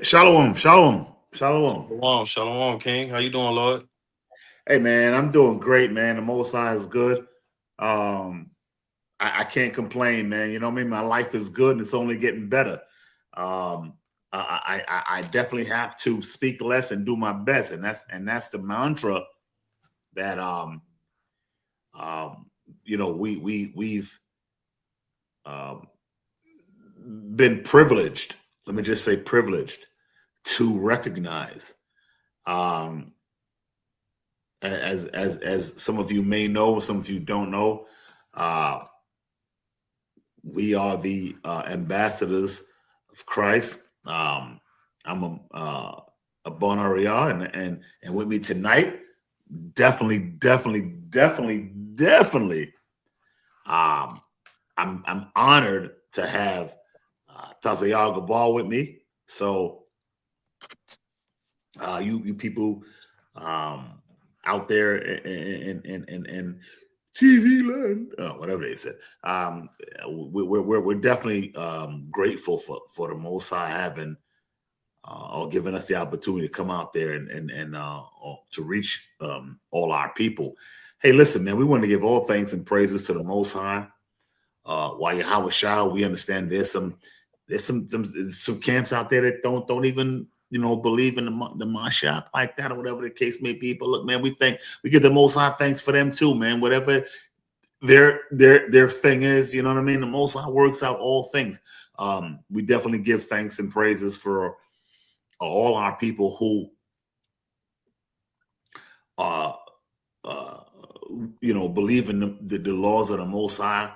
Shalom, shalom, shalom. Shalom, shalom, King. How you doing, Lord? Hey man, I'm doing great, man. The Most High is good. Um, I can't complain, man. You know what I mean? My life is good and it's only getting better. Um, I definitely have to speak less and do my best, and that's the mantra that um we've um been privileged. Let me just say privileged to recognize. Um, as some of you may know, some of you don't know, uh, we are the ambassadors of Christ. I'm a Bon Aria, and with me tonight, definitely. Um, I'm honored to have Tazayal Gabal with me. So you people um, out there in TV land, whatever they said. We're definitely grateful for the Most High having or giving us the opportunity to come out there and to reach all our people. Hey, listen, man, we want to give all thanks and praises to the Most High. While Yahweh Shah, we understand there's some camps out there that don't even believe in the Mashiach like that or whatever the case may be. But look, man, we give the Most High thanks for them too, man. Whatever their thing is, you know what I mean. The Most High works out all things. We definitely give thanks and praises for all our people who uh, uh, believe in the laws of the Most High,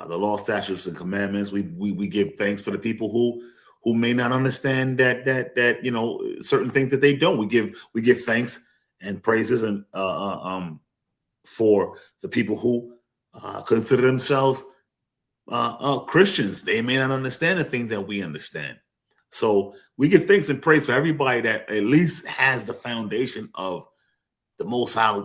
the law, statutes, and commandments. We give thanks for the people who may not understand that certain things that they don't. We give thanks and praises and for the people who consider themselves Christians. They may not understand the things that we understand. So we give thanks and praise for everybody that at least has the foundation of the Most High,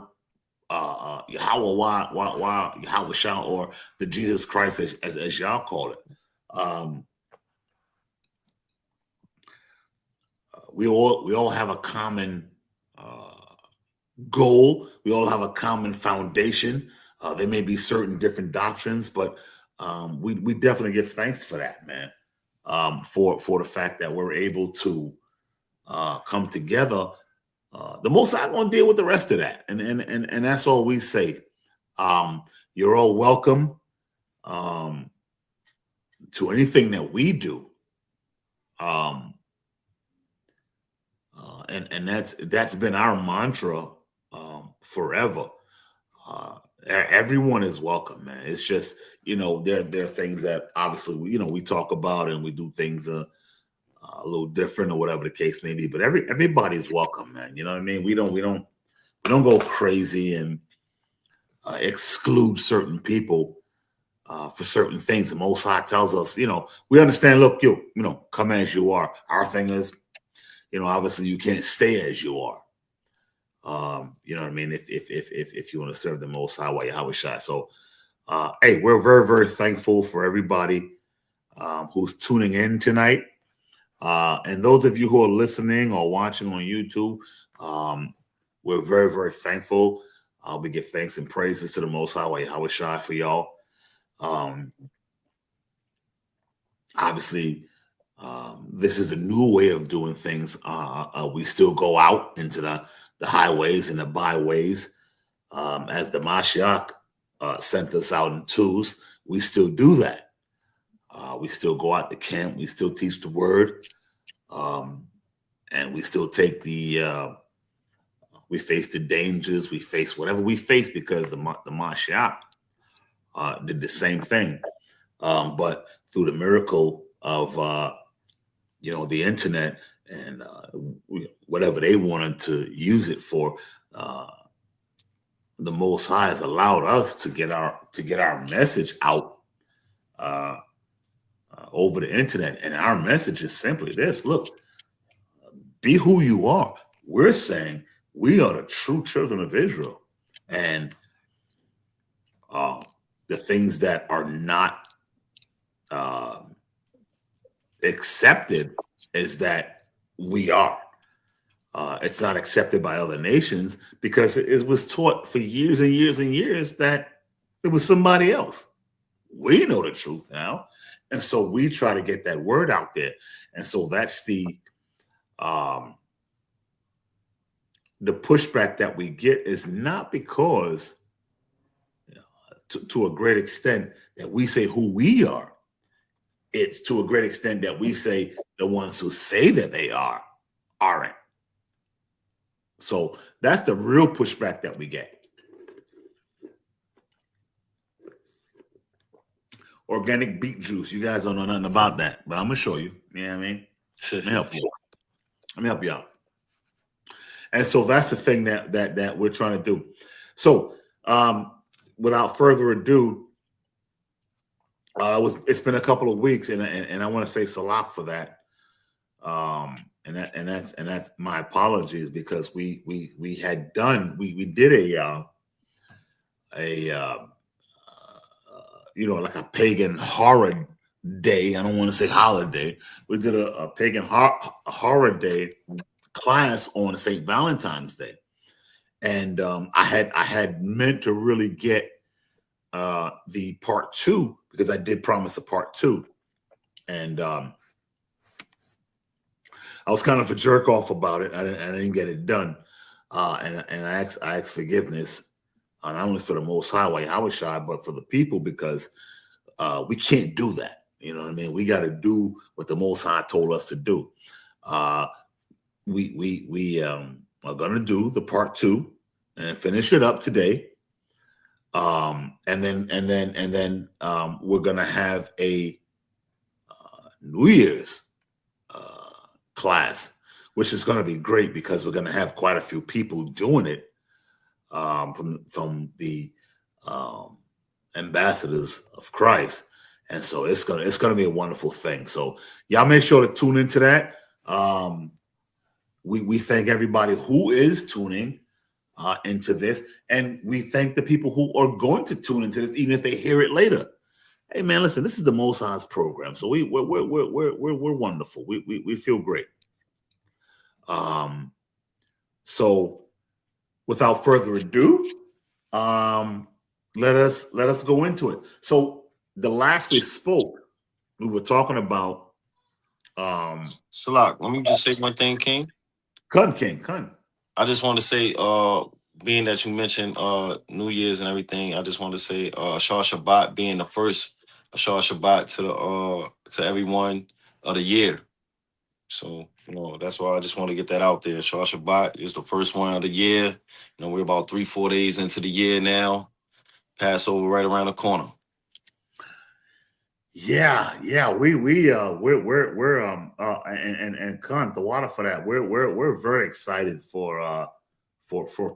Yahweh, Yahweh Shah, or the Jesus Christ, as y'all call it. Um, we all have a common goal. We all have a common foundation. There may be certain different doctrines, but we definitely give thanks for that, man. For the fact that we're able to come together. The Most High going to deal with the rest of that, and that's all we say. You're all welcome um, to anything that we do, um, and that's been our mantra forever. Everyone is welcome, man. It's just there are things that obviously we talk about and we do things a little different or whatever the case may be. But everybody's welcome, man. You know what I mean? We don't go crazy and exclude certain people for certain things. The Most High tells us, we understand. Look, come as you are. Our thing is, obviously you can't stay as you are. You know what I mean? If you want to serve the Most High, while Yahweh Shai. So, hey, we're very very thankful for everybody who's tuning in tonight. And those of you who are listening or watching on YouTube, we're very, very thankful. We give thanks and praises to the Most High, Yahweh Shai, for y'all. Obviously, this is a new way of doing things. We still go out into the highways and the byways. As the Mashiach sent us out in twos, we still do that. We still go out to camp. We still teach the word. And we still take we face the dangers, we face whatever we face because the Mashiach did the same thing. But through the miracle of, the internet and whatever they wanted to use it for, the Most High has allowed us to get our message out over the internet. And our message is simply this: look, be who you are. We're saying we are the true children of Israel. And the things that are not accepted is that we are. It's not accepted by other nations because it was taught for years and years and years that it was somebody else. We know the truth now, and so we try to get that word out there. And so that's um, the pushback that we get is not because, to a great extent, that we say who we are. It's to a great extent that we say the ones who say that they aren't. So that's the real pushback that we get. Organic beet juice. You guys don't know nothing about that, but I'm gonna show you. You know what I mean? Let me help you. Let me help you out. And so that's the thing that we're trying to do. So without further ado, it's been a couple of weeks, and I want to say salak for that. And that's my apologies because we did like a pagan horror day. I don't want to say holiday. We did a pagan horror day class on St. Valentine's Day, and I had meant to really get the part 2 because I did promise a part 2, and I was kind of a jerk off about it. I didn't get it done, and I asked forgiveness, not only for the Most High, why I was shy, but for the people because we can't do that. You know what I mean? We got to do what the Most High told us to do. We are gonna do the part 2 and finish it up today. And then we're gonna have a New Year's class, which is gonna be great because we're gonna have quite a few people doing it from the ambassadors of Christ, and so it's gonna be a wonderful thing. So y'all make sure to tune into that. We thank everybody who is tuning into this, and we thank the people who are going to tune into this, even if they hear it later. Hey man, listen, this is the Most High's program, so we're wonderful. We feel great. So without further ado, let us go into it. So the last we spoke, we were talking about Salak, let me just say one thing, King. Kun. I just want to say, being that you mentioned New Year's and everything, I just want to say Shah Shabbat being the first Shah Shabbat to everyone of the year. So, that's why I just want to get that out there. Shah Shabbat is the first one of the year. We're about 3-4 days into the year now. Passover right around the corner. Yeah, we're and Khan, the water for that. We're very excited for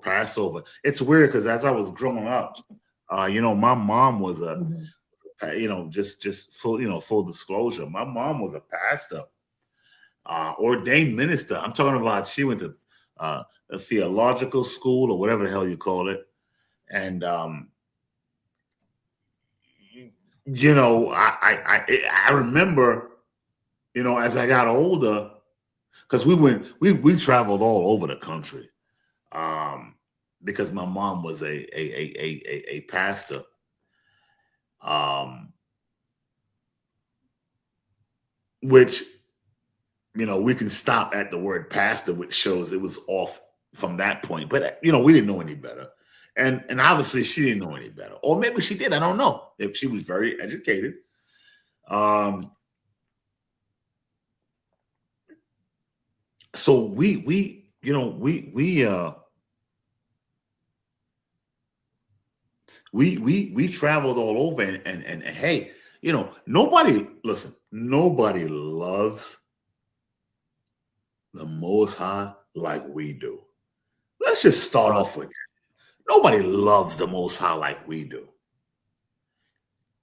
Passover. It's weird because as I was growing up, my mom was just full disclosure. My mom was a pastor, ordained minister. I'm talking about she went to a theological school or whatever the hell you call it, and I remember, as I got older, because we traveled all over the country, because my mom was a pastor, which we can stop at the word pastor, which shows it was off from that point. But we didn't know any better. And obviously she didn't know any better. Or maybe she did. I don't know if she was very educated. So we traveled all over and hey, nobody loves the Most High like we do. Let's just start off with that. Nobody loves the Most High like we do.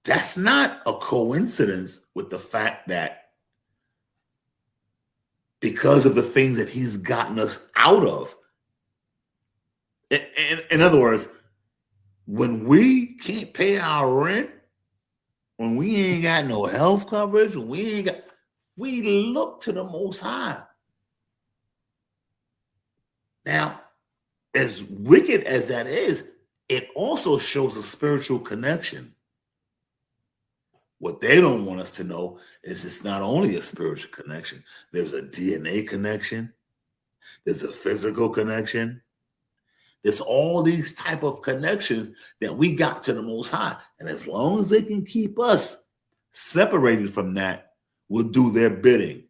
That's not a coincidence with the fact that because of the things that he's gotten us out of. In other words, when we can't pay our rent, when we ain't got no health coverage, we look to the Most High. Now, as wicked as that is, it also shows a spiritual connection. What they don't want us to know is it's not only a spiritual connection, there's a DNA connection, there's a physical connection, there's all these type of connections that we got to the Most High. And as long as they can keep us separated from that, we'll do their bidding.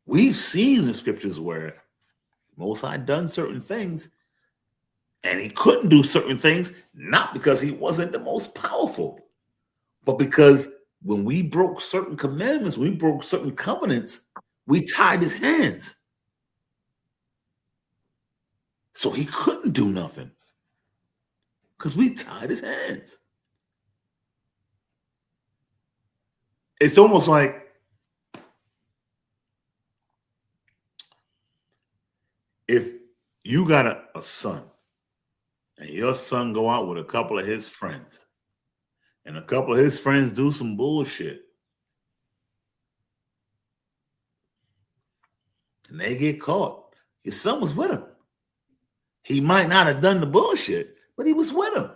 We've seen the scriptures where Most High done certain things and he couldn't do certain things, not because he wasn't the most powerful, but because when we broke certain commandments, we broke certain covenants, we tied his hands. So he couldn't do nothing because we tied his hands. It's almost like if you got a son and your son go out with a couple of his friends and a couple of his friends do some bullshit and they get caught, your son was with him. He might not have done the bullshit, but he was with him.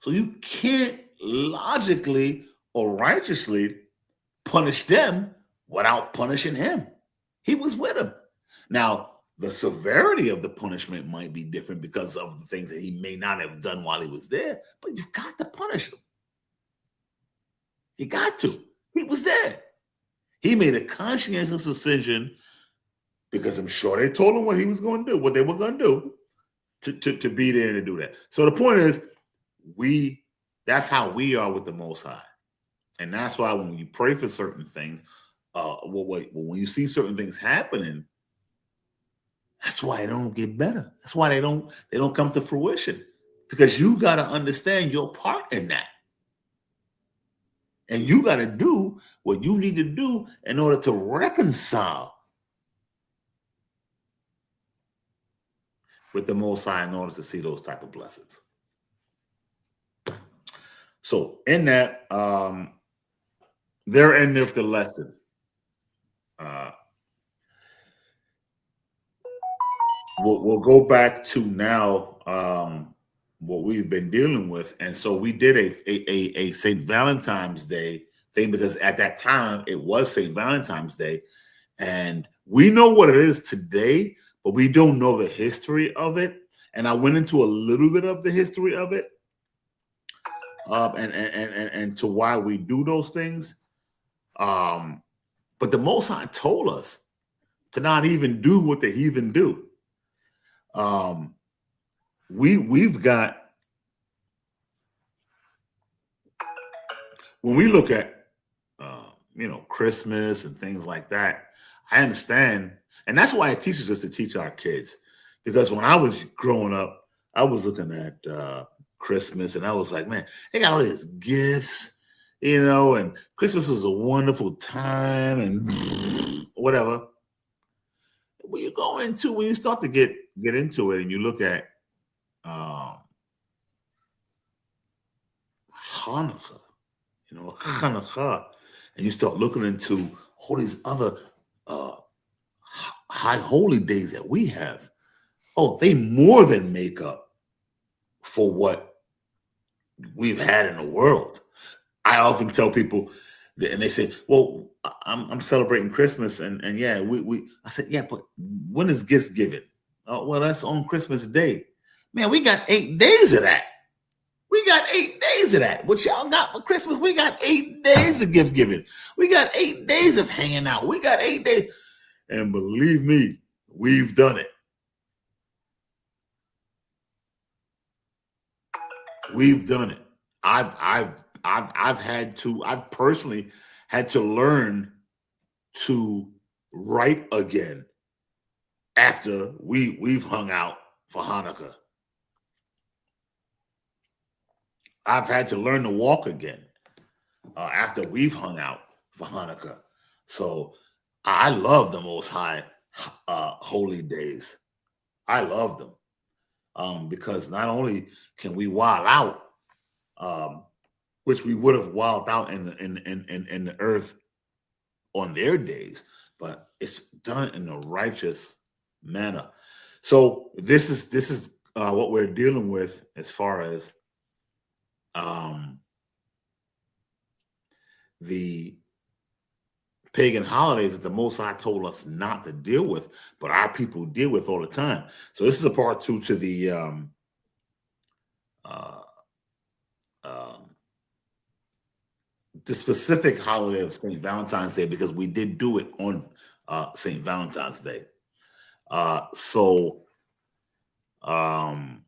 So you can't logically or righteously punish them without punishing him. He was with him. Now, the severity of the punishment might be different because of the things that he may not have done while he was there, but you got to punish him. You got to. He was there. He made a conscientious decision because I'm sure they told him what he was going to do, what they were going to do to be there and to do that. So the point is, that's how we are with the Most High. And that's why when you pray for certain things, when you see certain things happening, that's why they don't get better. That's why they don't come to fruition. Because you got to understand your part in that. And you got to do what you need to do in order to reconcile with the Most High in order to see those type of blessings. So in that, there endeth the lesson. We'll go back to now what we've been dealing with, and so we did a St. Valentine's Day thing because at that time it was St. Valentine's Day, and we know what it is today, but we don't know the history of it. And I went into a little bit of the history of it, and to why we do those things. But the Most High told us to not even do what the heathen do. We've got, when we look at Christmas and things like that, I understand, and that's why it teaches us to teach our kids. Because when I was growing up, I was looking at Christmas and I was like, man, they got all these gifts, and Christmas was a wonderful time and whatever. When you start to get into it and you look at Hanukkah, Hanukkah, and you start looking into all these other high holy days that we have. Oh, they more than make up for what we've had in the world. I often tell people, and they say, "Well, I'm celebrating Christmas," and yeah, I said, "Yeah, but when is gift giving?" Oh, well, that's on Christmas Day. Man, we got 8 days of that. We got 8 days of that. What y'all got for Christmas? We got 8 days of gift giving. We got 8 days of hanging out. We got 8 days, and believe me, we've done it. We've done it. I've personally had to learn to write again after we've hung out for Hanukkah. I've had to learn to walk again after we've hung out for Hanukkah. So I love the Most High holy days. I love them. Because not only can we wild out, which we would have wild out in the earth on their days, but it's done in a righteous manner. So this is what we're dealing with as far as um, the pagan holidays that the Most High told us not to deal with, but our people deal with all the time. So this is a part two to uh, um, the specific holiday of St. Valentine's Day because we did do it on St. Valentine's Day. So um,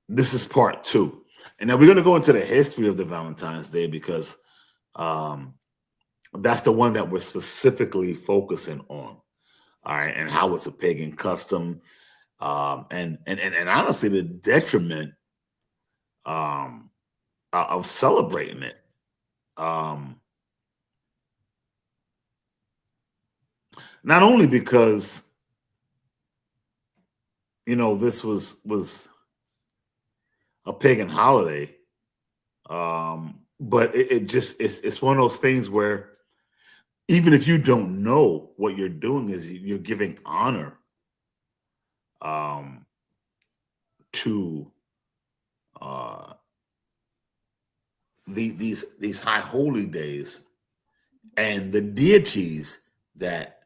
this is part two. And now we're going to go into the history of the Valentine's Day because um, that's the one that we're specifically focusing on. All right. And how it's a pagan custom. And honestly, the detriment um, of celebrating it. Um, not only because this was a pagan holiday, but it just it's one of those things where even if you don't know what you're doing is you're giving honor um, to uh, these high holy days and the deities that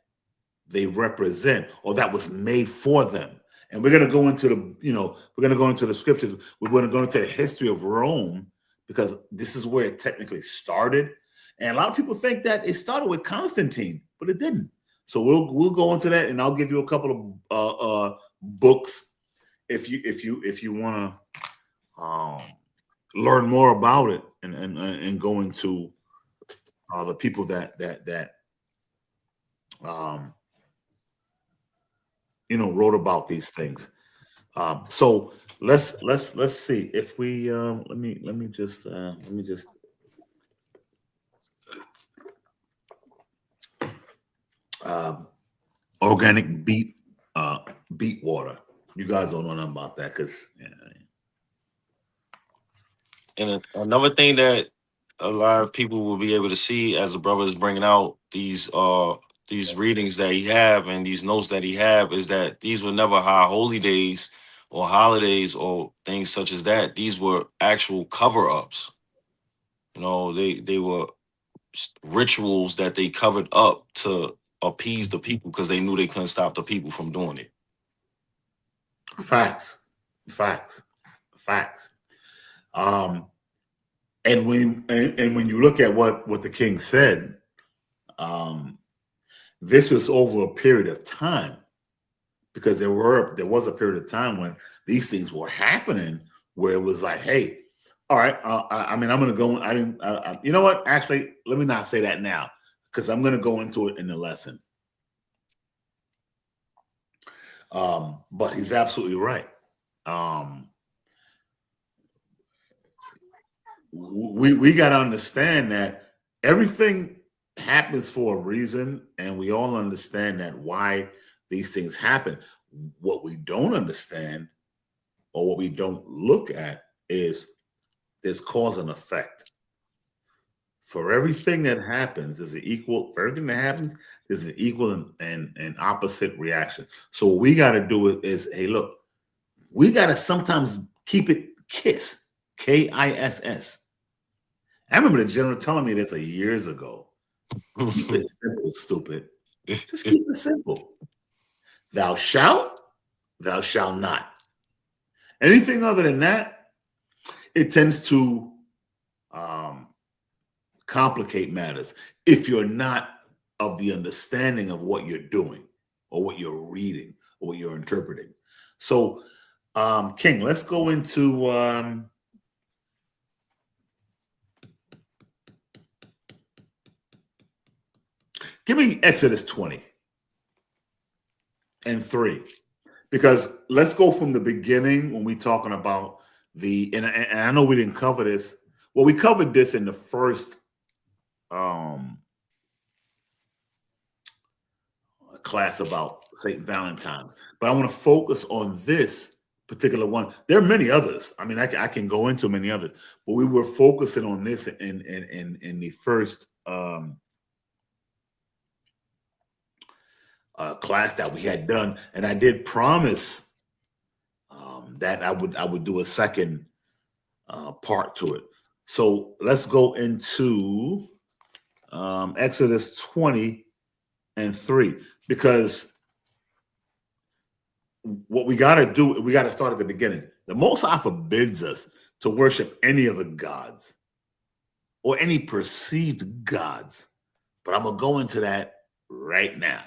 they represent or that was made for them. And we're going to go into we're going to go into the scriptures. We're going to go into the history of Rome because this is where it technically started. And a lot of people think that it started with Constantine, but it didn't. So we'll go into that, and I'll give you a couple of books if you want to learn more about it and go into the people that um, wrote about these things. So let's see if we let me just uh, organic beet water. You guys don't know nothing about that because And another thing that a lot of people will be able to see as the brother is bringing out these readings that he have and these notes that he have is that these were never high holy days or holidays or things such as that. These were actual cover ups. They were rituals that they covered up to appease the people because they knew they couldn't stop the people from doing it. facts, facts, facts. Um, and when you look at what the king said, um, this was over a period of time because there was a period of time when these things were happening where it was like, hey, all right, I mean, I'm going to go. I didn't. You know what? Actually, let me not say that now because I'm going to go into it in the lesson. But he's absolutely right. Um, we got to understand that everything happens for a reason, and we all understand that why these things happen. What we don't understand or what we don't look at is there's cause and effect. For everything that happens, there's an equal. For everything that happens, there's an equal and opposite reaction. So what we got to do is, hey, look, we got to sometimes keep it KISS. I remember the general telling me this years ago. Keep it simple, stupid. Just keep it simple. Thou shalt, thou shalt not. Anything other than that, it tends to um, complicate matters if you're not of the understanding of what you're doing or what you're reading or what you're interpreting. So, King, let's go into give me Exodus 20 and 3. Because let's go from the beginning when we're talking about and I know we didn't cover this. Well, we covered this in the first um, class about St. Valentine's, but I want to focus on this particular one. There are many others. I mean, I can go into many others, but we were focusing on this in the first class that we had done, and I did promise that I would do a second part to it. So let's go into Exodus 20:3, because what we got to do, we got to start at the beginning. The Most High forbids us to worship any of the gods or any perceived gods, but I'm gonna go into that right now.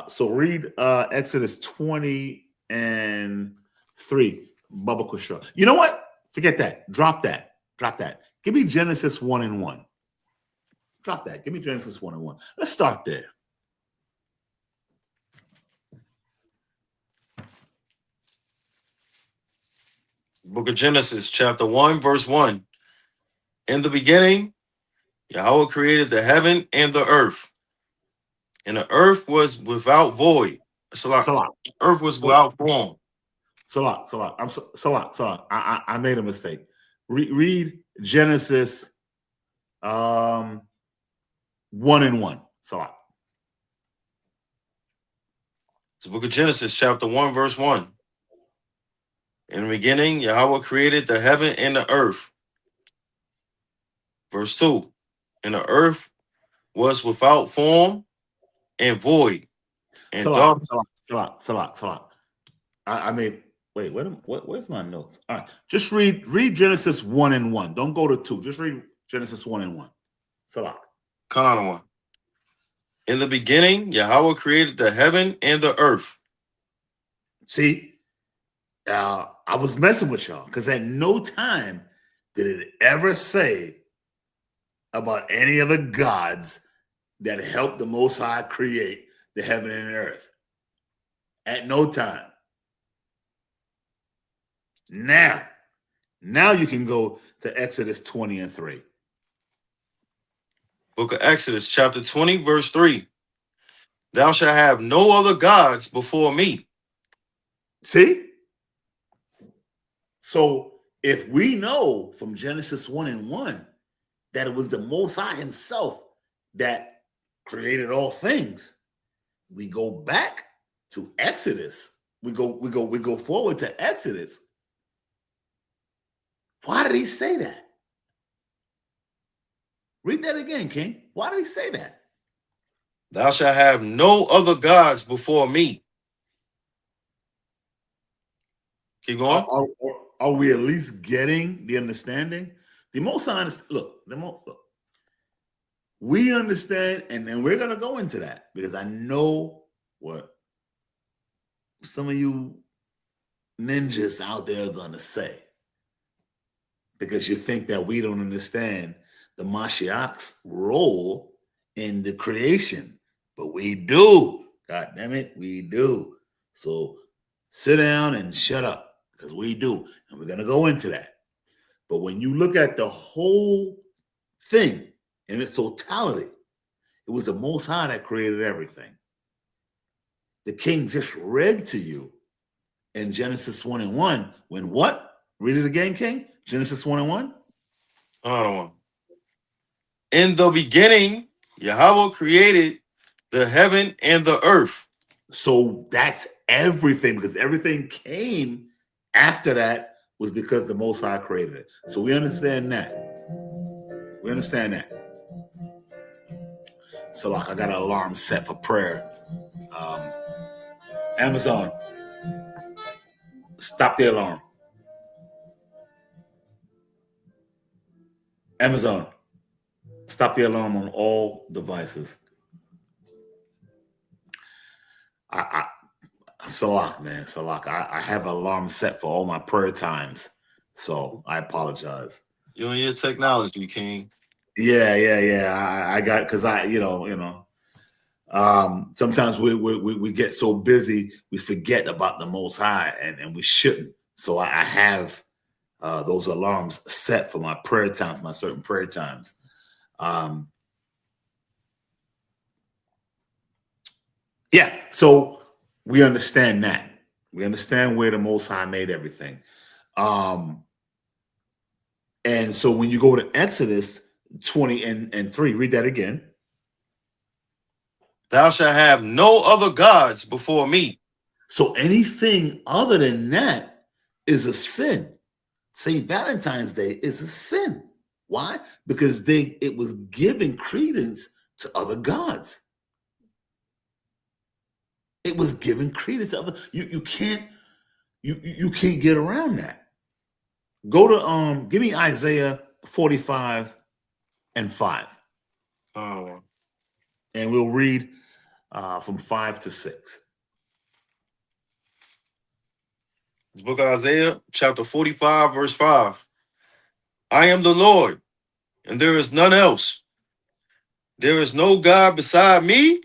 So read Exodus 20:3, Baba Kushra. You know what? Forget that. Drop that. Drop that. Give me Genesis 1:1. Drop that. Give me Genesis 1:1. Let's start there. Book of Genesis, chapter 1, verse 1. In the beginning, Yahweh created the heaven and the earth. And the earth was without void. Salah. Earth was Salah. without form. Salah. Salah. I made a mistake. Read Genesis 1:1. Salah. It's the book of Genesis, chapter 1, verse 1. In the beginning, Yahweh created the heaven and the earth. Verse 2. And the earth was without form and void. And Salah. dark. Salah. I mean, wait, where's my notes? All right. Just read Genesis 1:1. Don't go to 2. Just read Genesis 1:1. Salah. Come on, one. In the beginning, Yahweh created the heaven and the earth. See, I was messing with y'all because at no time did it ever say about any of the gods that helped the Most High create the heaven and earth. At no time. Now you can go to Exodus 20:3. Book of Exodus, chapter 20, verse 3. Thou shalt have no other gods before me. See? So if we know from Genesis 1:1 that it was the Most High himself that created all things, we go back to Exodus. We go forward to Exodus. Why did he say that? Read that again, King. Why did he say that? Thou shalt have no other gods before me. Keep going. Are we at least getting the understanding? The most honest look. We understand, and we're gonna go into that because I know what some of you ninjas out there are gonna say, because you think that we don't understand the Mashiach's role in the creation, but we do. God damn it, we do. So sit down and shut up, because we do, and we're gonna go into that. But when you look at the whole thing in its totality, it was the Most High that created everything. The King just read to you in Genesis 1:1 when what? Read it again, King. Genesis 1:1. Another one. In the beginning, Yahweh created the heaven and the earth. So that's everything, because everything came after that was because the Most High created it. So we understand that. We understand that. So like I got an alarm set for prayer. Amazon, stop the alarm. Amazon, stop the alarm on all devices. Salak, man, Salak. I have an alarm set for all my prayer times, so I apologize. You and your technology, King. Yeah. I got, because sometimes we get so busy we forget about the Most High, and we shouldn't. So I have those alarms set for my prayer times, my certain prayer times. Yeah, so we understand that. We understand where the Most High made everything. And so when you go to Exodus 20:3, read that again. Thou shalt have no other gods before me. So anything other than that is a sin. St. Valentine's Day is a sin. Why? Because it was giving credence to other gods. It was giving credence to other. You can't get around that. Go to give me Isaiah 45 and 5. Oh. And we'll read from 5 to 6. This book of Isaiah, chapter 45, verse 5. I am the Lord, and there is none else. There is no God beside me.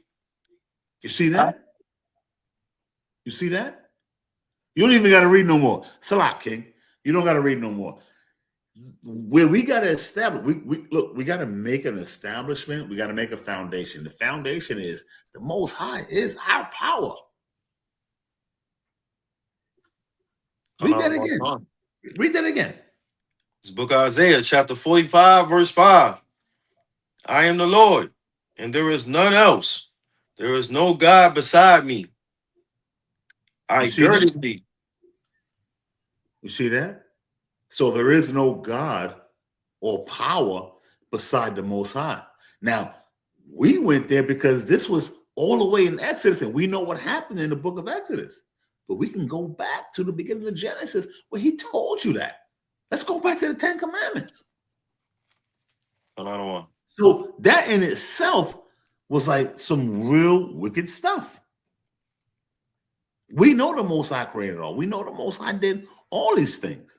You see that? You see that? You don't even got to read no more. Salat, King. You don't got to read no more. Where we got to establish, we got to make an establishment. We got to make a foundation. The foundation is the Most High is our power. Read that again. Read that again. This book of Isaiah, chapter 45, verse 5. I am the Lord, and there is none else. There is no God beside me. I girded thee. You see that? So there is no God or power beside the Most High. Now, we went there because this was all the way in Exodus, and we know what happened in the book of Exodus. But we can go back to the beginning of Genesis where he told you that. Let's go back to the 10 Commandments. So that in itself was like some real wicked stuff. We know the Most High created all. We know the Most High did all these things.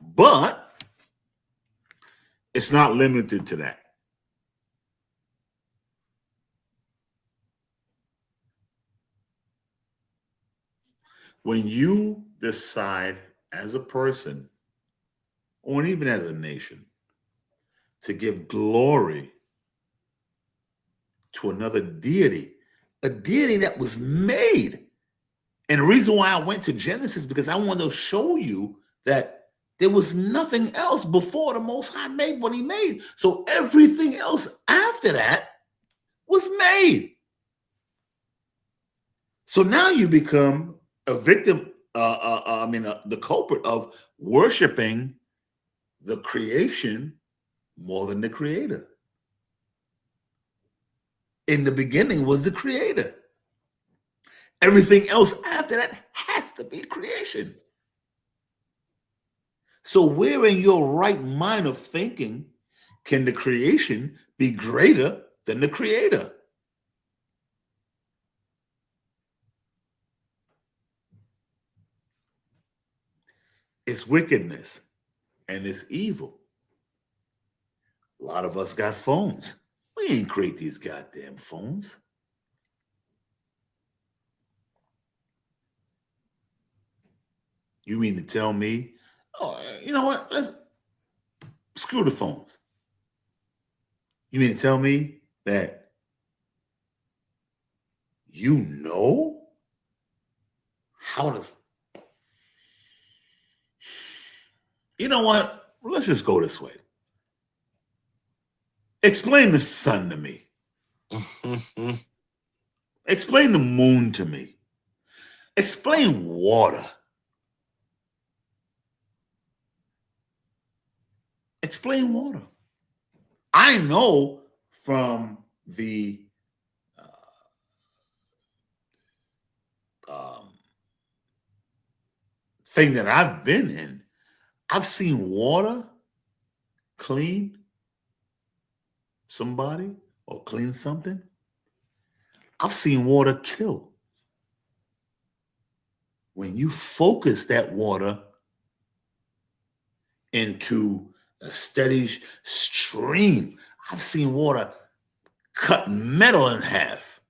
But it's not limited to that. When you decide as a person, or even as a nation, to give glory to another deity, a deity that was made. And the reason why I went to Genesis is because I wanted to show you that there was nothing else before the Most High made what he made. So everything else after that was made. So now you become a victim, the culprit of worshiping the creation more than the creator. In the beginning was the creator. Everything else after that has to be creation. So where in your right mind of thinking can the creation be greater than the creator? It's wickedness and it's evil. A lot of us got phones. We ain't create these goddamn phones. You mean to tell me, oh, you know what? Let's screw the phones. You mean to tell me that you know how to... You know what? Let's just go this way. Explain the sun to me. Explain the moon to me. Explain water. Explain water. I know from the thing that I've been in, I've seen water clean somebody or clean something. I've seen water kill. When you focus that water into a steady stream, I've seen water cut metal in half.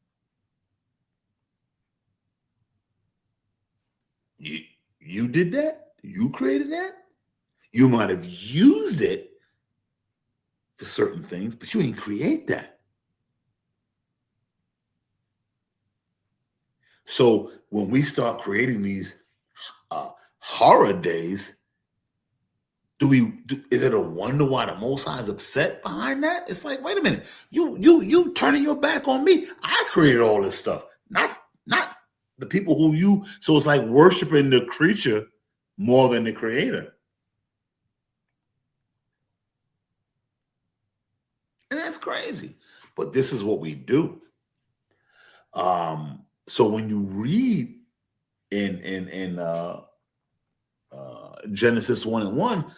You did that? You created that? You might have used it for certain things, but you didn't create that. So when we start creating these horror days, Is it a wonder why the Most High is upset behind that? It's like, wait a minute, you turning your back on me. I created all this stuff, not the people who you. So it's like worshiping the creature more than the creator. And that's crazy. But this is what we do. So when you read in Genesis 1:1,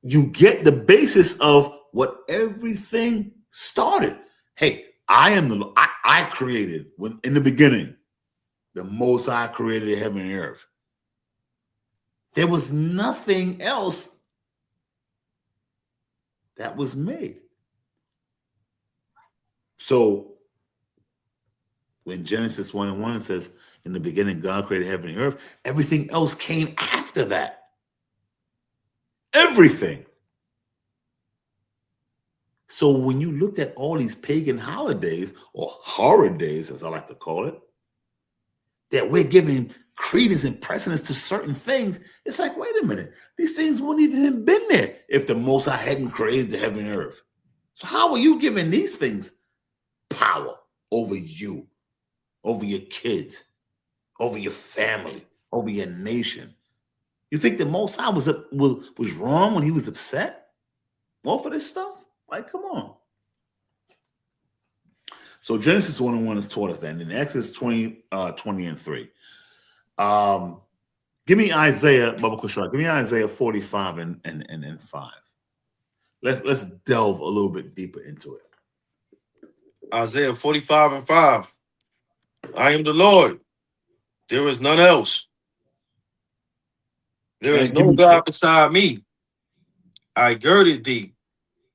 you get the basis of what everything started. Hey, I created when in the beginning, the Most High created the heaven and earth. There was nothing else that was made. So when Genesis 1:1 says, in the beginning, God created heaven and earth, everything else came after that. Everything. So when you look at all these pagan holidays, or horror days, as I like to call it, that we're giving credence and precedence to certain things, it's like, wait a minute, these things wouldn't even have been there if the Most High hadn't created the heaven and earth. So how are you giving these things power over you, over your kids, over your family, over your nation? You think the Most High was wrong when he was upset over this stuff? Like, come on. So Genesis 1:1 has taught us that. And in Exodus 20:3. Give me Isaiah, Baba Kushra, give me Isaiah 45 and 5. Let's delve a little bit deeper into it. Isaiah 45:5. I am the Lord. There is none else. There is no God beside me. I girded thee,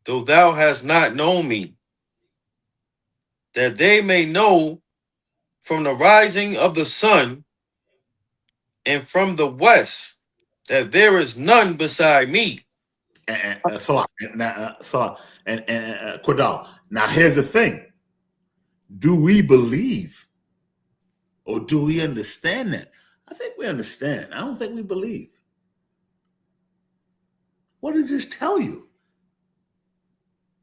though thou hast not known me, that they may know from the rising of the sun and from the west that there is none beside me. Kodal. Now here's the thing. Do we believe or do we understand that? I think we understand. I don't think we believe. What did this tell you?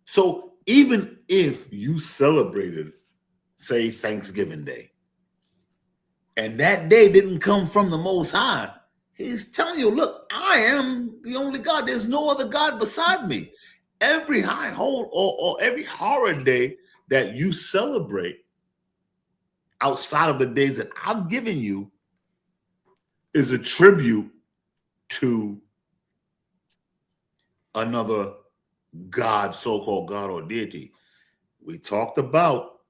So even if you celebrated, say, Thanksgiving Day, and that day didn't come from the Most High, he's telling you, look, I am the only God. There's no other God beside me. Every high hole or every horror day that you celebrate outside of the days that I've given you is a tribute to another God, so-called God or deity. We talked about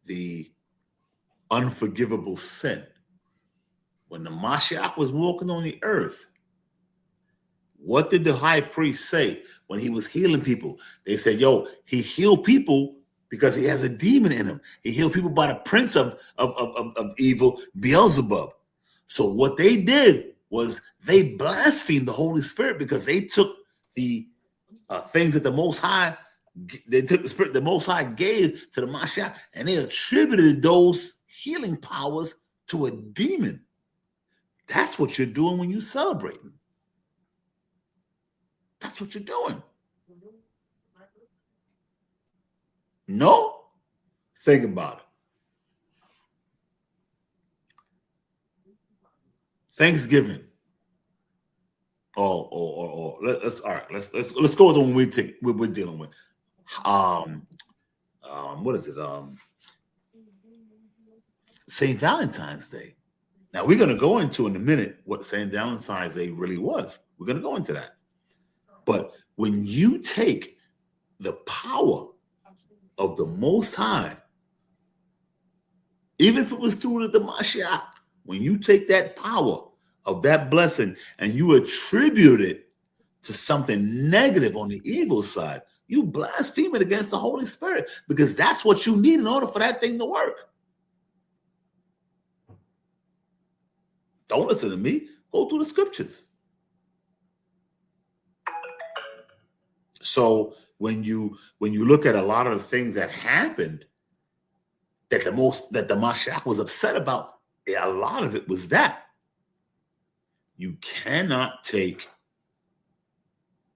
the unforgivable sin. When the Mashiach was walking on the earth, what did the high priest say when he was healing people? They said, yo, he healed people because he has a demon in him. He healed people by the prince of evil, Beelzebub. So what they did was they blasphemed the Holy Spirit because they took the things that the Most High, they took the Spirit the Most High gave to the Mashiach, and they attributed those healing powers to a demon. That's what you're doing when you're celebrating. That's what you're doing. No? Think about it. Thanksgiving. Let's all right. Let's go with the one we're dealing with. What is it? St. Valentine's Day. Now we're going to go into in a minute what St. Valentine's Day really was. We're going to go into that. But when you take the power of the Most High, even if it was through the Mashiach, when you take that power of that blessing and you attribute it to something negative on the evil side, you blaspheme it against the Holy Spirit, because that's what you need in order for that thing to work. Don't listen to me. Go through the scriptures. So when you look at a lot of the things that happened that the Mashiach was upset about, a lot of it was that you cannot take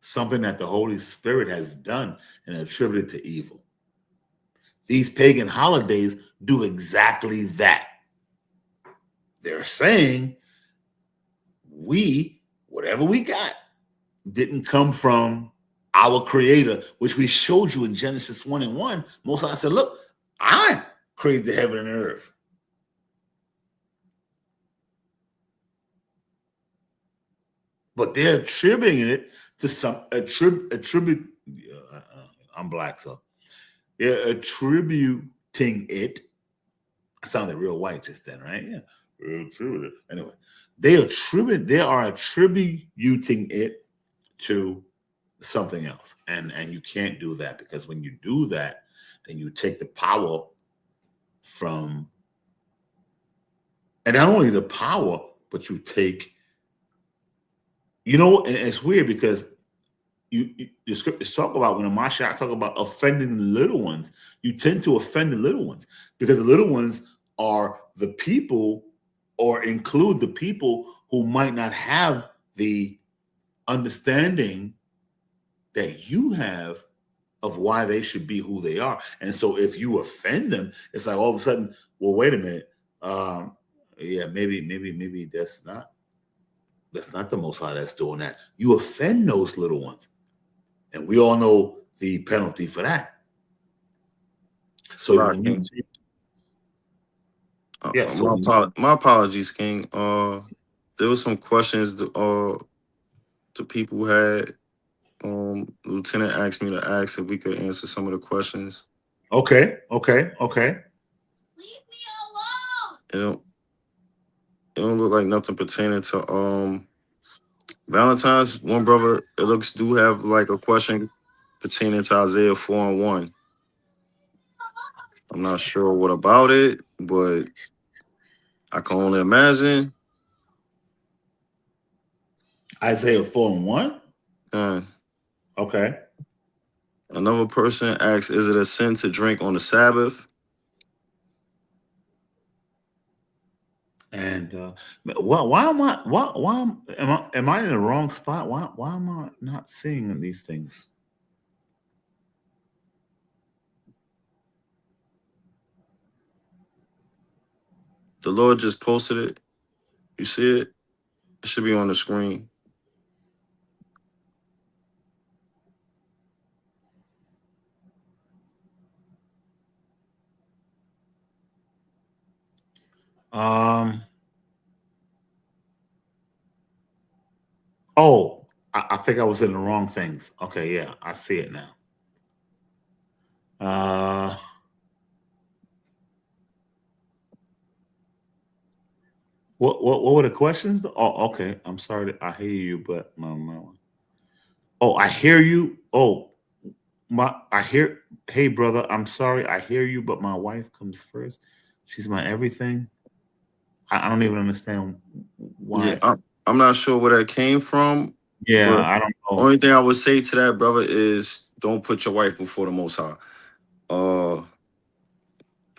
something that the Holy Spirit has done and attributed to evil. These pagan holidays do exactly that. They're saying whatever we got, didn't come from our creator, which we showed you in Genesis 1:1. Most High said, look, I created the heaven and earth. But they're attributing it to some attribute. I'm black, so they're attributing it. I sounded real white just then, right? Yeah. Anyway, they are attributing it to something else. And you can't do that, because when you do that, then you take the power from, and not only the power, but you take, and it's weird because the scriptures talk about, when the Mashiach talk about offending the little ones, you tend to offend the little ones, because the little ones are the people, or include the people who might not have the understanding that you have of why they should be who they are. And so if you offend them, it's like all of a sudden, well, wait a minute. Yeah, maybe that's not the Most High that's doing that. You offend those little ones. And we all know the penalty for that. So when you my apologies, King. There was some questions the people had. Lieutenant asked me to ask if we could answer some of the questions. Okay. Leave me alone. It don't look like nothing pertaining to Valentine's. One brother, it looks, do have like a question pertaining to Isaiah 4:1. I'm not sure what about it, but I can only imagine. Isaiah 4:1? Okay. Another person asks, is it a sin to drink on the Sabbath? And why am I in the wrong spot? Why am I not seeing these things? The Lord just posted it. You see it? It should be on the screen. Oh, I think I was in the wrong things. Okay, yeah, I see it now. What were the questions? Oh, okay. I'm sorry. I hear you, but oh, I hear you. Oh, Hey, brother, I'm sorry. I hear you, but my wife comes first. She's my everything. I don't even understand why. Yeah, I'm not sure where that came from. Yeah, I don't know. Only thing I would say to that, brother, is don't put your wife before the Most High. The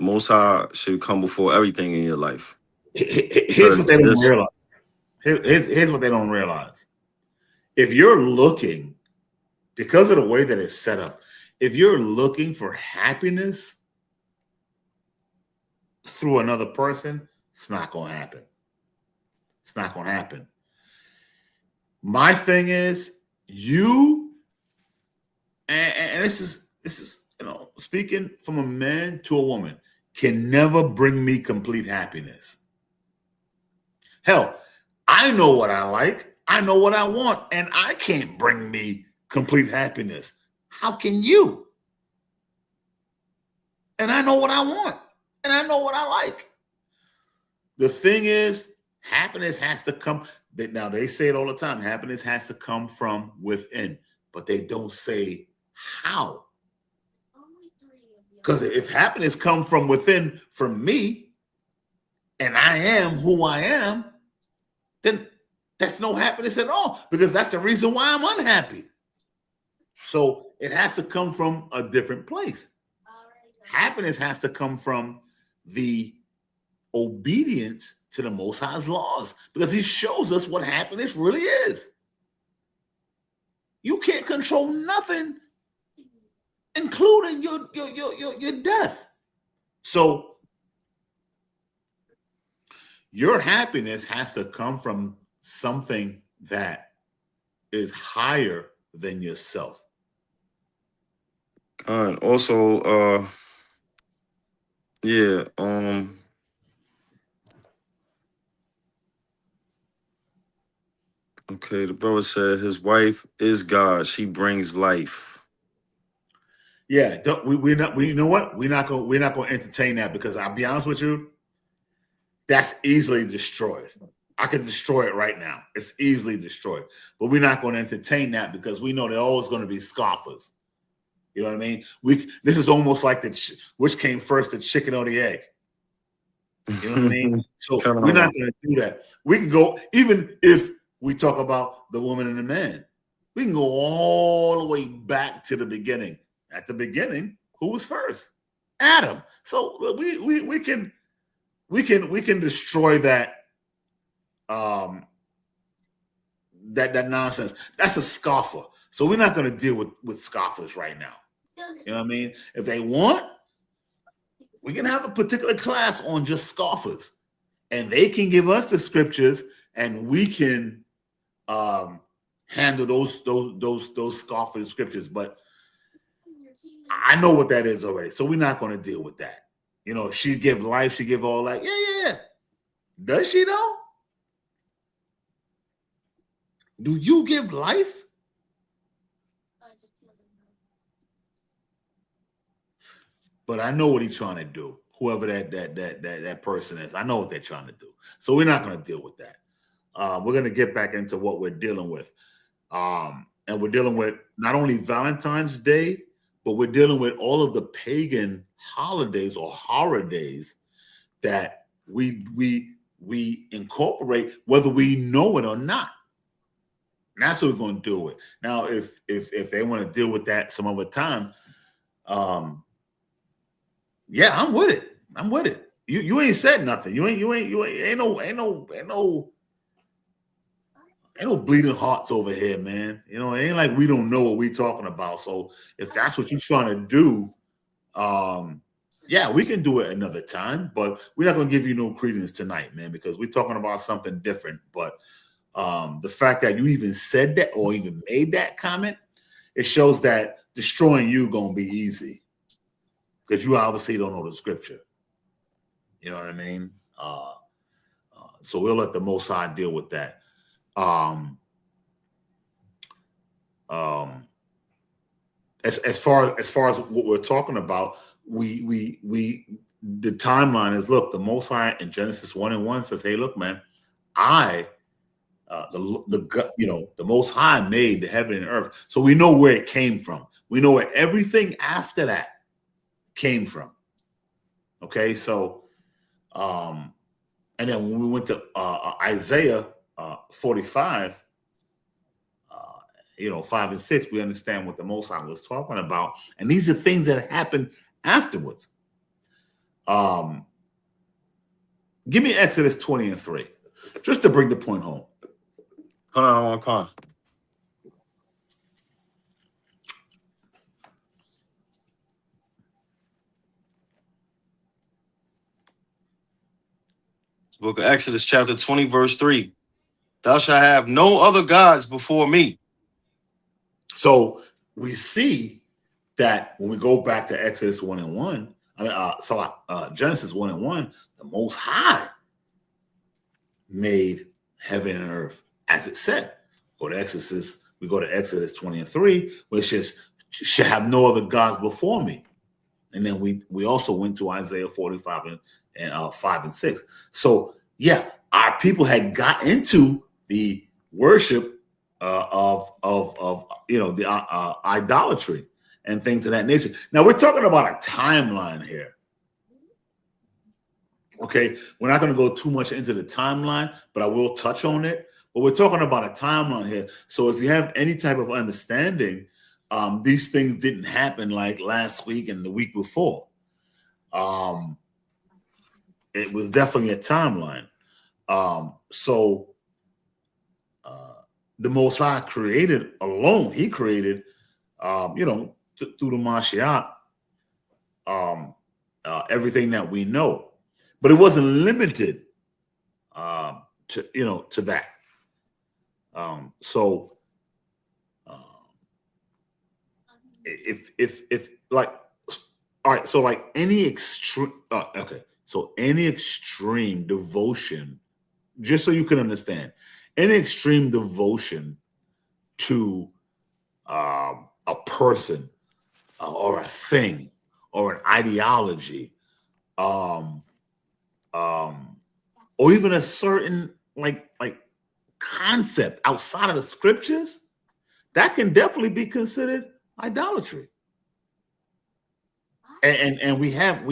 Most High should come before everything in your life. Here's what they don't realize. Here's what they don't realize. If you're looking, because of the way that it's set up, if you're looking for happiness through another person, it's not going to happen. It's not going to happen. My thing is, you, and this is speaking from a man to a woman, can never bring me complete happiness. Hell, I know what I like, I know what I want, and I can't bring me complete happiness. How can you? And I know what I want, and I know what I like. The thing is, happiness has to come. Now, they say it all the time. Happiness has to come from within, but they don't say how. Because if happiness comes from within, from me, and I am who I am, then that's no happiness at all, because that's the reason why I'm unhappy. So it has to come from a different place. Happiness has to come from the obedience to the Most High's laws, because he shows us what happiness really is. You can't control nothing, including your death. So your happiness has to come from something that is higher than yourself. And also, yeah, okay, the brother said his wife is God. She brings life. Yeah, we're not. You know what? We're not gonna entertain that, because I'll be honest with you, that's easily destroyed. I could destroy it right now. It's easily destroyed, but we're not going to entertain that, because we know there are always going to be scoffers. You know what I mean? This is almost like which came first, the chicken or the egg. You know what I mean? So we're not going to do that. We can go, even if we talk about the woman and the man, we can go all the way back to the beginning. At the beginning, who was first? Adam. So we can destroy that that nonsense. That's a scoffer. So we're not going to deal with scoffers right now. You know what I mean? If they want, we can have a particular class on just scoffers, and they can give us the scriptures, and we can handle those scoffer scriptures. But I know what that is already, so we're not going to deal with that. You know, she give life, she give all that. Yeah. Does she though? Do you give life? But I know what he's trying to do. Whoever that person is, I know what they're trying to do. So we're not going to deal with that. We're going to get back into what we're dealing with, and we're dealing with not only Valentine's Day, but we're dealing with all of the pagan holidays or horror days that we incorporate, whether we know it or not. And that's what we're going to do with. Now, if they want to deal with that some other time, yeah, I'm with it. I'm with it. You ain't said nothing. You ain't no bleeding hearts over here, man. You know, it ain't like we don't know what we talking about. So if that's what you're trying to do, yeah, we can do it another time, but we're not gonna give you no credence tonight, man, because we're talking about something different. But the fact that you even said that or even made that comment, it shows that destroying you gonna be easy, because you obviously don't know the scripture. You know what I mean? So we'll let the Most High deal with that. As far as what we're talking about, we the timeline is, look, the Most High in Genesis 1:1 says, hey, look, man, the Most High made the heaven and earth. So we know where it came from. We know where everything after that came from. Okay, so and then when we went to Isaiah 45, 5 and 6, we understand what the Most High was talking about, and these are things that happened afterwards. Give me Exodus 20:3, just to bring the point home. Hold on, come on. Book of Exodus, chapter 20, verse 3. Thou shalt have no other gods before me. So we see that when we go back to Exodus 1:1, Genesis 1:1, the Most High made heaven and earth, as it said. We go to Exodus 20:3, which is, should have no other gods before me. And then we also went to Isaiah 45 and 5 and 6. So yeah, our people had got into the worship of the idolatry and things of that nature. Now we're talking about a timeline here. Okay, we're not going to go too much into the timeline, but I will touch on it. But we're talking about a timeline here. So if you have any type of understanding, these things didn't happen like last week and the week before. It was definitely a timeline. So the Most High created alone. He created, through the Mashiach, everything that we know, but it wasn't limited to that. So if like, all right, so like any extreme, so any extreme devotion, just so you can understand, any extreme devotion to a person or a thing or an ideology, or even a certain like concept outside of the scriptures, that can definitely be considered idolatry. And we have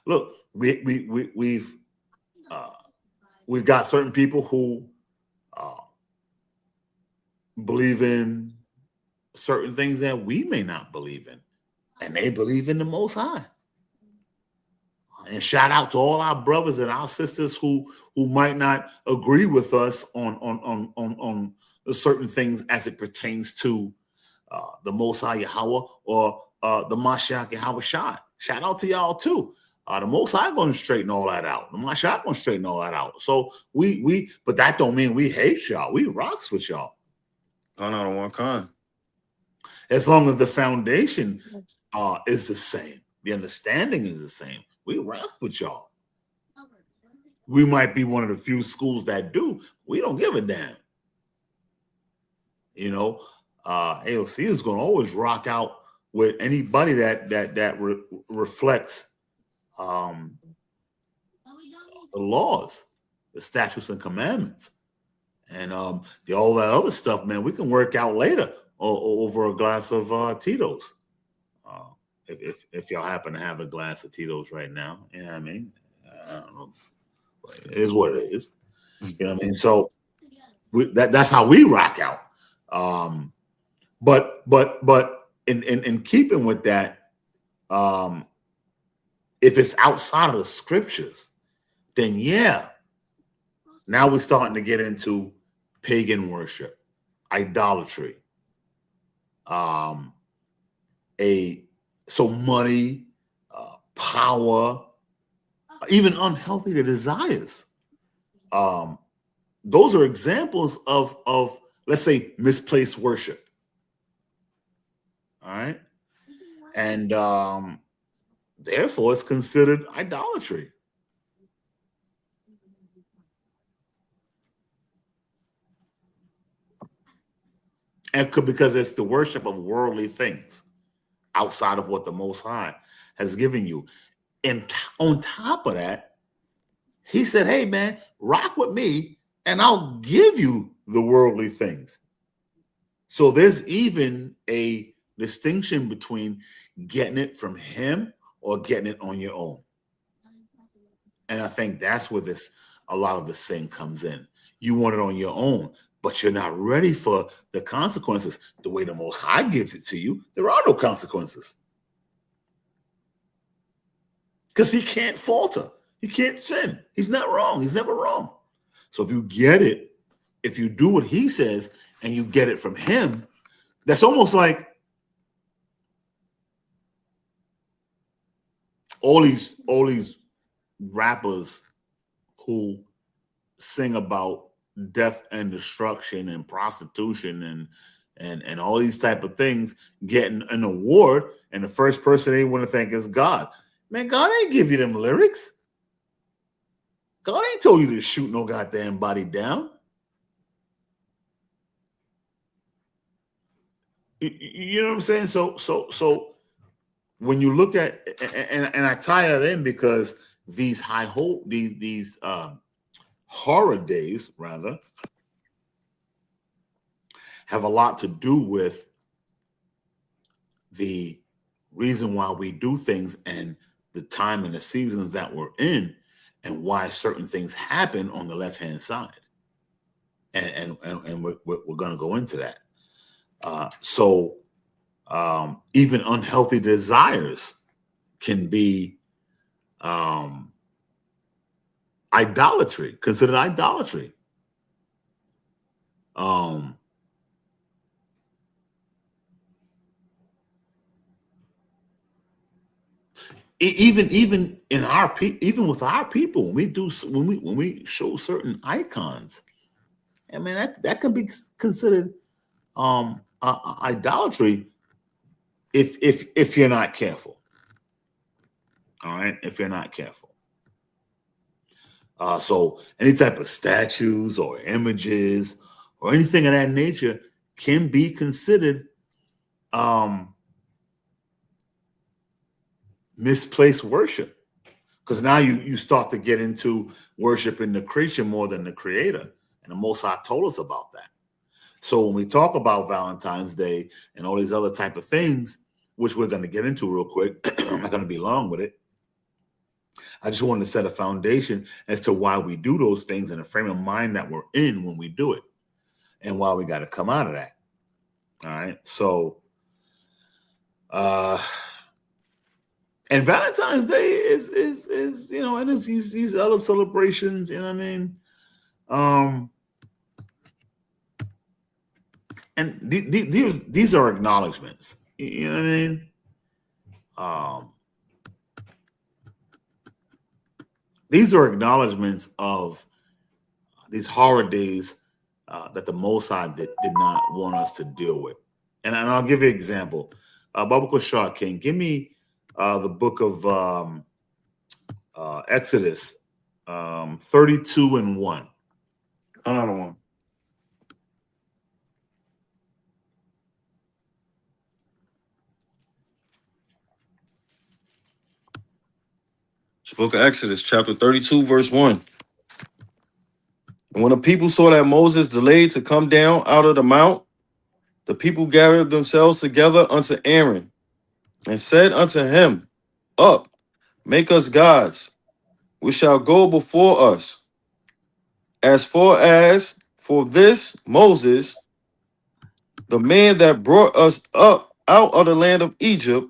look, we've got certain people who believe in certain things that we may not believe in, and they believe in the Most High. And shout out to all our brothers and our sisters who might not agree with us on certain things as it pertains to the Most High Yahweh or the Mashiach Yahweh Shai. Shout out to y'all too. The Most High going to straighten all that out. The Mashiach going to straighten all that out. So but that don't mean we hate y'all. We rocks with y'all. Con out of one con. As long as the foundation is the same, the understanding is the same. We rock with y'all. We might be one of the few schools that do. We don't give a damn. AOC is going to always rock out with anybody that reflects the laws, the statutes and commandments, and all that other stuff. Man, we can work out later over a glass of Tito's. If y'all happen to have a glass of Tito's right now, you know what I mean? I don't know. It is what it is. You know what I mean? So that's how we rock out. But in keeping with that, if it's outside of the scriptures, then yeah, now we're starting to get into pagan worship, idolatry, so money, power, even unhealthy desires. Those are examples of let's say misplaced worship. All right. And therefore it's considered idolatry. And because it's the worship of worldly things outside of what the Most High has given you. And on top of that, he said, hey, man, rock with me and I'll give you the worldly things. So there's even a distinction between getting it from him or getting it on your own. And I think that's where a lot of the sin comes in. You want it on your own, but you're not ready for the consequences. The way the Most High gives it to you, there are no consequences. Because he can't falter. He can't sin. He's not wrong. He's never wrong. So if you get it, if you do what he says and you get it from him, that's almost like all these rappers who sing about death and destruction and prostitution and all these type of things, getting an award, and the first person they want to thank is God. Man, God ain't give you them lyrics. God ain't told you to shoot no goddamn body down. You know what I'm saying? So when you look at and I tie that in because these horror days rather have a lot to do with the reason why we do things and the time and the seasons that we're in and why certain things happen on the left-hand side. And we're going to go into that. So even unhealthy desires can be idolatry, considered idolatry. even in our even with our people, when we show certain icons, I mean that can be considered idolatry if you're not careful. All right, if you're not careful. So any type of statues or images or anything of that nature can be considered misplaced worship, because now you start to get into worshiping the creature more than the creator, and the Most High told us about that. So when we talk about Valentine's Day and all these other type of things, which we're going to get into real quick, I'm not going to be long with it. I just wanted to set a foundation as to why we do those things and the frame of mind that we're in when we do it, and why we got to come out of that. All right. So, and Valentine's Day is and there's these other celebrations. You know what I mean? And these are acknowledgments. You know what I mean? These are acknowledgments of these horror days that the Most High did not want us to deal with. And I'll give you an example. Baba Kushar King, give me the book of Exodus 32:1. Another one. It's the book of Exodus, chapter 32, verse 1. And when the people saw that Moses delayed to come down out of the mount, the people gathered themselves together unto Aaron and said unto him, Up, make us gods, which shall go before us. As far as for this Moses, the man that brought us up out of the land of Egypt,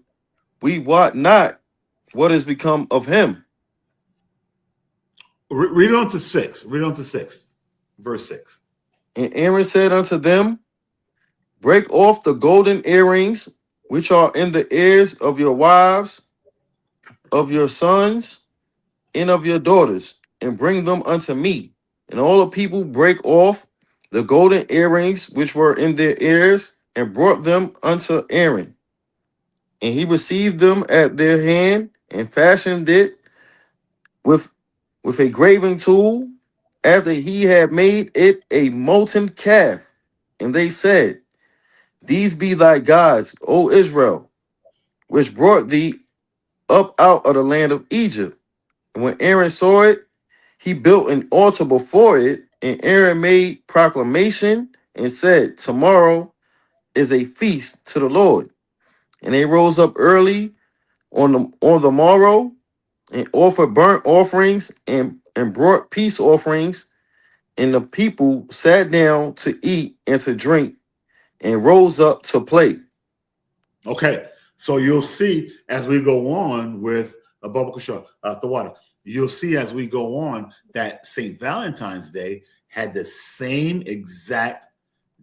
we wot not what is become of him. Read on to 6. Read on to 6. Verse 6. And Aaron said unto them, Break off the golden earrings which are in the ears of your wives, of your sons, and of your daughters, and bring them unto me. And all the people break off the golden earrings which were in their ears, and brought them unto Aaron. And he received them at their hand, and fashioned it with a graving tool, after he had made it a molten calf. And they said, These be thy gods, O Israel, which brought thee up out of the land of Egypt. And when Aaron saw it, he built an altar before it, and Aaron made proclamation and said, Tomorrow is a feast to the Lord. And they rose up early on the morrow and offered burnt offerings and brought peace offerings. And the people sat down to eat and to drink and rose up to play. Okay, so you'll see as we go on with a Baba Kushar, the water. You'll see as we go on that St. Valentine's Day had the same exact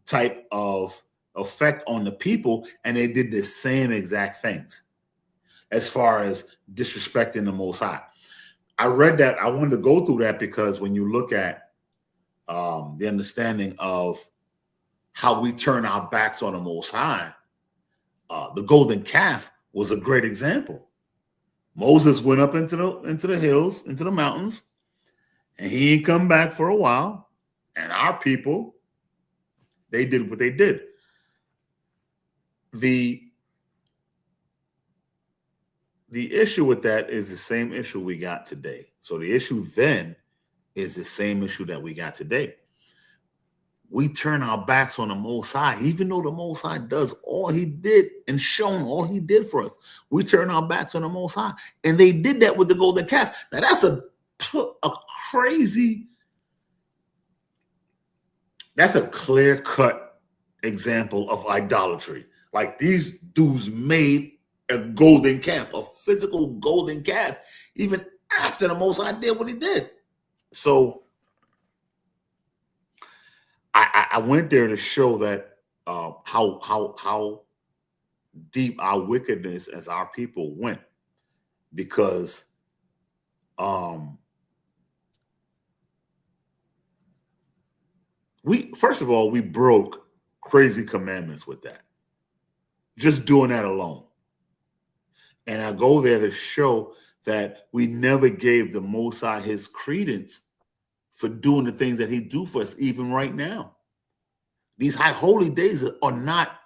type of effect on the people, and they did the same exact things as far as disrespecting the Most High. I read that. I wanted to go through that because when you look at the understanding of how we turn our backs on the Most High, the golden calf was a great example. Moses went up into the hills, into the mountains, and he ain't come back for a while. And our people, they did what they did. The issue with that is the same issue we got today. So the issue then is the same issue that we got today. We turn our backs on the Most High, even though the Most High does all he did and shown all he did for us. We turn our backs on the Most High. And they did that with the golden calf. Now, that's a crazy, that's a clear-cut example of idolatry. Like these dudes made a golden calf, a physical golden calf, even after the Most High did what he did. So I went there to show that how deep our wickedness as our people went. because first of all, we broke crazy commandments with that. Just doing that alone. And I go there to show that we never gave the Most High his credence for doing the things that he do for us, even right now. These high holy days are not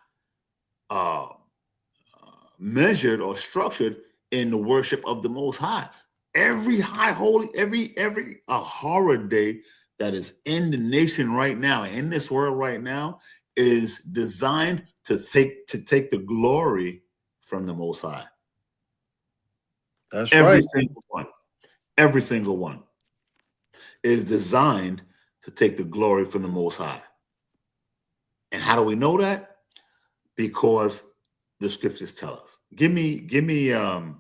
measured or structured in the worship of the Most High. Every high holy, every horror day that is in the nation right now, in this world right now, is designed to take the glory from the Most High. That's every right. single one. Every single one is designed to take the glory from the Most High. And how do we know that? Because the scriptures tell us. Give me all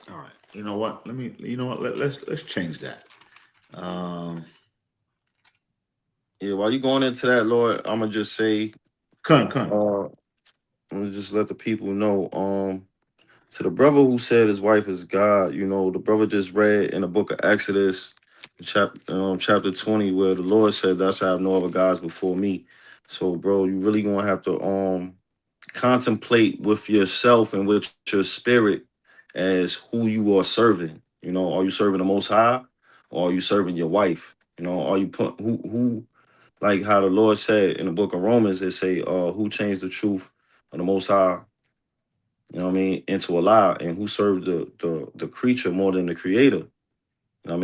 right. You know what? Let's change that. Yeah, while you going into that, Lord, I'm gonna just say, I'm gonna just let the people know. To the brother who said his wife is God, the brother just read in the book of Exodus, chapter 20, where the Lord said, "Thou shalt have no other gods before me." So, bro, you really gonna have to contemplate with yourself and with your spirit as who you are serving. Are you serving the Most High, or are you serving your wife? Are you put who like how the Lord said in the book of Romans, they say, who changed the truth of the Most High, into a lie, and who served the creature more than the creator? Are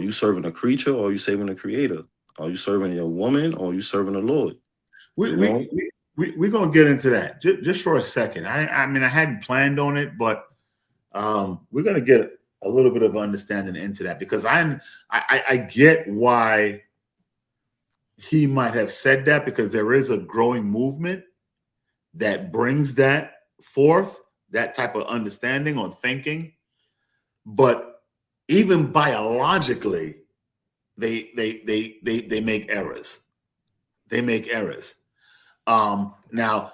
you serving the creature, or are you saving the creator? Are you serving your woman, or are you serving the Lord? We're gonna get into that just for a second. I mean, I hadn't planned on it, but we're gonna get a little bit of understanding into that, because I get why he might have said that, because there is a growing movement that brings that forth, that type of understanding or thinking. But even biologically, they make errors. They make errors. Now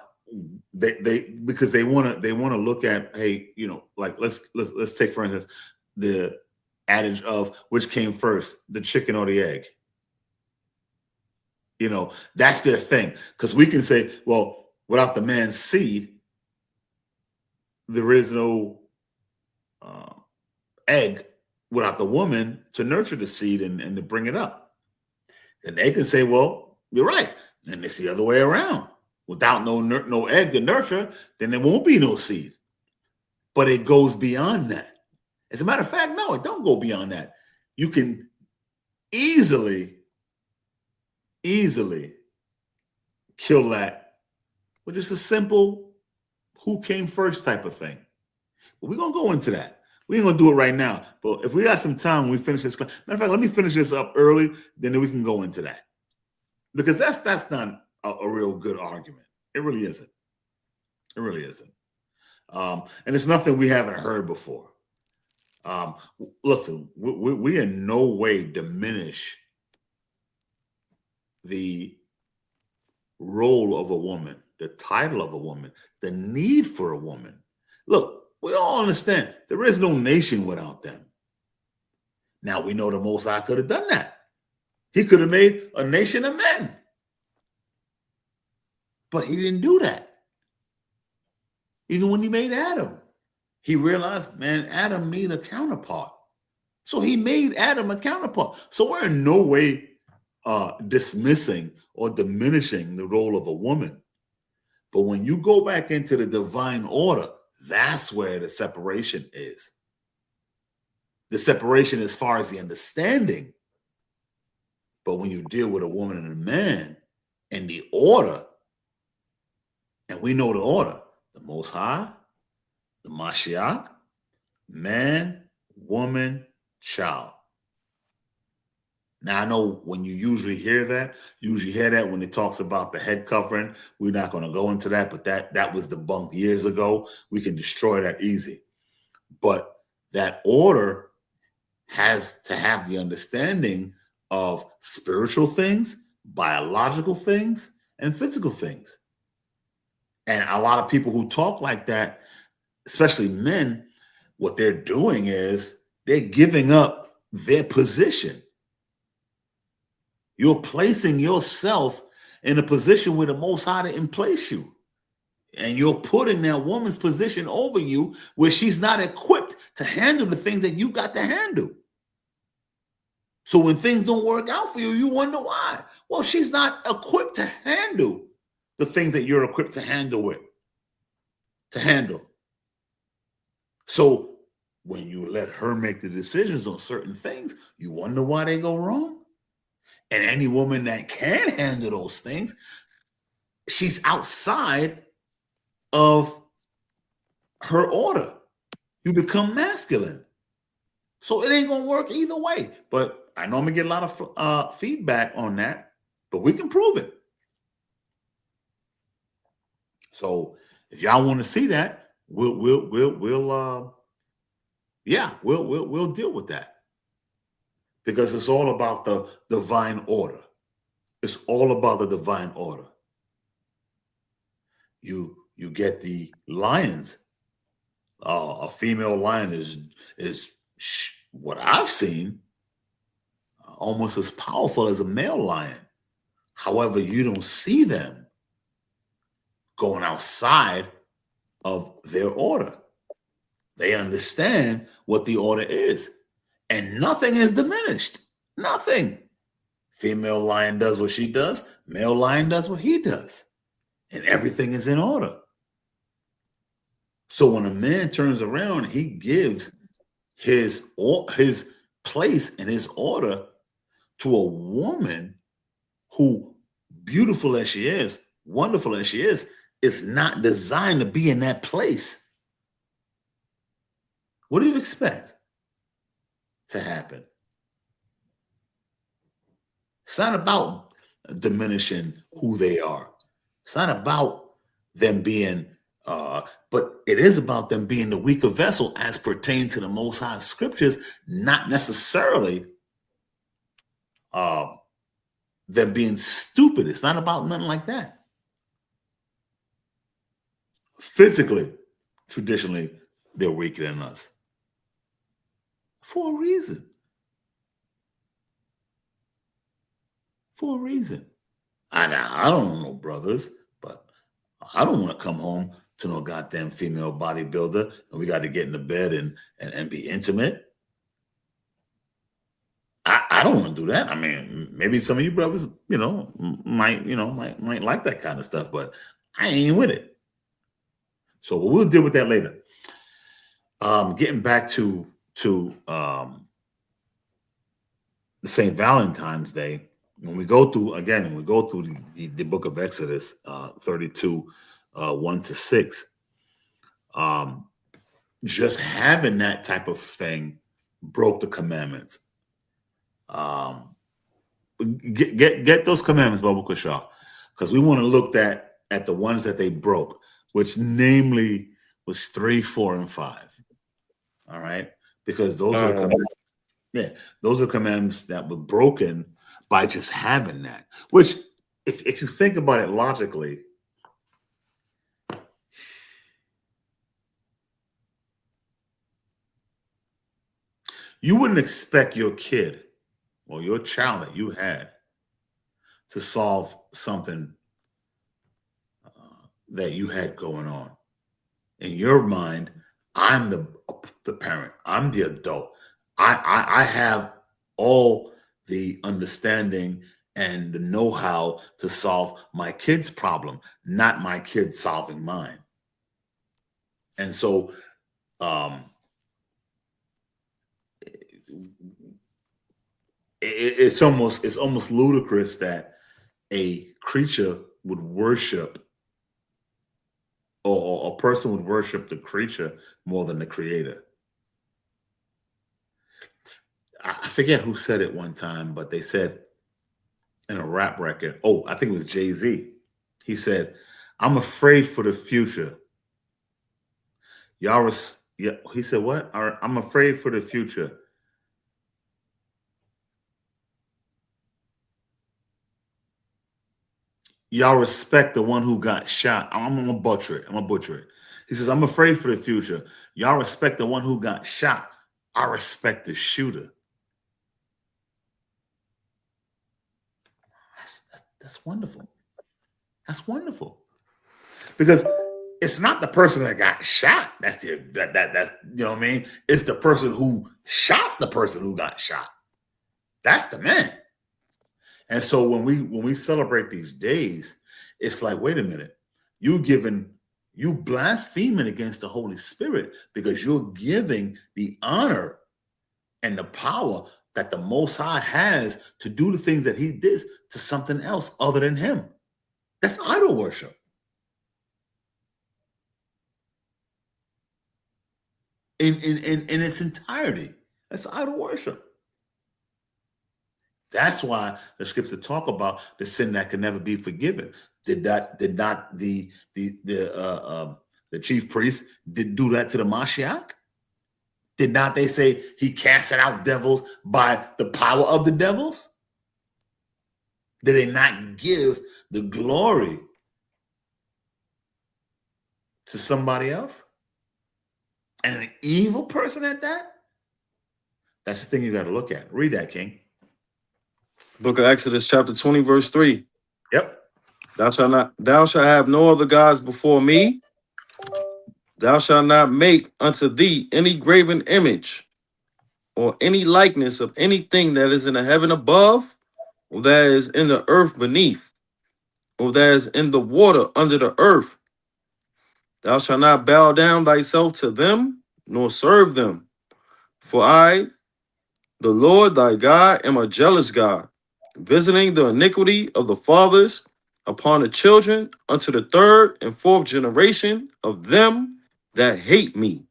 they because they want to look at, hey, like let's take, for instance, the adage of which came first, the chicken or the egg. That's their thing. Because we can say, well, without the man's seed, there is no egg without the woman to nurture the seed and to bring it up. And they can say, well, you're right. And it's the other way around. Without no egg to nurture, then there won't be no seed. But it goes beyond that. As a matter of fact, no, it don't go beyond that. You can easily kill that with just a simple who came first type of thing. But we're going to go into that. We ain't going to do it right now. But if we got some time when we finish this, matter of fact, let me finish this up early, then we can go into that. Because that's not a real good argument. It really isn't. It really isn't. And it's nothing we haven't heard before. Listen, we in no way diminish the role of a woman, the title of a woman, the need for a woman. Look, we all understand there is no nation without them. Now we know the Most High could have done that. He could have made a nation of men. But he didn't do that. Even when he made Adam, he realized, man, Adam needs a counterpart. So he made Adam a counterpart. So we're in no way dismissing or diminishing the role of a woman. But when you go back into the divine order, that's where the separation is. The separation as far as the understanding. But when you deal with a woman and a man and the order, and we know the order, the Most High, the Mashiach, man, woman, child. Now, I know when you usually hear that when it talks about the head covering. We're not going to go into that, but that was debunked years ago. We can destroy that easy. But that order has to have the understanding of spiritual things, biological things, and physical things. And a lot of people who talk like that, especially men, what they're doing is they're giving up their position. You're placing yourself in a position where the Most High didn't place you. And you're putting that woman's position over you where she's not equipped to handle the things that you got to handle. So when things don't work out for you, you wonder why. Well, she's not equipped to handle the things that you're equipped to handle. So when you let her make the decisions on certain things, you wonder why they go wrong. And any woman that can handle those things, she's outside of her order. You become masculine. So it ain't going to work either way. But I know I'm going to get a lot of feedback on that, but we can prove it. So if y'all want to see that, we'll deal with that. Because it's all about the divine order. It's all about the divine order. You get the lions. A female lion is what I've seen almost as powerful as a male lion. However, you don't see them going outside of their order. They understand what the order is. And nothing is diminished. Nothing. Female lion does what she does. Male lion does what he does. And everything is in order. So when a man turns around, he gives his place and his order to a woman who, beautiful as she is, wonderful as she is not designed to be in that place. What do you expect to happen? It's not about diminishing who they are. It's not about them being, but it is about them being the weaker vessel as pertained to the Most High scriptures, not necessarily them being stupid. It's not about nothing like that. Physically, traditionally, they're weaker than us. For a reason. For a reason. I don't know no brothers, but I don't want to come home to no goddamn female bodybuilder and we got to get in the bed and be intimate. I don't want to do that. I mean, maybe some of you brothers, might like that kind of stuff, but I ain't with it. So we'll deal with that later. Getting back to the St. Valentine's Day, when we go through the book of Exodus 32, 1-6, just having that type of thing broke the commandments. Get those commandments, Baba Kushaw, because we want to look at the ones that they broke, which namely was 3, 4, and 5. All right, because those are commandments. Yeah, those are commandments that were broken by just having that. Which, if you think about it logically, you wouldn't expect your kid or your child that you had to solve something that you had going on. In your mind, I'm the parent. I'm the adult. I have all the understanding and the know-how to solve my kid's problem, not my kid solving mine. And so it's almost ludicrous that a creature would worship or a person would worship the creature more than the creator. I forget who said it one time, but they said in a rap record, I think it was Jay-Z. He said, "I'm afraid for the future." He said, "What? I'm afraid for the future. y'all respect the one who got shot. I'm gonna butcher it. I'm gonna butcher it. He says, I'm afraid for the future. Y'all respect the one who got shot. I respect the shooter. That's wonderful. That's wonderful. Because it's not the person that got shot. That's you know what I mean? It's the person who shot the person who got shot. That's the man. And so when we celebrate these days, it's like, wait a minute, you blaspheming against the Holy Spirit because you're giving the honor and the power that the Most High has to do the things that he did to something else other than him. That's idol worship. In its entirety. That's idol worship. That's why the scripture talk about the sin that can never be forgiven. Did not the chief priest did do that to the Mashiach? Did not they say he casted out devils by the power of the devils? Did they not give the glory to somebody else? And an evil person at that? That's the thing you got to look at. Read that, King. Book of Exodus, chapter 20, verse 3. Yep. Thou shalt have no other gods before me. Thou shalt not make unto thee any graven image or any likeness of anything that is in the heaven above, or that is in the earth beneath, or that is in the water under the earth. Thou shalt not bow down thyself to them, nor serve them. For I, the Lord thy God, am a jealous God, visiting the iniquity of the fathers upon the children unto the third and fourth generation of them that hate me,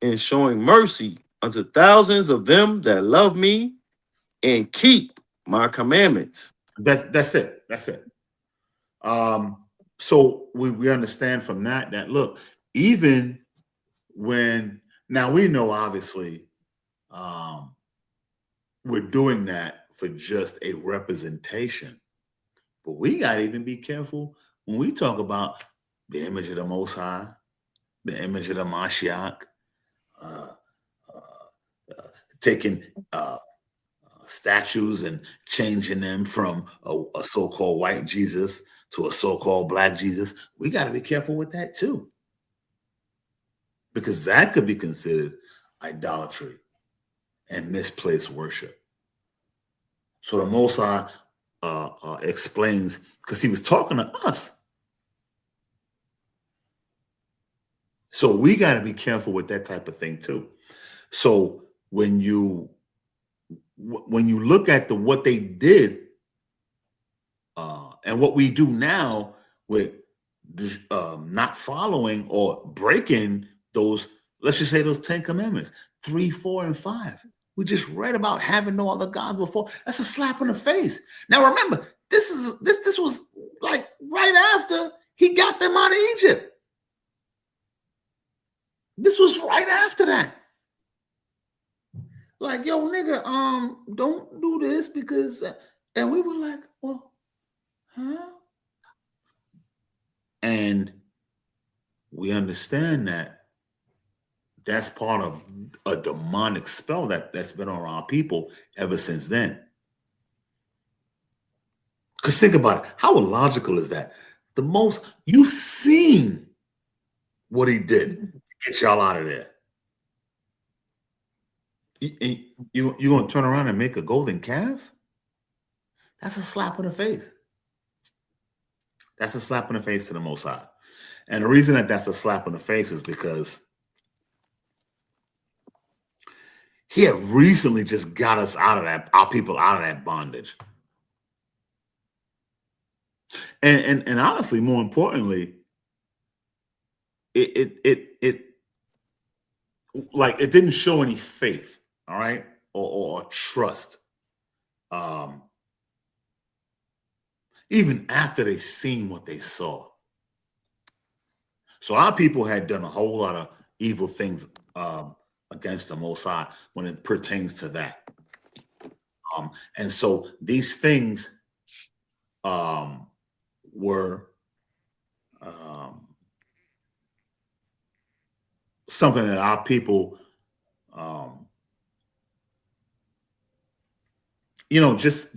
and showing mercy unto thousands of them that love me and keep my commandments. That's it. That's it. So we understand from that look, even when now we know obviously we're doing that for just a representation, but we gotta even be careful when we talk about the image of the Most High, the image of the Mashiach, uh, taking statues and changing them from a so-called white Jesus to a so-called black Jesus. We got to be careful with that too, because that could be considered idolatry and misplaced worship. So the Most High explains, because he was talking to us. So we got to be careful with that type of thing too. So when you look at what they did and what we do now with not following or breaking those, let's just say those 10 commandments, 3, 4, and 5. We just read about having no other gods before. That's a slap in the face. Now remember, this was like right after he got them out of Egypt. This was right after that. Like, yo, nigga, don't do this because, and we were like, well, huh? And we understand that that's part of a demonic spell that's been on our people ever since then. Because think about it. How illogical is that? You've seen what he did to get y'all out of there. You going to turn around and make a golden calf? That's a slap in the face. That's a slap in the face to the Most High. And the reason that that's a slap in the face is because he had recently just got us out of that, our people out of that bondage. And honestly, more importantly, it like it didn't show any faith, all right, or trust. Even after they seen what they saw. So our people had done a whole lot of evil things against the Most High when it pertains to that. And so these things were something that our people, just,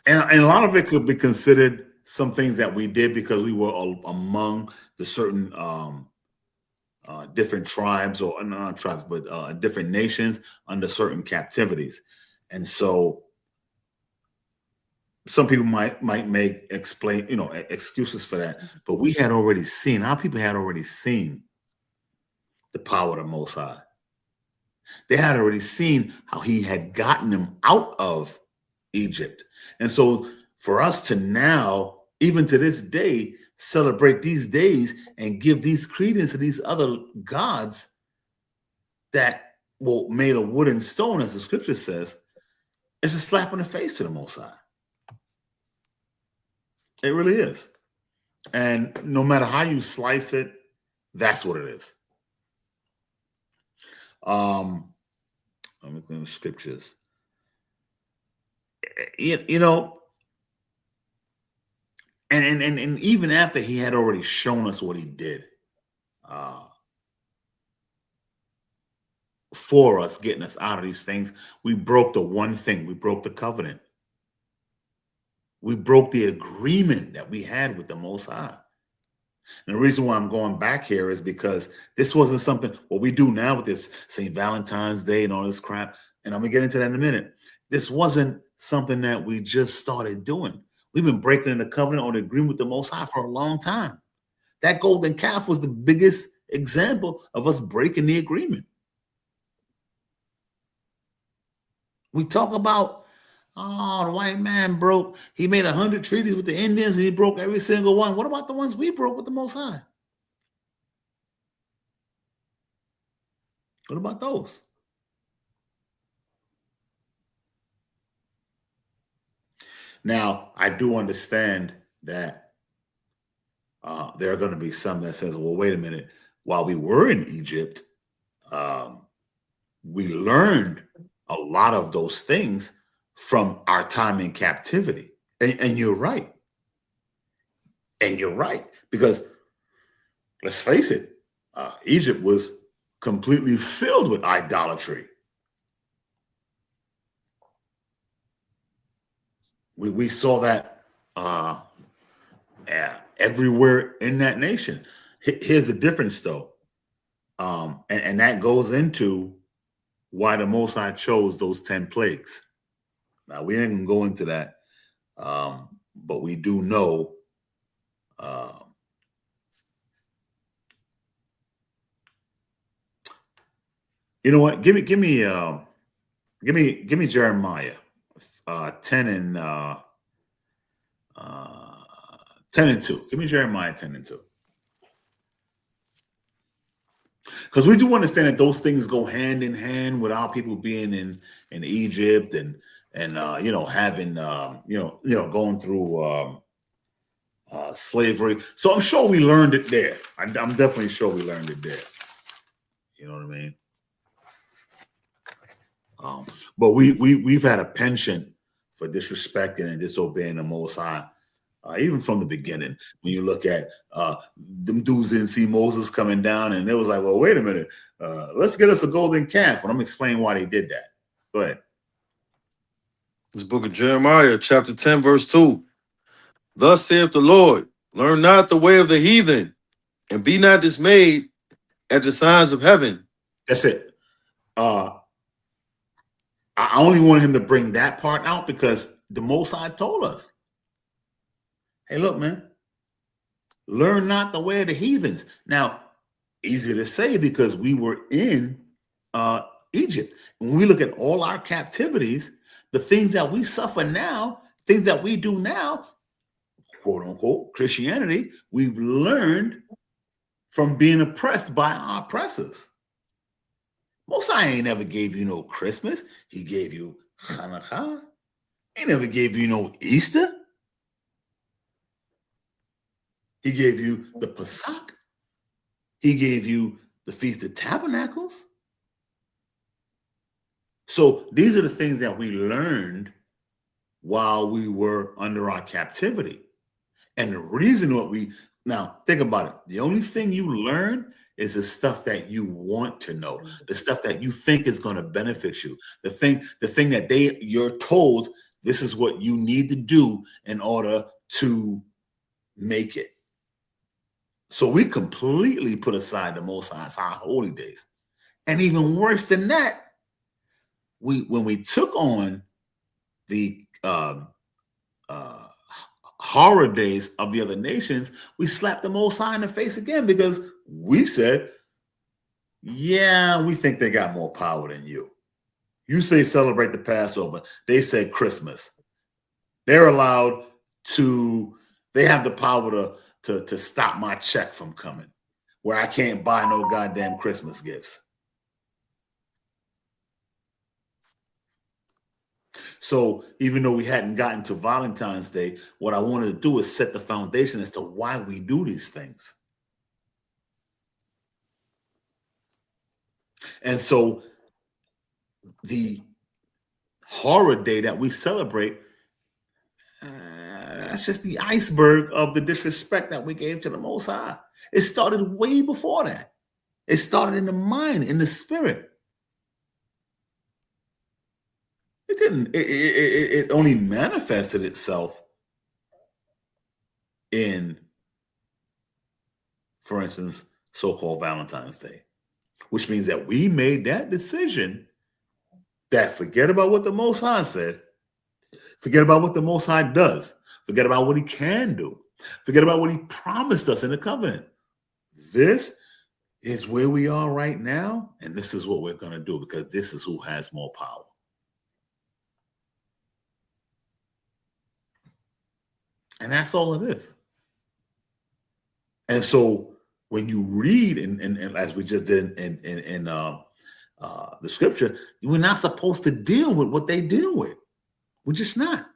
and a lot of it could be considered some things that we did because we were among the certain different tribes, or not tribes, but different nations under certain captivities. And so some people might make excuses for that, but we had already seen, our people had already seen the power of the Most High. They had already seen how he had gotten them out of Egypt. And so for us to now, even to this day, celebrate these days and give these credence to these other gods that made of wood and stone, as the scripture says, it's a slap in the face to the Most High. It really is. And no matter how you slice it, that's what it is. I'm looking at the scriptures. And even after he had already shown us what he did for us, getting us out of these things, we broke the one thing. We broke the covenant. We broke the agreement that we had with the Most High. And the reason why I'm going back here is because this wasn't something, what we do now with this St. Valentine's Day and all this crap, and I'm going to get into that in a minute. This wasn't something that we just started doing. We've been breaking the covenant or the agreement with the Most High for a long time. That golden calf was the biggest example of us breaking the agreement. We talk about, oh, the white man broke. He made 100 treaties with the Indians and he broke every single one. What about the ones we broke with the Most High? What about those? Now, I do understand that there are going to be some that says, well, wait a minute. While we were in Egypt, we learned a lot of those things from our time in captivity. And you're right. And you're right. Because let's face it, Egypt was completely filled with idolatry. We saw that everywhere in that nation. Here's the difference, though. And that goes into why the Most High chose those 10 plagues. Now, we ain't going to go into that, but we do know you know what? Give me Jeremiah 10 and 10 and 2. Give me Jeremiah 10 and 2. Because we do understand that those things go hand in hand with our people being in Egypt and having going through slavery. So I'm sure we learned it there. I'm definitely sure we learned it there. You know what I mean? But we've had a penchant for disrespecting and disobeying the Most High, even from the beginning. When you look at them dudes didn't see Moses coming down, and it was like, well, wait a minute, let's get us a golden calf. And I'm explaining why they did that. Go ahead. This book of Jeremiah, chapter 10, verse 2. Thus saith the Lord, learn not the way of the heathen, and be not dismayed at the signs of heaven. That's it. I only wanted him to bring that part out because the Most High told us, hey, look, man, learn not the way of the heathens. Now, easy to say because we were in Egypt. When we look at all our captivities, the things that we suffer now, things that we do now, quote unquote, Christianity, we've learned from being oppressed by our oppressors. Most High ain't never gave you no Christmas. He gave you Hanukkah. He never gave you no Easter. He gave you the Pesach. He gave you the Feast of Tabernacles. So these are the things that we learned while we were under our captivity. And the reason what we now think about it, the only thing you learn is the stuff that you want to know, the stuff that you think is going to benefit you, the thing that you're told this is what you need to do in order to make it. So we completely put aside the Most High's high holy days. And even worse than that, when we took on the horror days of the other nations, we slapped the Most High in the face again because we said, yeah, we think they got more power than you. You say celebrate the Passover. They said Christmas. They're allowed to, they have the power to stop my check from coming, where I can't buy no goddamn Christmas gifts. So even though we hadn't gotten to Valentine's Day, what I wanted to do is set the foundation as to why we do these things. And so the horror day that we celebrate, that's just the iceberg of the disrespect that we gave to the Most High. It started way before that. It started in the mind, in the spirit. It didn't. It only manifested itself in, for instance, so-called Valentine's Day, which means that we made that decision that forget about what the Most High said, forget about what the Most High does, forget about what he can do, forget about what he promised us in the covenant. This is where we are right now, and this is what we're going to do because this is who has more power. And that's all it is. And so when you read, and as we just did in the scripture, we're not supposed to deal with what they deal with. We're just not.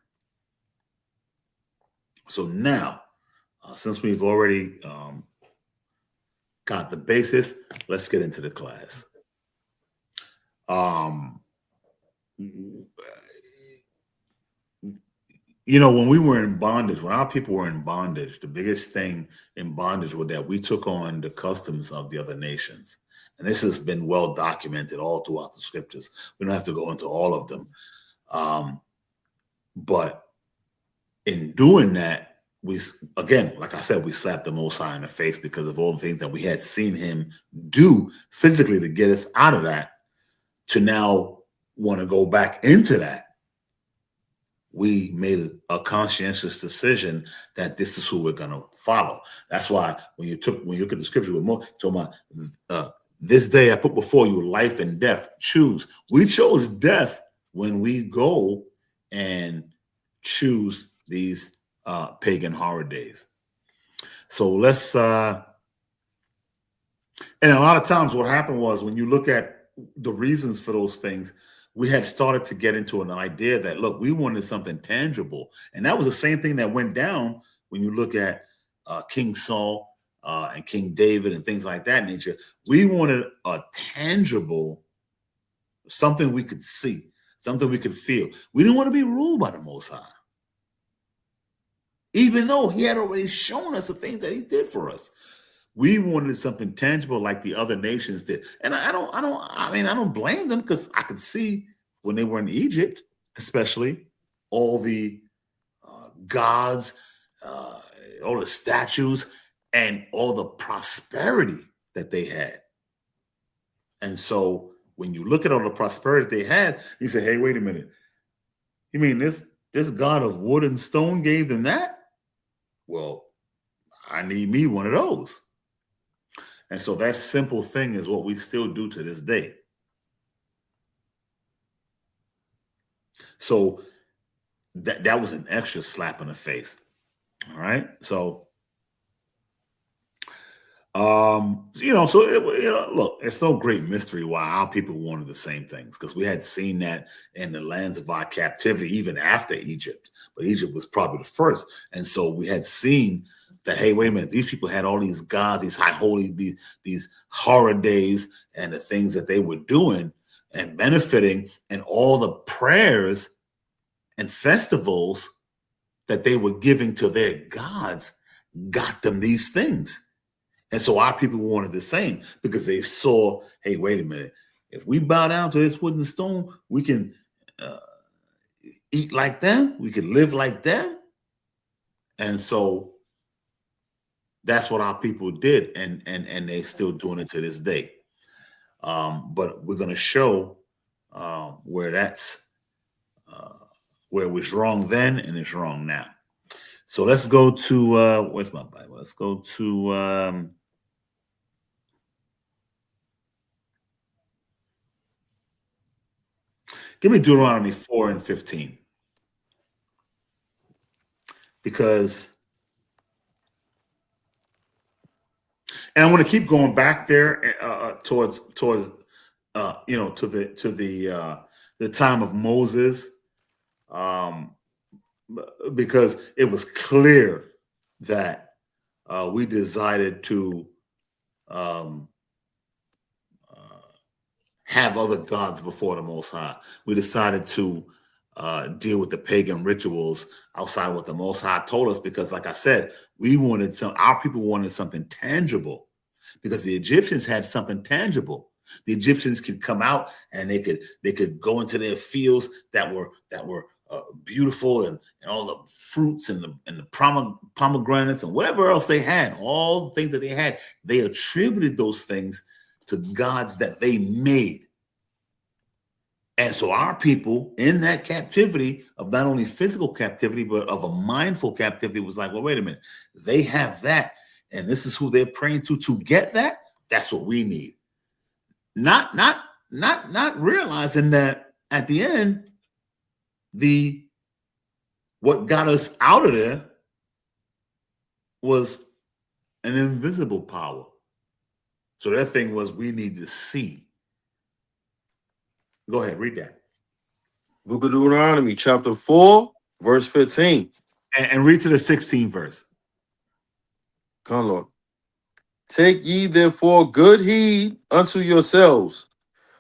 So now, since we've already got the basis, let's get into the class. You know, when we were in bondage, when our people were in bondage, the biggest thing in bondage was that we took on the customs of the other nations. And this has been well documented all throughout the scriptures. We don't have to go into all of them. But in doing that, we, again, like I said, we slapped the Most High in the face because of all the things that we had seen him do physically to get us out of that, to now want to go back into that. We made a conscientious decision that this is who we're going to follow. That's why when you look at the scripture with more, talking about this day I put before you life and death, choose. We chose death when we go and choose these pagan horror days. So let's, and a lot of times what happened was when you look at the reasons for those things, we had started to get into an idea that, look, we wanted something tangible. And that was the same thing that went down when you look at King Saul and King David and things like that nature. We wanted a tangible, something we could see, something we could feel. We didn't want to be ruled by the Most High, even though he had already shown us the things that he did for us. We wanted something tangible like the other nations did. And I don't blame them, because I could see when they were in Egypt, especially, all the gods, all the statues, and all the prosperity that they had. And so when you look at all the prosperity they had, you say, hey, wait a minute. You mean this God of wood and stone gave them that? Well, I need me one of those. And so that simple thing is what we still do to this day. So that was an extra slap in the face. All right. So, look, it's no great mystery why our people wanted the same things, because we had seen that in the lands of our captivity, even after Egypt. But Egypt was probably the first. And so we had seen that, hey, wait a minute, these people had all these gods, these high holy, these horror days, and the things that they were doing. and benefiting, and all the prayers and festivals that they were giving to their gods got them these things. And so our people wanted the same because they saw, hey, wait a minute. If we bow down to this wood and stone, we can eat like them. We can live like them. And so that's what our people did. And they're still doing it to this day. But we're going to show where that's where it was wrong then and it's wrong now. So let's go to where's my Bible? Let's go to give me Deuteronomy 4 and 15. Because and I want to keep going back there towards you know, to the time of Moses, because it was clear that we decided to have other gods before the Most High. We decided to deal with the pagan rituals outside of what the Most High told us, because, like I said, our people wanted something tangible, because the Egyptians had something tangible. The Egyptians could come out and they could go into their fields that were beautiful, and all the fruits and the pomegranates and whatever else they had, all the things that they had, they attributed those things to gods that they made. And so our people in that captivity of not only physical captivity, but of a mindful captivity was like, well, wait a minute, they have that, and this is who they're praying to get that. That's what we need. Not realizing that at the end, what got us out of there was an invisible power. So their thing was, we need to see. Go ahead, read that. Book of Deuteronomy, chapter 4, verse 15. And read to the 16th verse. Come, Lord. Take ye therefore good heed unto yourselves,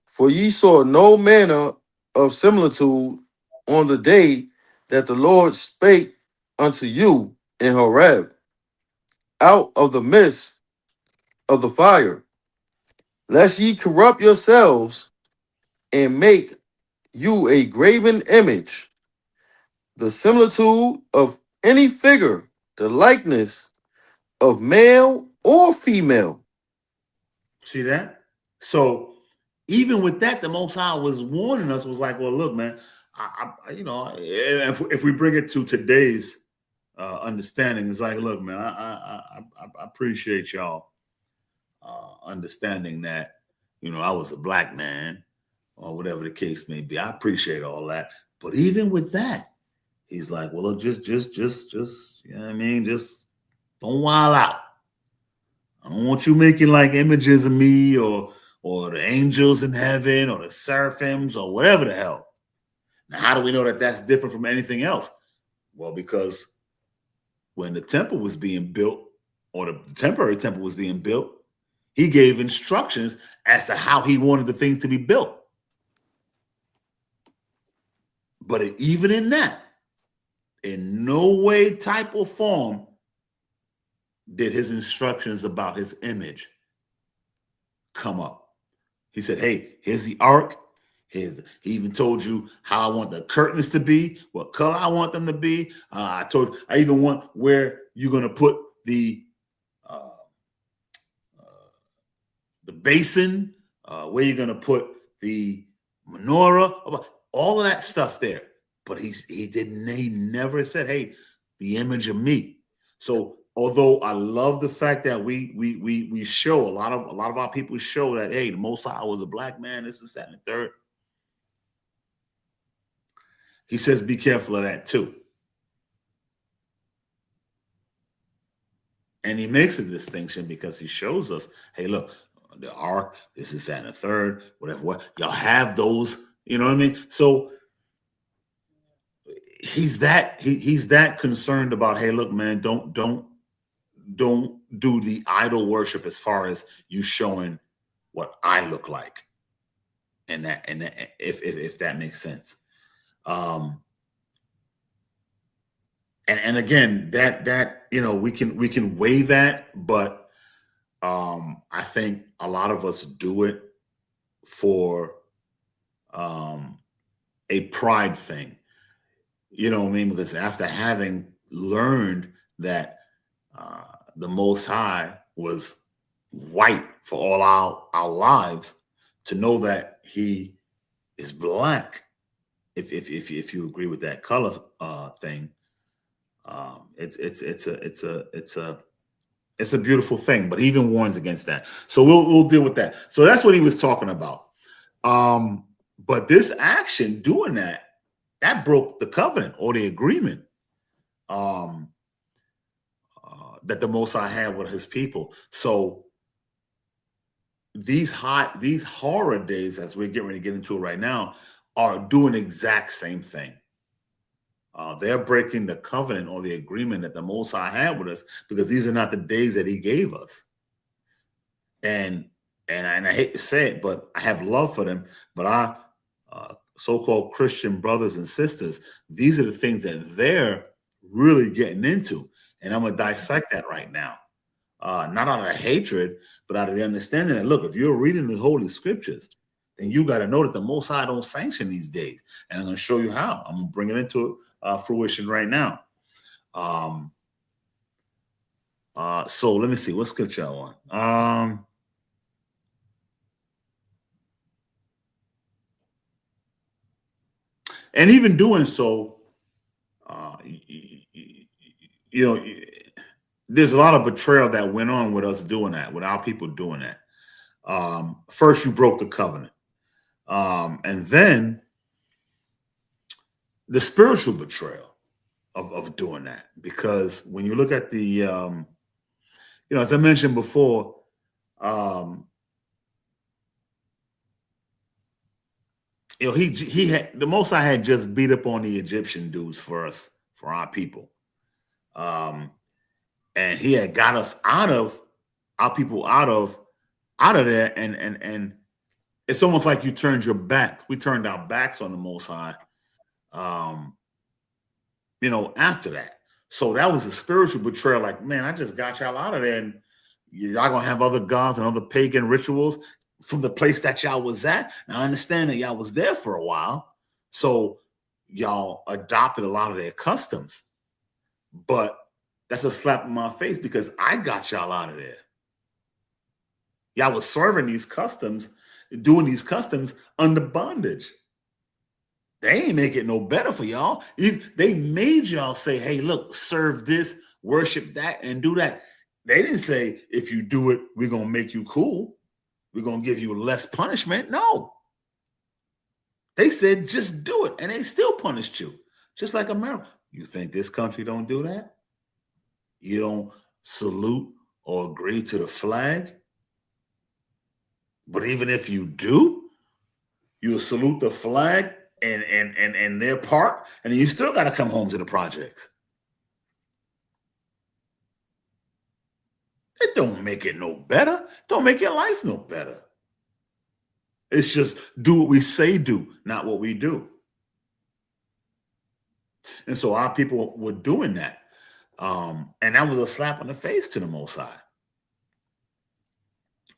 for ye saw no manner of similitude on the day that the Lord spake unto you in Horeb, out of the midst of the fire, lest ye corrupt yourselves and make you a graven image, the similitude of any figure, the likeness of male or female. See that? So even with that, the Most High was warning us, was like, well, look, man, you know, if we bring it to today's understanding, it's like, look, man, I appreciate y'all understanding that, you know, I was a black man or whatever the case may be. I appreciate all that. But even with that, he's like, well, look, just, you know what I mean? Just don't wild out. I don't want you making like images of me or the angels in heaven or the seraphims or whatever the hell. Now, how do we know that that's different from anything else? Well, because when the temple was being built, or the temporary temple was being built, he gave instructions as to how he wanted the things to be built. But even in that, in no way, type, or form did his instructions about his image come up. He said, hey, here's the ark. He even told you how I want the curtains to be, what color I want them to be. I even want where you're going to put the basin, where you're going to put the menorah, all of that stuff there. But he never said, hey, the image of me. So although I love the fact that we show a lot of our people show that, hey, the Most High was a black man, this, that, and the third. He says, be careful of that too. And he makes a distinction because he shows us, hey, look, the ark, this is that and the third, whatever, what y'all have those, you know what I mean? So he's that concerned about, hey, look, man, don't do the idol worship as far as you showing what I look like and that if that makes sense. And again, that we can weigh that, but I think a lot of us do it for a pride thing. You know what I mean? Because after having learned that the Most High was white for all our lives, to know that He is black, if you agree with that color thing, it's a beautiful thing. But He even warns against that. So we'll deal with that. So that's what He was talking about. But this action, doing that broke the covenant or the agreement that the Most High had with His people. So these horror days, as we're getting ready to get into it right now, are doing the exact same thing. They're breaking the covenant or the agreement that the Most High had with us, because these are not the days that He gave us. And I hate to say it, but I have love for them. But our so-called Christian brothers and sisters, these are the things that they're really getting into. And I'm going to dissect that right now. Not out of hatred, but out of the understanding that, look, if you're reading the Holy Scriptures, then you got to know that the Most High don't sanction these days. And I'm going to show you how. I'm going to bring it into fruition right now. So let me see. What scripture I want? And even doing so, there's a lot of betrayal that went on with us doing that, with our people doing that. First, you broke the covenant. And then the spiritual betrayal of doing that. Because when you look at the, as I mentioned before, he had, the Most High had just beat up on the Egyptian dudes for us, for our people. And He had got us out of our people out of there. And it's almost like you turned your backs. We turned our backs on the Most High, after that. So that was a spiritual betrayal. Like, man, I just got y'all out of there, and y'all gonna have other gods and other pagan rituals from the place that y'all was at. Now, I understand that y'all was there for a while, so y'all adopted a lot of their customs. But that's a slap in my face, because I got y'all out of there. Y'all was serving these customs, doing these customs under bondage. They ain't make it no better for y'all. They made y'all say, hey, look, serve this, worship that, and do that. They didn't say, if you do it, we're going to make you cool. We're going to give you less punishment. No. They said, just do it. And they still punished you. Just like America. You think this country don't do that? You don't salute or agree to the flag? But even if you do, you'll salute the flag and their part, and you still got to come home to the projects. It don't make it no better. Don't make your life no better. It's just do what we say do, not what we do. And so our people were doing that. And that was a slap in the face to the Most High.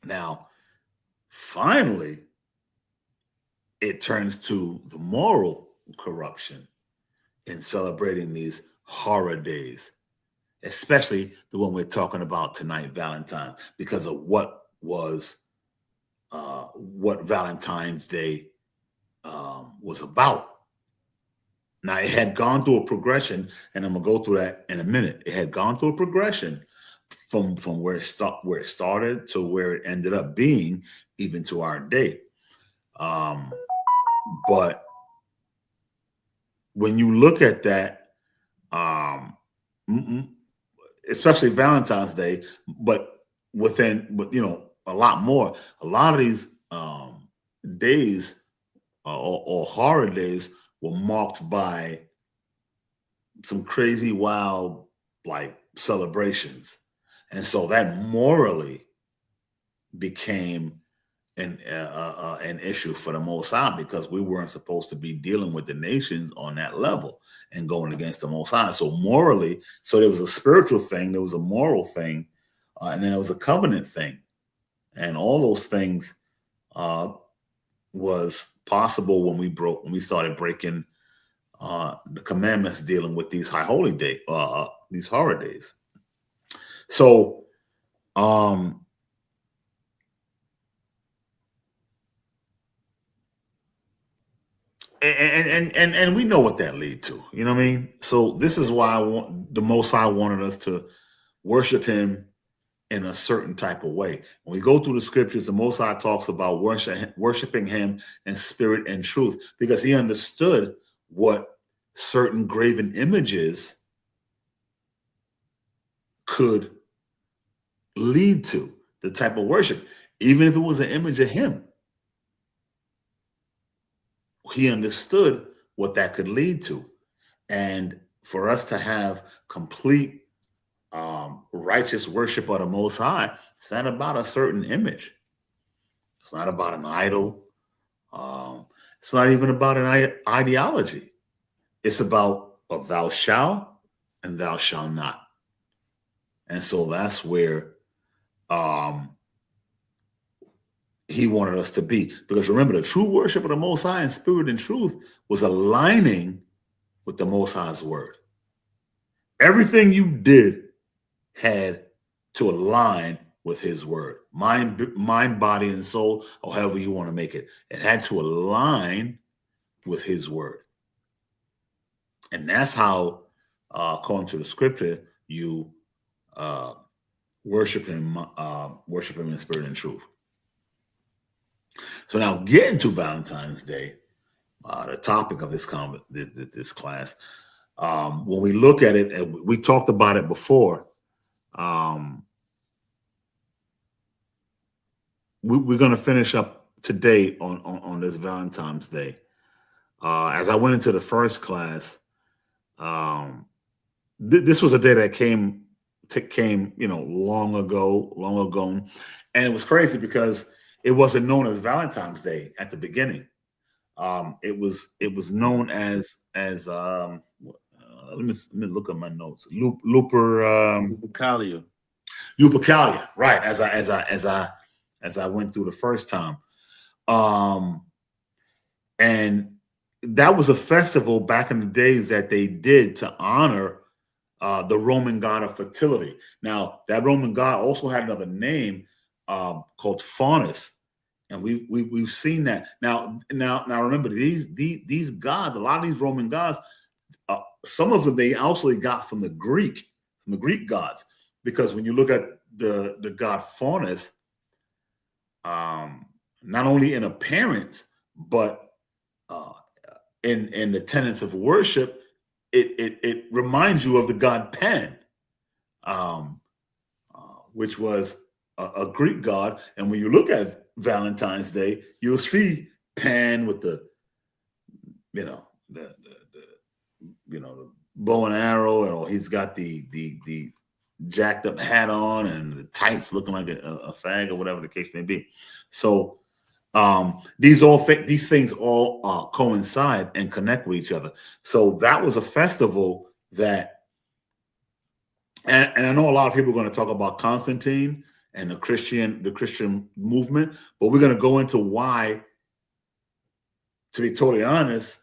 Now, finally, it turns to the moral corruption in celebrating these horror days, especially the one we're talking about tonight, Valentine, because of what Valentine's Day was about. Now, it had gone through a progression, and I'm gonna go through that in a minute. It had gone through a progression from where it started to where it ended up being, even to our day. But when you look at that, especially Valentine's Day, but a lot more, a lot of these days or horror days were marked by some crazy, wild, like, celebrations. And so that morally became an issue for the Most High, because we weren't supposed to be dealing with the nations on that level and going against the Most High. So morally, so there was a spiritual thing, there was a moral thing, and then there was a covenant thing, and all those things was possible when we started breaking the commandments dealing with these high holy day, these holidays. So, and we know what that lead to, you know what I mean? So this is why the Most High wanted us to worship him in a certain type of way. When we go through the scriptures, the Most High talks about worshiping him in spirit and truth, because he understood what certain graven images could lead to, the type of worship, even if it was an image of him. He understood what that could lead to. And for us to have complete righteous worship of the Most High, it's not about a certain image. It's not about an idol. It's not even about an ideology. It's about a thou shalt and thou shalt not. And so that's where he wanted us to be. Because remember, the true worship of the Most High in spirit and truth was aligning with the Most High's word. Everything you did had to align with his word. Mind, body, and soul, or however you want to make it. It had to align with his word. And that's how, according to the scripture, you worship him in spirit and truth. So now, getting to Valentine's Day, the topic of this class, when we look at it, and we talked about it before, we're going to finish up today on this Valentine's Day. As I went into the first class, this was a day that came, long ago, and it was crazy because it wasn't known as Valentine's Day at the beginning. It was known as let me look at my notes. Lupercalia. Lupercalia, right? As I went through the first time, and that was a festival back in the days that they did to honor the Roman god of fertility. Now, that Roman god also had another name called Faunus, and we've seen that. Now remember, these gods, a lot of these Roman gods, some of them they also got from the Greek gods, because when you look at the god Faunus, not only in appearance but in the tenets of worship, it reminds you of the god Pan, which was a Greek god. And when you look at Valentine's Day, you'll see Pan with the bow and arrow, and he's got the jacked up hat on and the tights looking like a fag or whatever the case may be. So these things all coincide and connect with each other. So that was a festival that, and I know a lot of people are going to talk about Constantine and the Christian movement, but we're going to go into why, to be totally honest,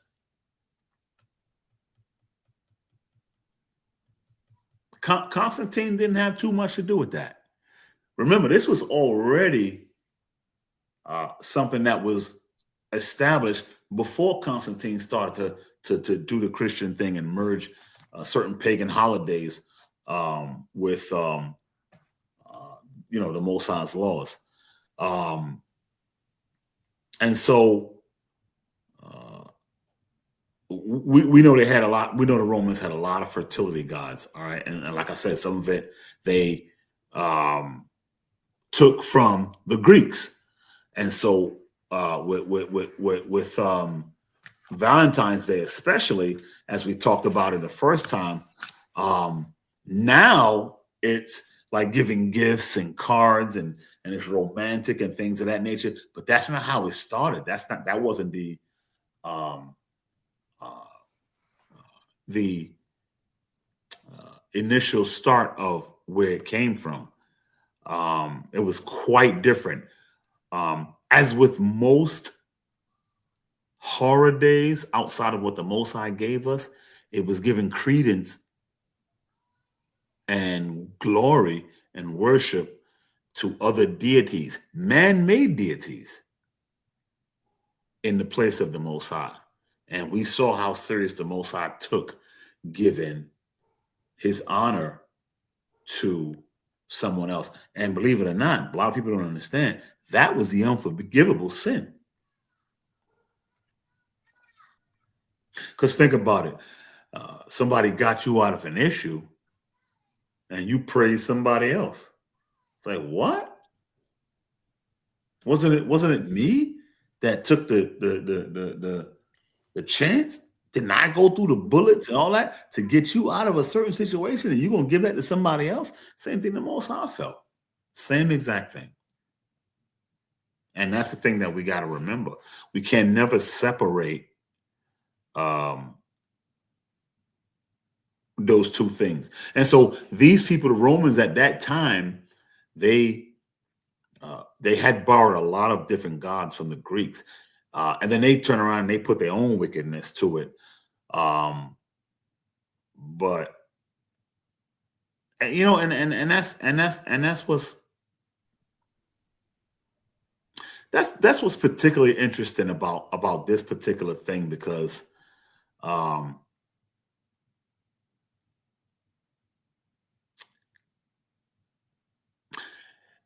Constantine didn't have too much to do with that. Remember, this was already something that was established before Constantine started to do the Christian thing and merge certain pagan holidays with the Most High's laws. And so we know they had a lot. We know the Romans had a lot of fertility gods. All right, and like I said, some of it they took from the Greeks. And so with Valentine's Day, especially, as we talked about it the first time, now it's like giving gifts and cards and it's romantic and things of that nature. But that's not how it started. That wasn't um, uh, the initial start of where it came from. It was quite different. As with most horror days outside of what the Most High gave us, it was giving credence and glory and worship to other deities, man-made deities, in the place of the Most High. And we saw how serious the Most High took giving his honor to someone else. And believe it or not, a lot of people don't understand, that was the unforgivable sin. Because think about it. Somebody got you out of an issue and you praise somebody else. It's like, what? Wasn't it me that took the chance? Didn't I go through the bullets and all that to get you out of a certain situation, and you're gonna give that to somebody else? Same thing the Most High felt. Same exact thing. And that's the thing that we got to remember. We can never separate those two things. And so these people, the Romans at that time, they had borrowed a lot of different gods from the Greeks, and then they turn around and they put their own wickedness to it. But you know, and that's what's particularly interesting about this particular thing, because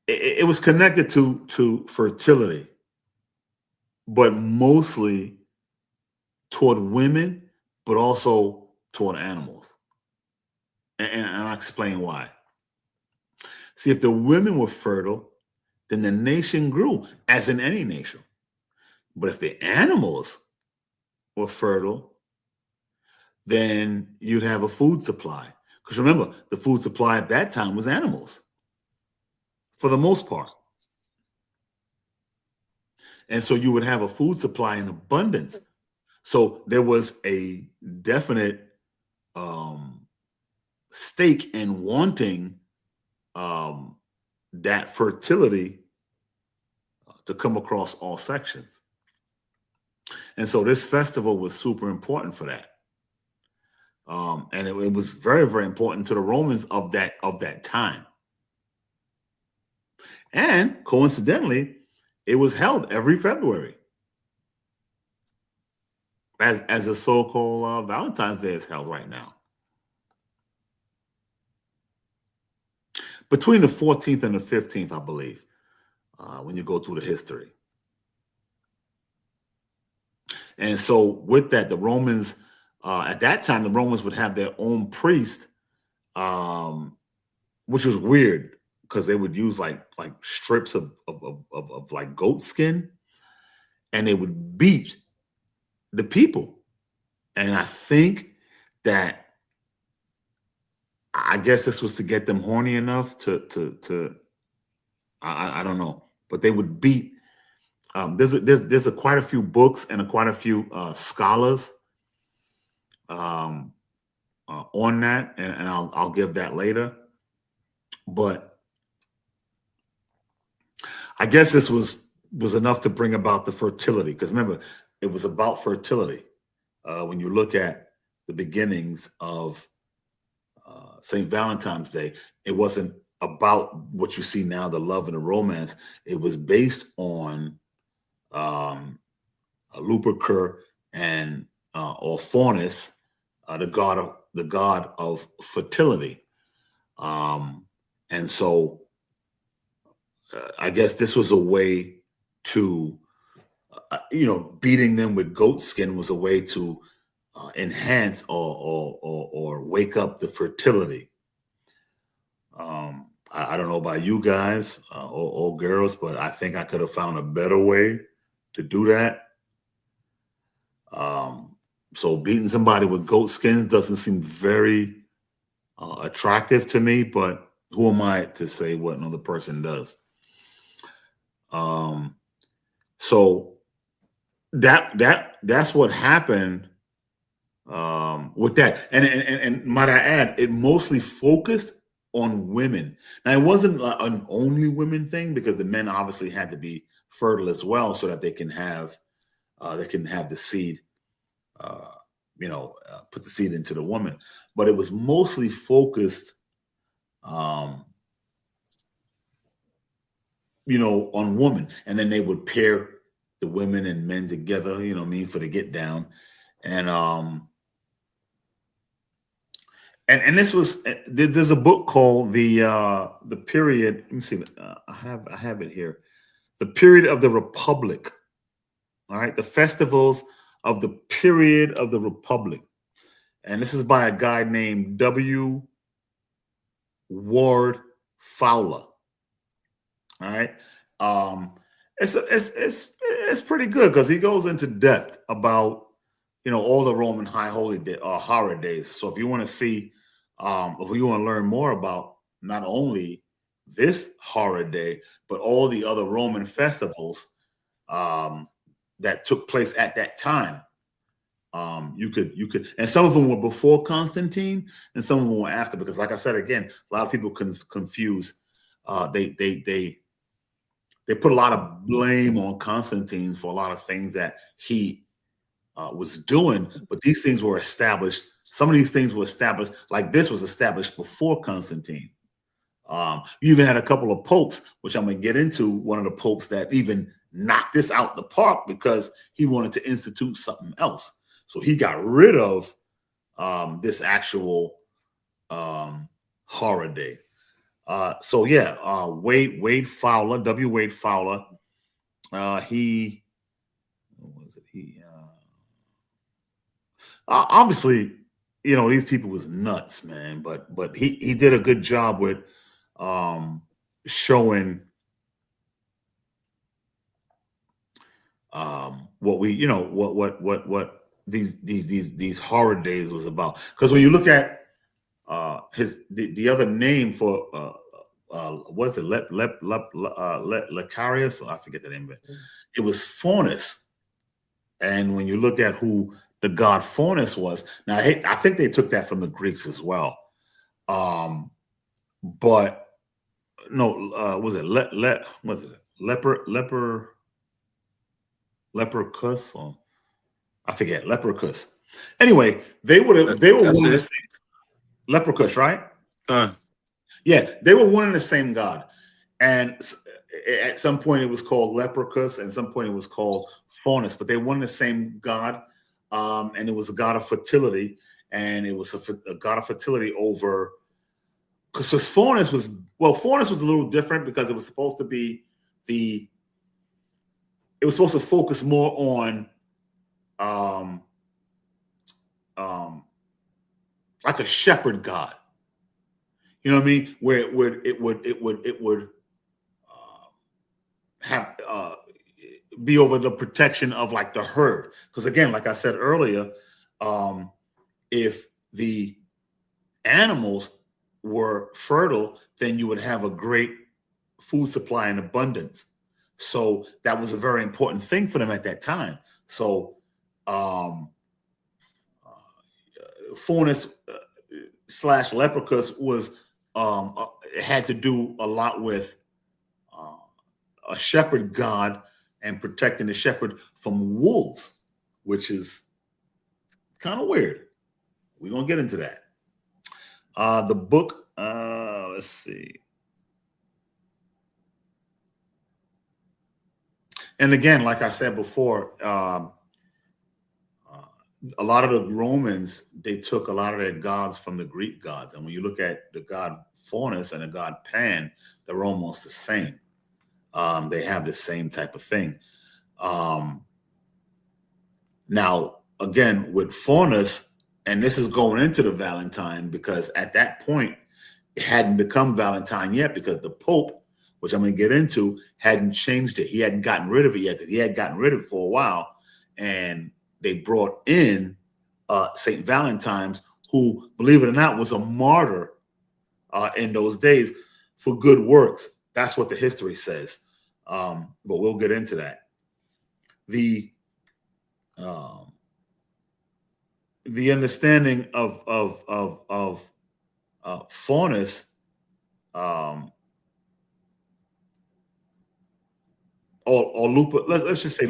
it was connected to fertility, but mostly toward women, but also toward animals. And I'll explain why. See, if the women were fertile, then the nation grew, as in any nation. But if the animals were fertile, then you'd have a food supply. Because remember, the food supply at that time was animals, for the most part. And so you would have a food supply in abundance. So there was a definite stake in wanting that fertility to come across all sections. And so this festival was super important for that. And it was very, very important to the Romans of that time. And coincidentally, it was held every February, as the so-called Valentine's Day is held right now. Between the 14th and the 15th, I believe, when you go through the history. And so with that, the Romans, at that time, the Romans would have their own priest, which was weird, because they would use like strips of like goat skin, and they would beat the people. And I think that, I guess this was to get them horny enough to I don't know, but they would beat. There's quite a few books and quite a few scholars on that, and I'll give that later. But I guess this was enough to bring about the fertility, because remember, it was about fertility. When you look at the beginnings of St. Valentine's Day, it wasn't about what you see now, the love and the romance. It was based on Lupercal and or Faunus, the god of fertility. And so I guess this was a way to, beating them with goat skin was a way to enhance or wake up the fertility. I don't know about you guys or girls, but I think I could have found a better way to do that. So beating somebody with goat skins doesn't seem very attractive to me, but who am I to say what another person does? So that's what happened with that. And might I add, it mostly focused on women. Now it wasn't an only women thing, because the men obviously had to be fertile as well, so that they can have the seed, put the seed into the woman. But it was mostly focused, on women, and then they would pair the women and men together, you know what I mean, for the get down. And this was, there's a book called the period. Let me see. I have it here. The Period of the Republic. All right, the festivals of the period of the Republic, and this is by a guy named W. Ward Fowler. All right, it's pretty good, because he goes into depth about all the Roman high holy day, horror days. So if you want to see, if you want to learn more about not only this horror day, but all the other Roman festivals that took place at that time, you could, and some of them were before Constantine, and some of them were after. Because, like I said again, a lot of people confuse. They put a lot of blame on Constantine for a lot of things that he was doing, but these things were established. Some of these things were established, like this was established before Constantine. You even had a couple of popes, which I'm going to get into. One of the popes that even knocked this out the park, because he wanted to institute something else. So he got rid of this actual horror day. So yeah, Wade Fowler, W. Wade Fowler. He, what was it? Obviously, these people was nuts, man. But he did a good job with showing what we, what these horror days was about. Because when you look at the other name for what is it, Lecarius? I forget the name of it. It was Faunus. And when you look at who the god Faunus was, now I think they took that from the Greeks as well. But no, was it Leprechus? Or I forget, Leprechus. Anyway, they were one of the same. Leprechus, right? Yeah, they were one and the same god. And at some point it was called Leprechus, and at some point it was called Faunus, but they were one and the same god. And it was a god of fertility, and it was a god of fertility over, because Faunus was a little different, because it was supposed to be it was supposed to focus more on like a shepherd god. You know what I mean? Where it would have be over the protection of like the herd. Because again, like I said earlier, if the animals were fertile, then you would have a great food supply and abundance. So that was a very important thing for them at that time. So Faunus / Leprechus was had to do a lot with a shepherd god and protecting the shepherd from wolves, which is kind of weird. We're gonna get into that. The book, let's see. And again, like I said before, a lot of the Romans, they took a lot of their gods from the Greek gods. And when you look at the god Faunus and the god Pan, they're almost the same. They have the same type of thing. Now, again, with Faunus, and this is going into the Valentine, because at that point, it hadn't become Valentine yet, because the Pope, which I'm going to get into, hadn't changed it. He hadn't gotten rid of it yet, because he had gotten rid of it for a while. And they brought in St. Valentine's, who, believe it or not, was a martyr in those days for good works. That's what the history says. But we'll get into that. The understanding of Faunus or Lupa. Let's just say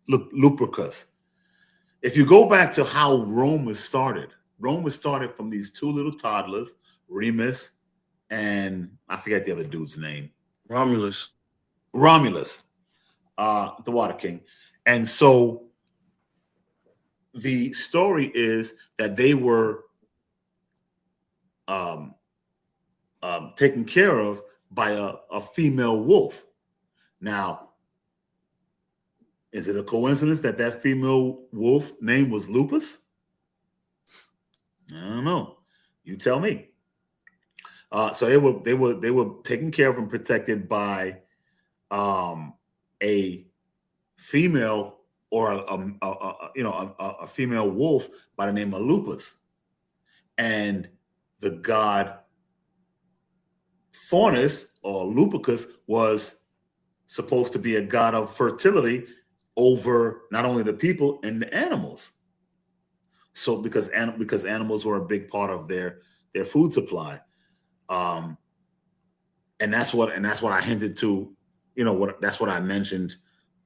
Lupercus. If you go back to how Rome was started from these two little toddlers, Remus and I forget the other dude's name. Romulus, the Water King. And so the story is that they were taken care of by a female wolf. Now, is it a coincidence that that female wolf name was Lupus? I don't know. You tell me. So they were taken care of and protected by a female or a female wolf by the name of Lupus, and the god Faunus or Lupercus was supposed to be a god of fertility over not only the people and the animals. So because animals were a big part of their food supply, and that's what I hinted to, that's what I mentioned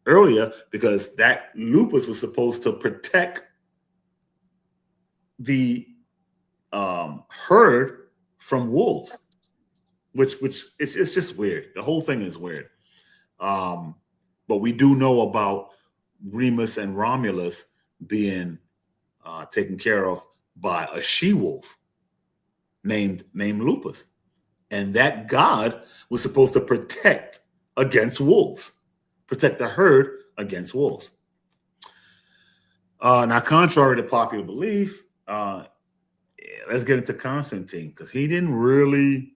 earlier, because that Lupus was supposed to protect the herd from wolves, which it's just weird. The whole thing is weird. But we do know about Remus and Romulus being taken care of by a she-wolf named Lupus. And that god was supposed to protect against wolves, protect the herd against wolves. Now, contrary to popular belief, let's get into Constantine, because he didn't really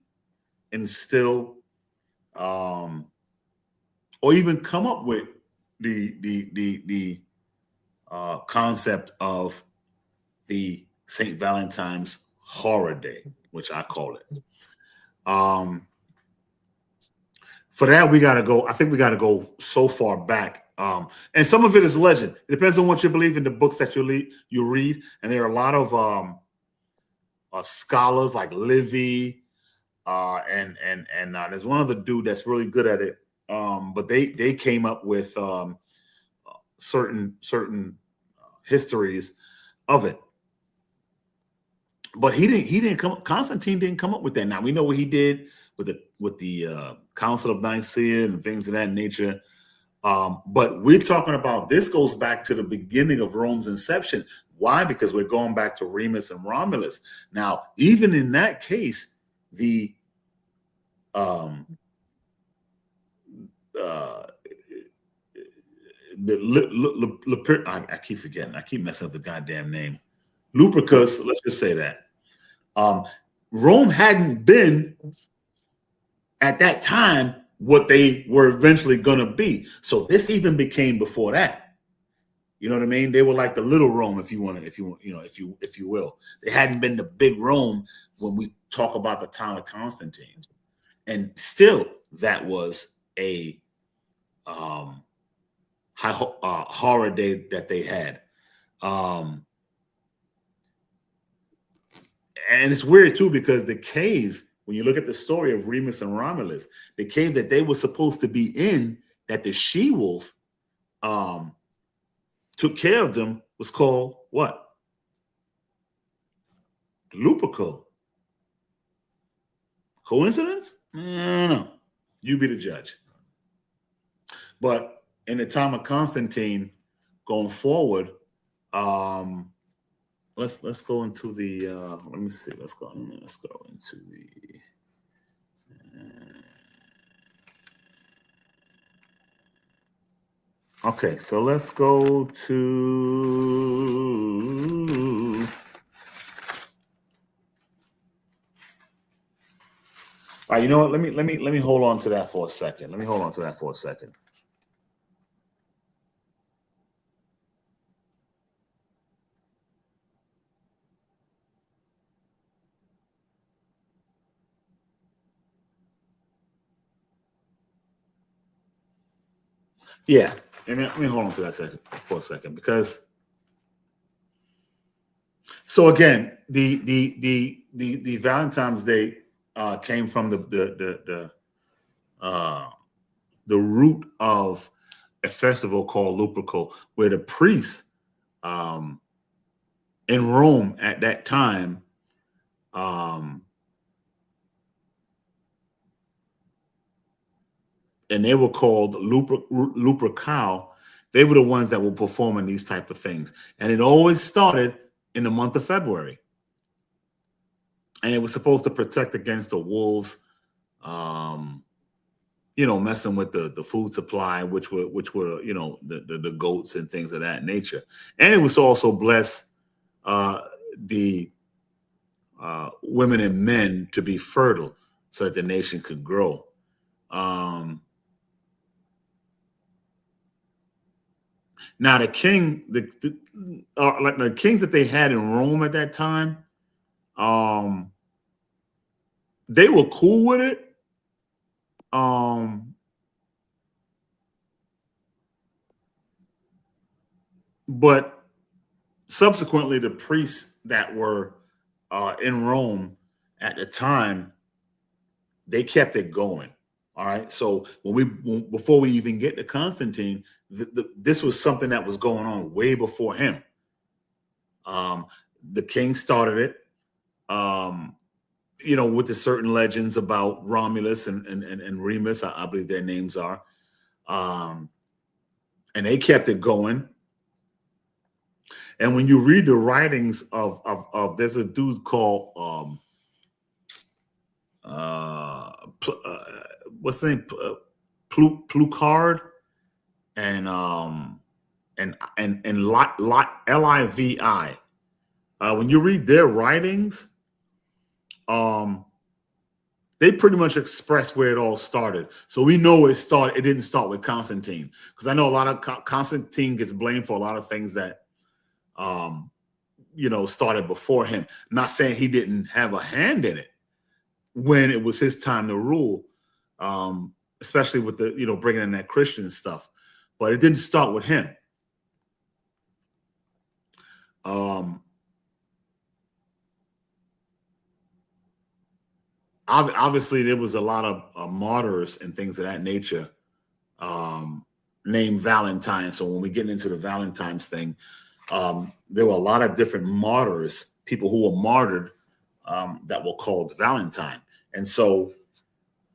instill or even come up with the concept of the St. Valentine's Horror Day, which I call it. For that, we got to go. I think we got to go so far back, and some of it is legend. It depends on what you believe in the books that you read, and there are a lot of scholars like Livy, and there's one other dude that's really good at it. But they came up with certain histories of it. But Constantine didn't come up with that. Now we know what he did with the Council of Nicaea and things of that nature. But we're talking about, this goes back to the beginning of Rome's inception. Why? Because we're going back to Remus and Romulus. Now, even in that case, I keep forgetting. I keep messing up the goddamn name. Lupercus, let's just say that. Rome hadn't been at that time what they were eventually going to be. So this even became before that. You know what I mean? They were like the little Rome, if you will. They hadn't been the big Rome when we talk about the time of Constantine. And still, that was a horror day that they had. And it's weird too, because the cave, when you look at the story of Remus and Romulus, the cave that they were supposed to be in, that the she-wolf took care of them, was called what? Lupercal. Coincidence? No. You be the judge. But in the time of Constantine, going forward, let's go into the let me see. Let's go into the okay, so let's go to all right, you know what? Let me hold on to that for a second. Yeah. Let me hold on to that for a second, because so again, the Valentine's Day came from the root of a festival called Lupercal, where the priests um, in Rome at that time and they were called Lupercal. They were the ones that were performing these type of things, and it always started in the month of February, and it was supposed to protect against the wolves, messing with the food supply, which were the goats and things of that nature, and it was also bless the women and men to be fertile so that the nation could grow. Now the king, like the kings that they had in Rome at that time, they were cool with it. But subsequently, the priests that were in Rome at the time, they kept it going. All right. So before we even get to Constantine, this was something that was going on way before him. The king started it, with the certain legends about Romulus and Remus, I believe their names are. And they kept it going. And when you read the writings of there's a dude called what's the name, Plucard, and Livi. When you read their writings, they pretty much express where it all started. So we know it didn't start with Constantine, because I know a lot of Constantine gets blamed for a lot of things that started before him. I'm not saying he didn't have a hand in it when it was his time to rule, especially with the bringing in that Christian stuff, but it didn't start with him. Obviously, there was a lot of martyrs and things of that nature named Valentine. So when we get into the Valentine's thing, there were a lot of different martyrs, people who were martyred, that were called Valentine. And so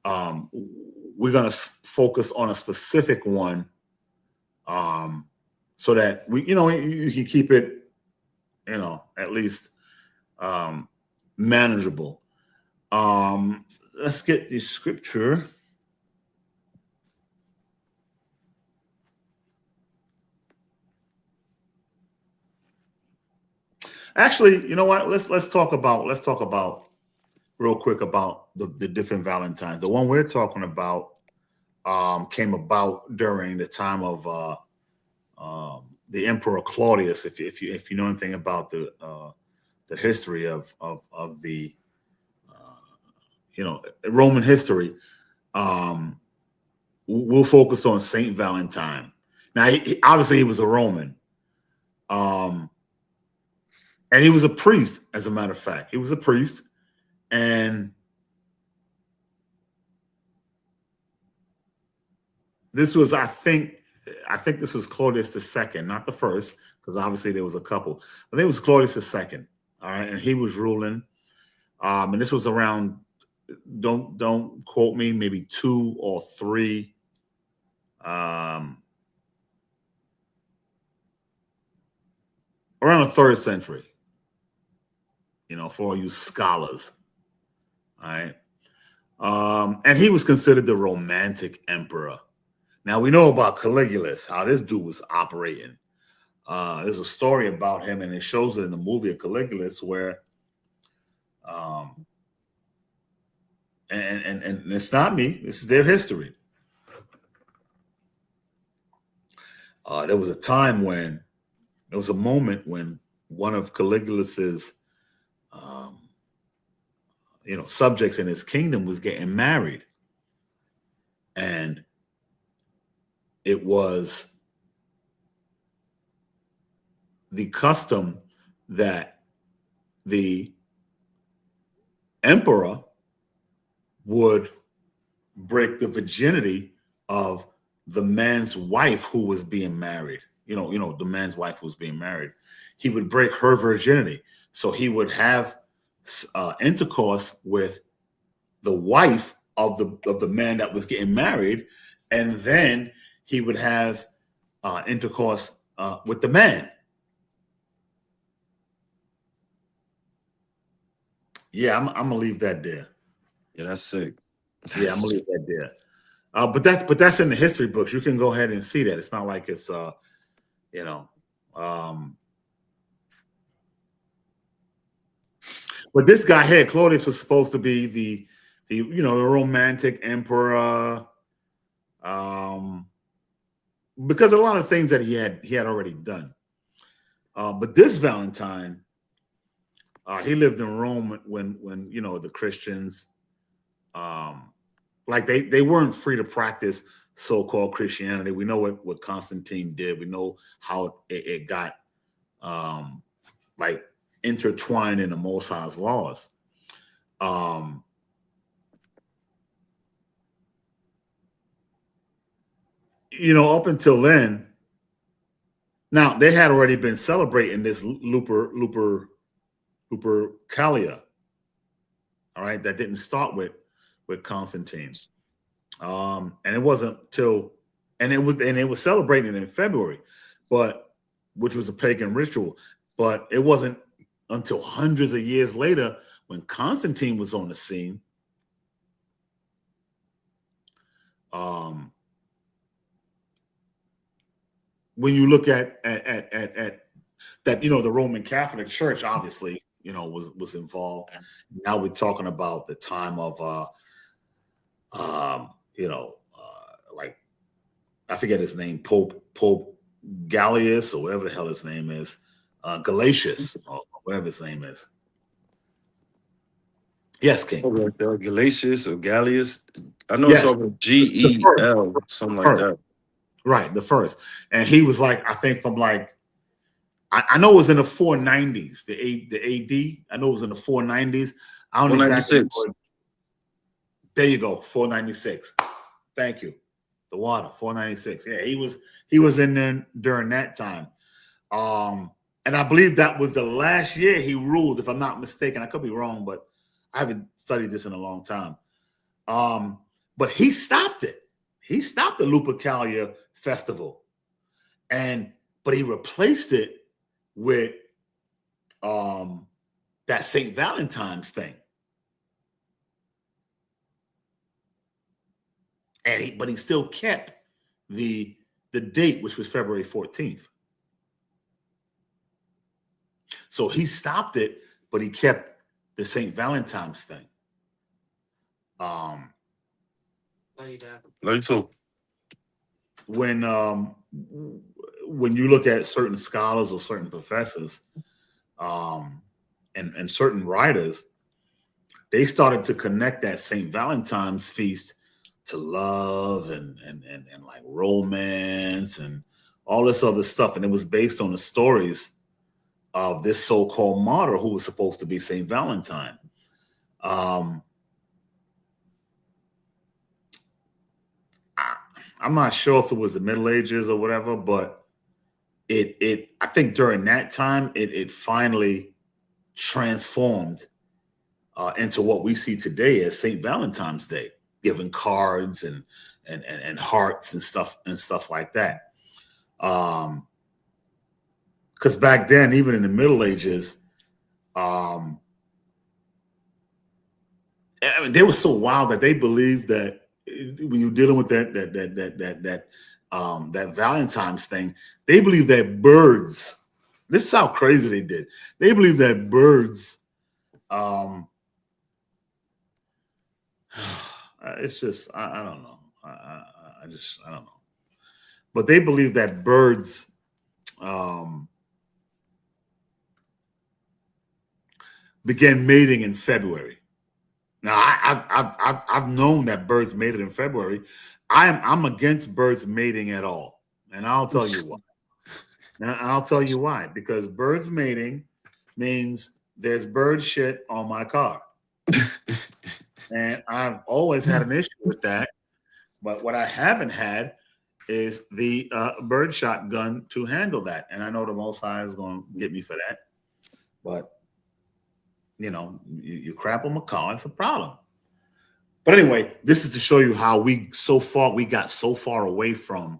we're going to focus on a specific one, so that you can keep it, at least manageable. Let's get the scripture. Actually, you know what? Let's talk about real quick about the different Valentines. The one we're talking about came about during the time of the Emperor Claudius. If you know anything about the history of the Roman history, we'll focus on Saint Valentine. Now, obviously, he was a Roman, and he was a priest. As a matter of fact, he was a priest, and this was, I think this was Claudius II, not the first, because obviously there was a couple. I think it was Claudius II. All right, and he was ruling, and this was around. Don't quote me. Maybe 2 or 3. Around the 3rd century. For all you scholars. All right. And he was considered the romantic emperor. Now we know about Caligula, how this dude was operating. There's a story about him, and it shows it in the movie of Caligula, where and it's not me, this is their history. There was a moment when one of Caligula's subjects in his kingdom was getting married, and it was the custom that the emperor would break the virginity of the man's wife who was being married. The man's wife who was being married. He would break her virginity. So he would have intercourse with the wife of the man that was getting married, and then he would have intercourse with the man. Yeah, I'm gonna leave that there. Yeah, that's sick. Yeah, I'm gonna leave that there. But that's in the history books. You can go ahead and see that. It's not like it's but this guy here, Claudius, was supposed to be the romantic emperor, because a lot of things that he had already done. But this Valentine, he lived in Rome when the Christians, like they weren't free to practice so-called Christianity. We know what Constantine did. We know how it got like intertwined in the Most High's laws. Up until then, now they had already been celebrating this Lupercalia. All right, that didn't start with Constantine. And it wasn't till, and it was celebrated in February, which was a pagan ritual. But it wasn't until hundreds of years later when Constantine was on the scene. When you look at that, the Roman Catholic Church obviously, was involved. Now we're talking about the time of like, I forget his name, Pope Gallius or whatever the hell his name is, Galatius or whatever his name is. Yes, King. Galatius or Gallius. I know it's over GEL, something like that. Right, the first. And he was like, I think from like, I know it was in the 490s, the AD. I know it was in the 490s. I don't exactly know. There you go, 496. Thank you. The water, 496. Yeah, he was in there during that time. And I believe that was the last year he ruled, if I'm not mistaken. I could be wrong, but I haven't studied this in a long time. But he stopped it. He stopped the Lupercalia festival. But he replaced it with that St. Valentine's thing. But he still kept the date, which was February 14th. So he stopped it, but he kept the St. Valentine's thing. Like so. When you look at certain scholars or certain professors, and certain writers, they started to connect that St. Valentine's feast to love and like romance and all this other stuff. And it was based on the stories of this so-called martyr who was supposed to be St. Valentine. I'm not sure if it was the Middle Ages or whatever, but I think during that time, it finally transformed into what we see today as St. Valentine's Day, giving cards and hearts and stuff like that. Because back then, even in the Middle Ages, they were so wild that they believed that when you're dealing with that Valentine's thing, they believe that birds. This is how crazy they did. They believe that birds. It's just I don't know. I don't know. But they believe that birds began mating in February. Now, I've known that birds mated in February. I'm against birds mating at all, and I'll tell you why. And I'll tell you why. Because birds mating means there's bird shit on my car, and I've always had an issue with that. But what I haven't had is the bird shotgun to handle that, and I know the Most High is going to get me for that. But you you crap on my car, it's a problem. But anyway, this is to show you how we got so far away from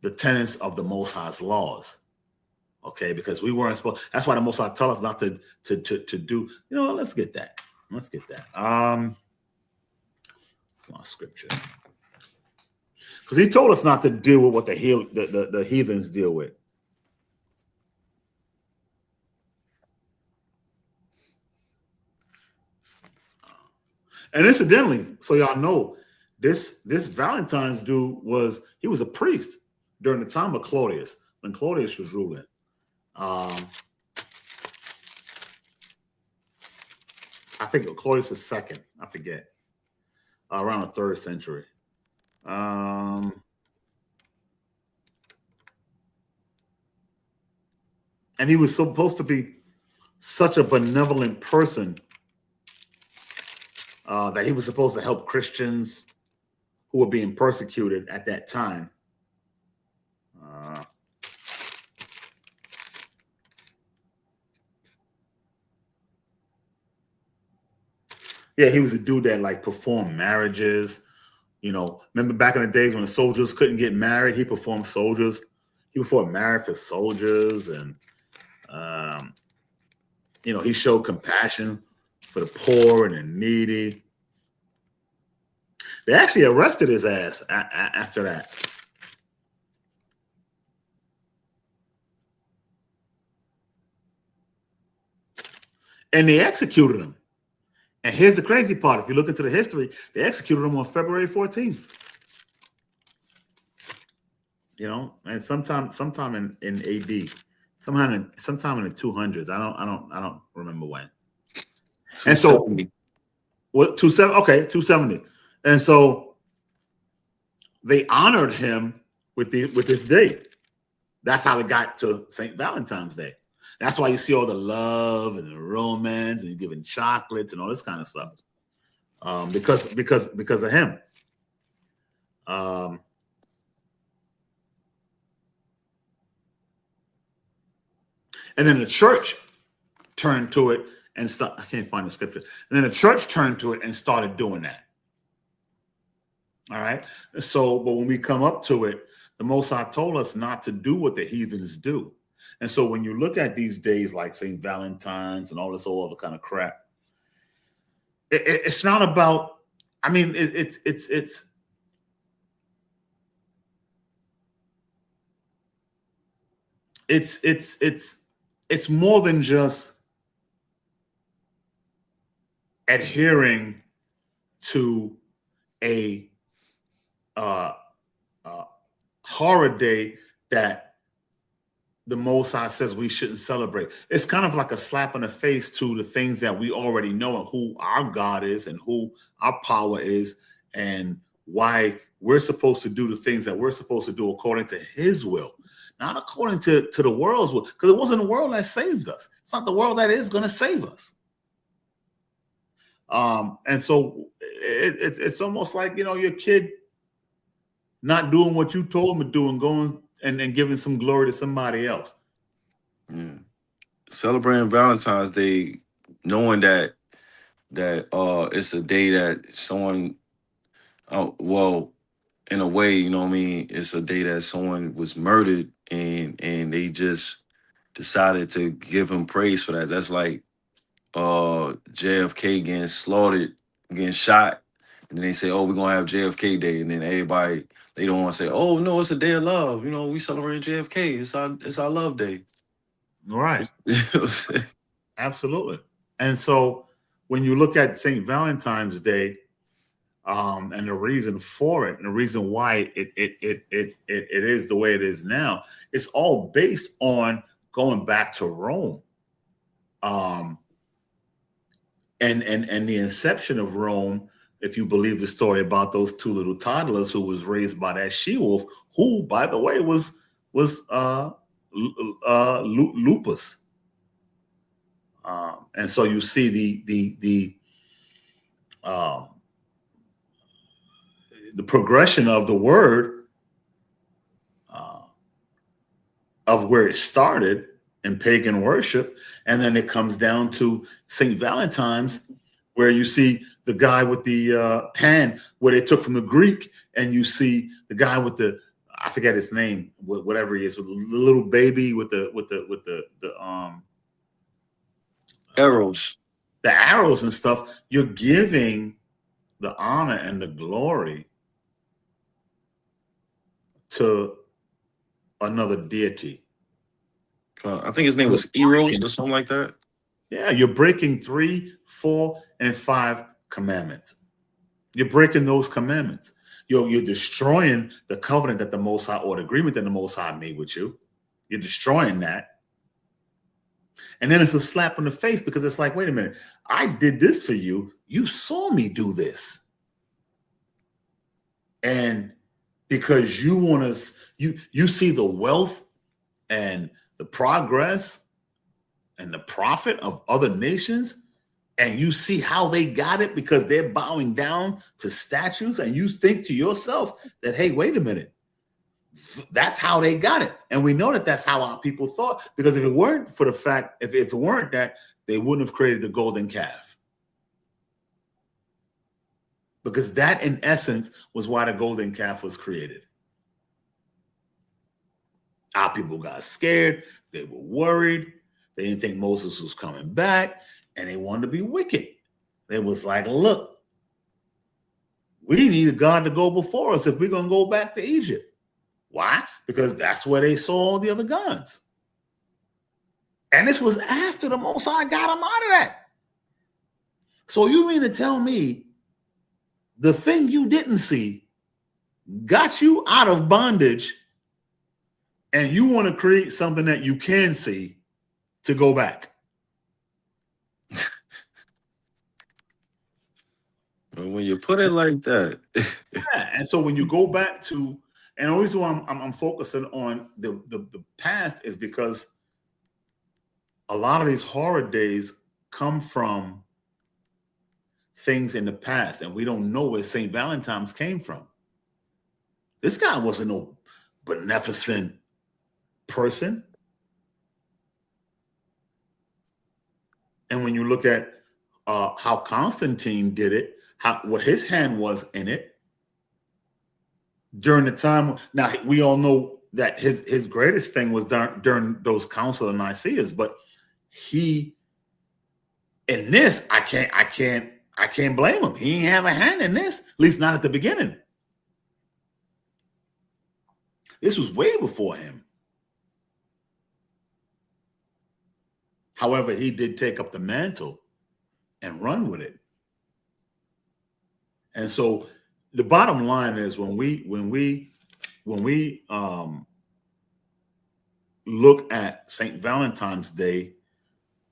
the tenets of the Most High's laws. Okay, because we weren't supposed. That's why the Most High tell us not to do. Let's get that. Let's get that. It's my scripture. Because he told us not to deal with what the heathens deal with. And incidentally, so y'all know, this Valentine's dude was a priest during the time of Claudius, when Claudius was ruling. I think Claudius is second. I forget. Around the 3rd century. And he was supposed to be such a benevolent person that he was supposed to help Christians who were being persecuted at that time. Yeah, he was a dude that like performed marriages. Remember back in the days when the soldiers couldn't get married, he performed soldiers. He performed marriage for soldiers, and he showed compassion for the poor and the needy. They actually arrested his ass after that. And they executed him. And here's the crazy part. If you look into the history, they executed him on February 14th. And sometime in AD, sometime in the 200s. I don't remember when. And so, what 270? Okay, 270. And so they honored him with this date. That's how it got to St. Valentine's Day. That's why you see all the love and the romance and giving chocolates and all this kind of stuff. Because of him. And then the church turned to it and I can't find the scripture. And then the church turned to it and started doing that. All right. So, but when we come up to it, the Most High told us not to do what the heathens do. And so when you look at these days like St. Valentine's and all this other kind of crap, it's not about, I mean, it's more than just adhering to a horror day that the Most High says we shouldn't celebrate. It's kind of like a slap in the face to the things that we already know and who our God is and who our power is and why we're supposed to do the things that we're supposed to do according to his will, not according to the world's will, because it wasn't the world that saved us. It's not the world that is going to save us. And so it's almost like, your kid not doing what you told him to do and going and giving some glory to somebody else. Yeah. Celebrating Valentine's Day, knowing that it's a day that someone, well, in a way, you know what I mean, it's a day that someone was murdered and they just decided to give him praise for that. That's like JFK getting slaughtered, getting shot, and then they say, "Oh, we're gonna have JFK Day," and then everybody, they don't want to say, "Oh no, it's a day of love." We celebrate JFK. It's our love day. Right. Absolutely. And so when you look at St. Valentine's Day, and the reason for it, and the reason why it is the way it is now, it's all based on going back to Rome. and the inception of Rome, if you believe the story about those two little toddlers who was raised by that she-wolf, who, by the way, was lupus. And so you see um, the progression of the word of where it started in pagan worship, and then it comes down to Saint Valentine's, where you see the guy with the pan, where they took from the Greek, and you see the guy with the, I forget his name, whatever he is, with the little baby with the Arrows. the arrows and stuff. You're giving the honor and the glory to another deity. I think his name was Eros or something like that. Yeah, you're breaking 3, 4, and 5 commandments. You're breaking those commandments. You're destroying the covenant that the Most High, or the agreement that the Most High made with you. You're destroying that. And then it's a slap in the face, because it's like, wait a minute, I did this for you. You saw me do this. And because you want to, you see the wealth and the progress and the profit of other nations, and you see how they got it because they're bowing down to statues, and you think to yourself that, hey, wait a minute, that's how they got it. And we know that that's how our people thought, because if it weren't for the fact, if it weren't that, they wouldn't have created the golden calf. Because that, in essence, was why the golden calf was created. Our people got scared. They were worried. They didn't think Moses was coming back, and they wanted to be wicked. It was like, look, we need a God to go before us if we're going to go back to Egypt. Why? Because that's where they saw all the other gods. And this was after the Most High got them out of that. So you mean to tell me the thing you didn't see got you out of bondage, and you want to create something that you can see to go back? When you put it like that. Yeah. And so when you go back to, and the reason why I'm focusing on the past is because a lot of these horror days come from things in the past, and we don't know where St. Valentine's came from. This guy wasn't no beneficent person. And when you look at how Constantine did it, what his hand was in it during the time. Now, we all know that his greatest thing was during those Council of Nicaea, but he, in this, I can't blame him. He didn't have a hand in this, at least not at the beginning. This was way before him. However, he did take up the mantle and run with it. And so the bottom line is, when we look at St. Valentine's Day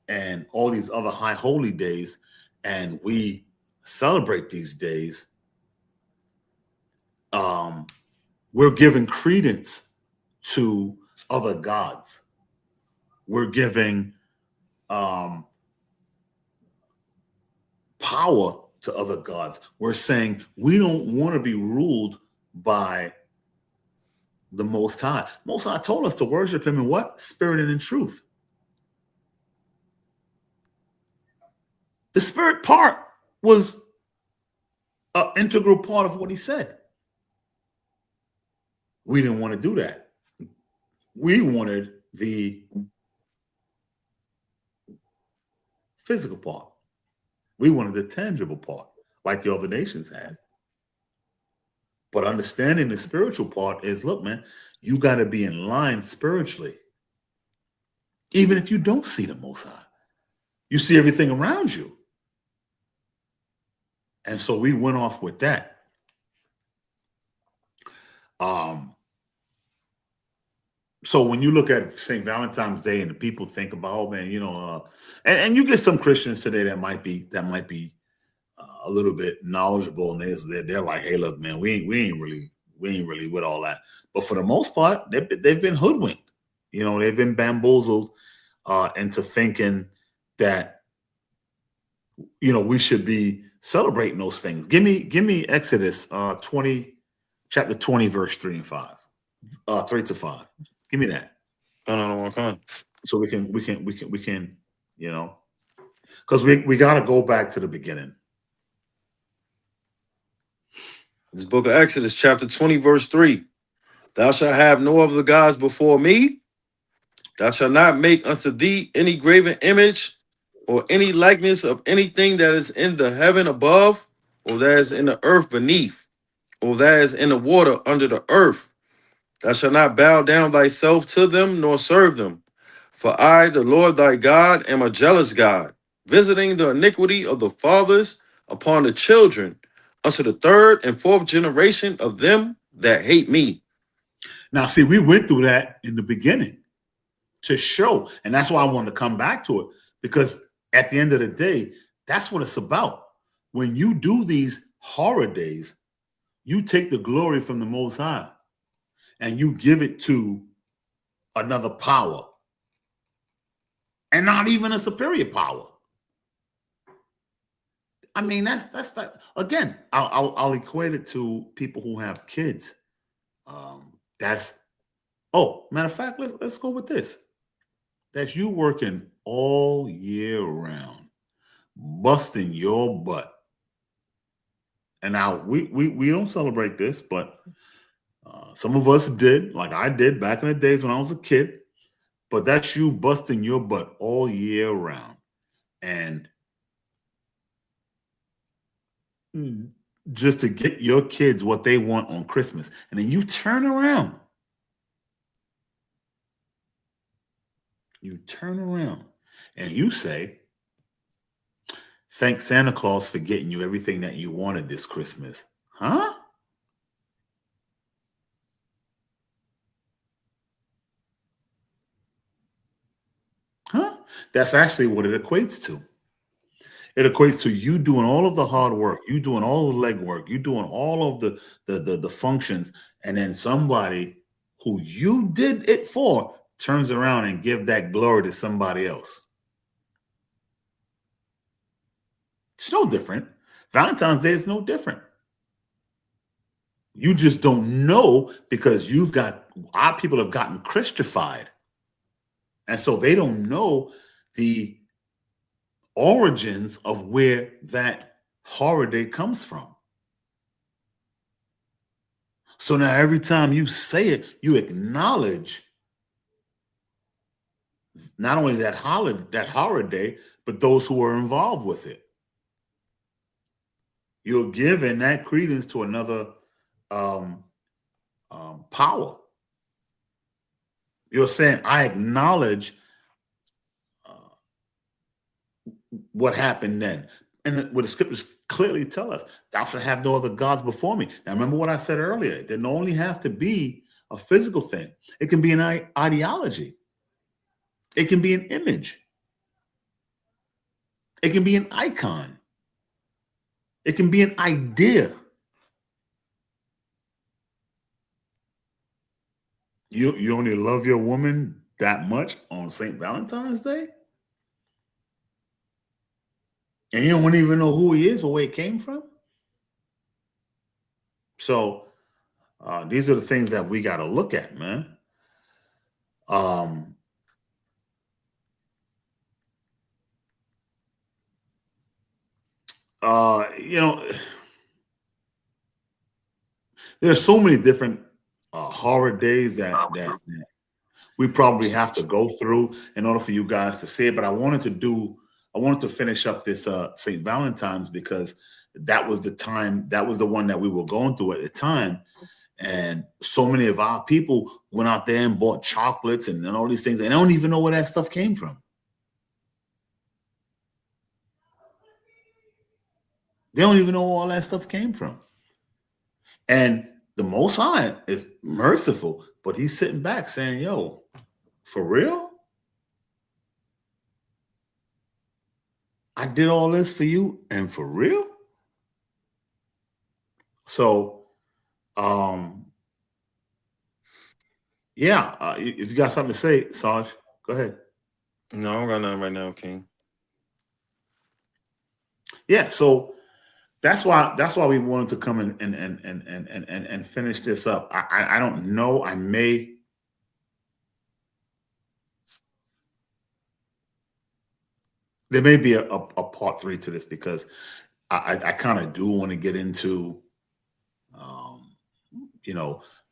and all these other high holy days, and we celebrate these days, we're giving credence to other gods. We're giving power to other gods. We're saying we don't want to be ruled by the Most High. Most High told us to worship him in what? Spirit and in truth. The spirit part was an integral part of what he said. We didn't want to do that. We wanted the physical part. We wanted the tangible part, like the other nations had. But understanding the spiritual part is, look, man, you got to be in line spiritually. Even if you don't see the Most High, you see everything around you. And so we went off with that. So when you look at St. Valentine's Day and the people think about, oh man, and you get some Christians today that might be a little bit knowledgeable, and they're like, hey, look, man, we ain't really with all that. But for the most part, they've been hoodwinked. They've been bamboozled into thinking that we should be celebrating those things. Give me Exodus 20, chapter 20, verse 3 and 5, 3 to 5. Give me that. Come on. So we can, because we got to go back to the beginning. This book of Exodus, chapter 20, verse 3. Thou shalt have no other gods before me. Thou shalt not make unto thee any graven image or any likeness of anything that is in the heaven above, or that is in the earth beneath, or that is in the water under the earth. Thou shalt not bow down thyself to them, nor serve them. For I, the Lord thy God, am a jealous God, visiting the iniquity of the fathers upon the children, unto the third and fourth generation of them that hate me. Now, see, we went through that in the beginning to show, and that's why I wanted to come back to it, because at the end of the day, that's what it's about. When you do these horror days, you take the glory from the Most High and you give it to another power, and not even a superior power. I mean, that's that. Again, I'll equate it to people who have kids. Matter of fact, let's go with this. That's you working all year round, busting your butt. And now we don't celebrate this, but some of us did, like I did back in the days when I was a kid. But that's you busting your butt all year round, and just to get your kids what they want on Christmas, and then you turn around. And you say, thank Santa Claus for getting you everything that you wanted this Christmas. Huh? Huh? That's actually what it equates to. It equates to you doing all of the hard work, you doing all the legwork, you doing all of the functions, and then somebody who you did it for turns around and give that glory to somebody else. It's no different. Valentine's Day is no different. You just don't know because our people have gotten Christified. And so they don't know the origins of where that horror day comes from. So now every time you say it, you acknowledge not only that horror day, but those who are involved with it. You're giving that credence to another power. You're saying, I acknowledge what happened then. And what the scriptures clearly tell us, thou shalt have no other gods before me. Now, remember what I said earlier. It doesn't only have to be a physical thing. It can be an ideology. It can be an image. It can be an icon. It can be an idea. You only love your woman that much on St. Valentine's Day? And you don't even know who he is or where it came from? So these are the things that we got to look at, man. There's so many different horror days that we probably have to go through in order for you guys to see it. But I wanted to finish up this St. Valentine's because that was the one that we were going through at the time. And so many of our people went out there and bought chocolates and all these things. And they don't even know where that stuff came from. They don't even know where all that stuff came from. And the Most High is merciful, but he's sitting back saying, yo, for real? I did all this for you and for real? So, yeah, if you got something to say, Sarge, go ahead. No, I don't got nothing right now, King. Yeah, so that's why we wanted to come in and finish this up. I don't know. There may be a part 3 to this, because I kind of do want to get into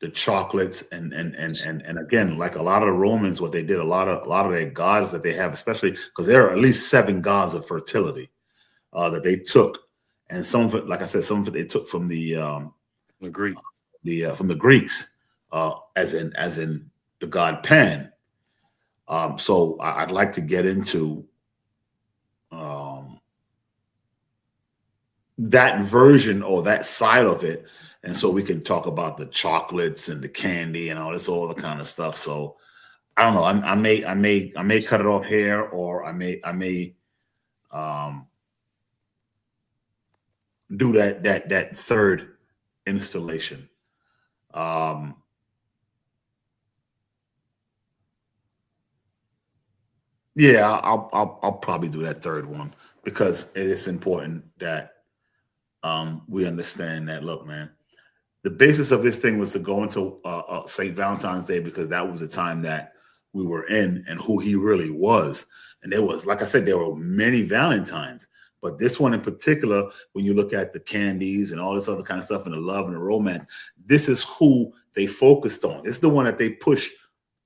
the chocolates and again, like a lot of the Romans, what they did, a lot of their gods that they have, especially because there are at least 7 gods of fertility that they took, and some of it, like I said, some of it they took from the Greek, from the Greeks, as in the god Pan. So I'd like to get into that version or that side of it, and so we can talk about the chocolates and the candy and all the kind of stuff. So I don't know. I may cut it off here, or I may do that third installation. Yeah, I'll probably do that third one, because it is important that we understand that. Look, man, the basis of this thing was to go into St. Valentine's Day, because that was the time that we were in and who he really was. And there was, like I said, there were many Valentines, but this one in particular, when you look at the candies and all this other kind of stuff and the love and the romance, this is who they focused on. It's the one that they pushed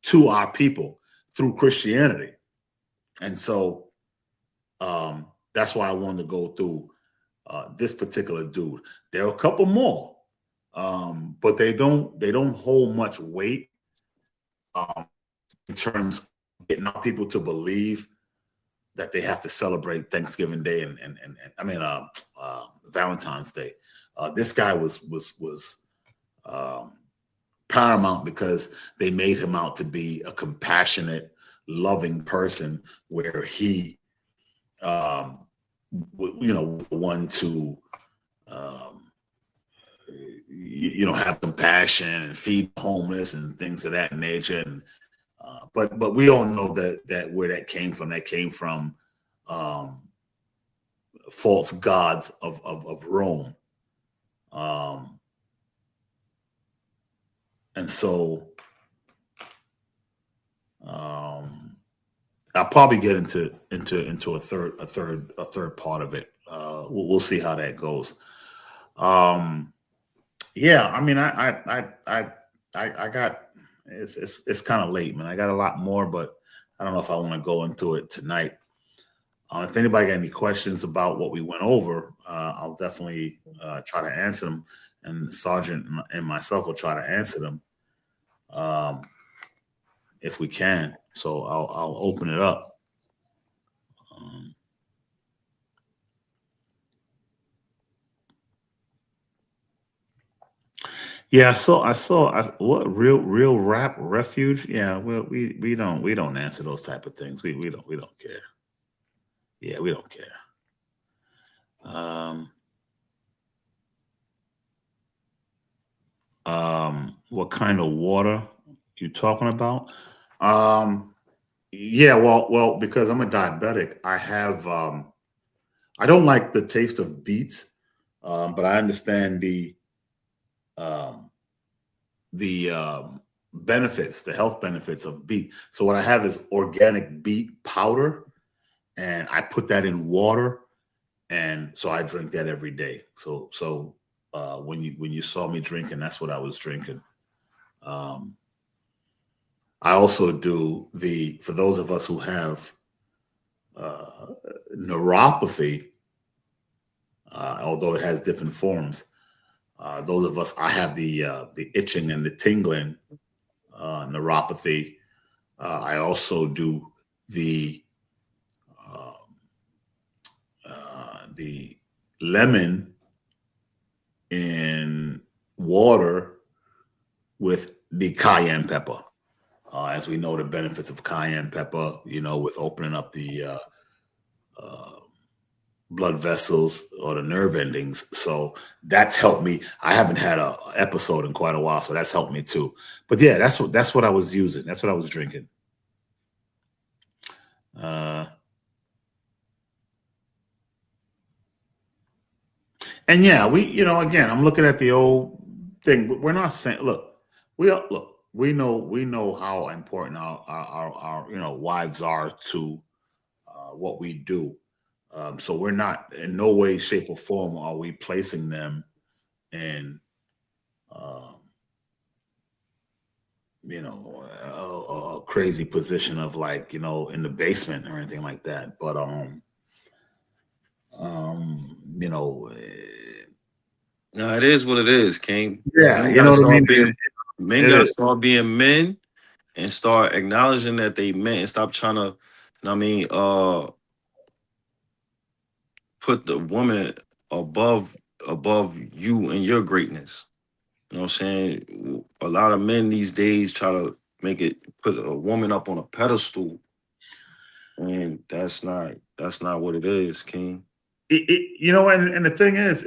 to our people through Christianity. And so that's why I wanted to go through this particular dude. There are a couple more, but they don't hold much weight in terms of getting our people to believe that they have to celebrate Thanksgiving Day and Valentine's Day. This guy was paramount, because they made him out to be a compassionate, loving person, where he one to have compassion and feed the homeless and things of that nature. And but we all know that where that came from. That came from false gods of Rome. And so I'll probably get into a third part of it. We'll see how that goes. Yeah, I mean, I got, it's kind of late, man. I got a lot more, but I don't know if I want to go into it tonight. If anybody got any questions about what we went over, I'll definitely try to answer them, and Sergeant and myself will try to answer them if we can. So I'll open it up. Yeah, I saw what real rap refuge. Yeah, well, we don't answer those type of things. We don't care. Yeah, we don't care. What kind of water you talking about? Yeah, well, because I'm a diabetic, I have I don't like the taste of beets, but I understand um, the benefits, the health benefits of beet. So what I have is organic beet powder, and I put that in water, and so I drink that every day. So when you saw me drinking, that's what I was drinking. I also do for those of us who have neuropathy, although it has different forms. Those of us, I have the itching and the tingling neuropathy. I also do uh, the lemon in water with the cayenne pepper. As we know, the benefits of cayenne pepper, with opening up the blood vessels or the nerve endings. So that's helped me. I haven't had a episode in quite a while, so that's helped me too. But yeah, that's what I was using. That's what I was drinking. And yeah, again, I'm looking at the old thing, but we're not saying, look, we know how important our wives are to what we do. So we're not, in no way, shape, or form are we placing them in, a crazy position of like, in the basement or anything like that. But No, it is what it is, King. yeah, Men you gotta know what I start mean. being men It gotta is. start being men and start acknowledging that they men and stop trying to, put the woman above you and your greatness. You know what I'm saying? A lot of men these days try to put a woman up on a pedestal, and that's not what it is, King. And the thing is,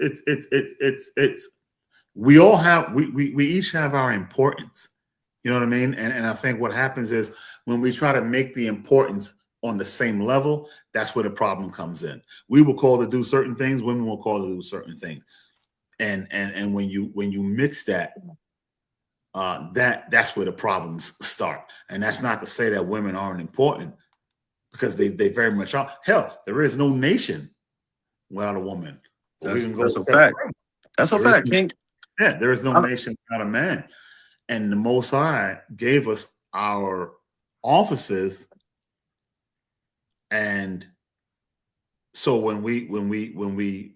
it's we all have we each have our importance. You know what I mean? And I think what happens is when we try to make the importance on the same level, that's where the problem comes in. We will call to do certain things, women will call to do certain things. And when you mix that, that's where the problems start. And that's not to say that women aren't important, because they very much are. Hell, there is no nation without a woman. But we can go That's a step fact. further. That's a There is fact, King. there is no I don't- nation without a man. And the Most High gave us our offices, and so when we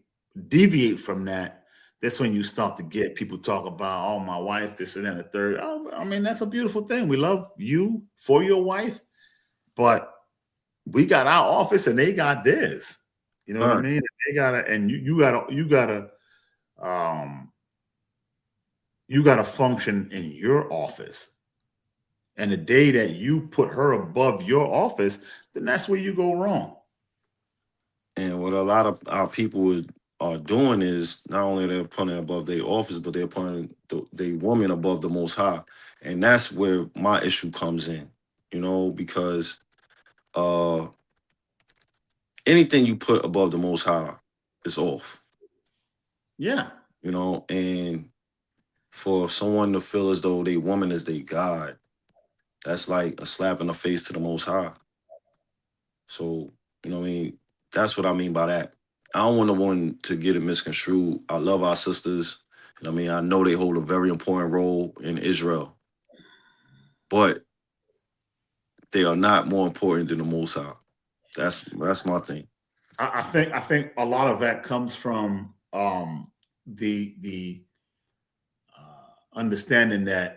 deviate from that, that's when you start to get people talk about, oh, my wife, this and that, and the third. Oh, I mean, that's a beautiful thing. We love you for your wife, but we got our office and they got theirs. You know what I Right. mean? They gotta, and you gotta function in your office. And the day that you put her above your office, then that's where you go wrong. And what a lot of our people are doing is not only they're putting above their office, but they're putting the woman above the Most High, and that's where my issue comes in. Because uh, anything you put above the Most High is off. Yeah. And for someone to feel as though they woman is their God, that's like a slap in the face to the Most High. So, that's what I mean by that. I don't want no one to get it misconstrued. I love our sisters. I know they hold a very important role in Israel, but they are not more important than the Most High. That's my thing. I think a lot of that comes from the understanding that,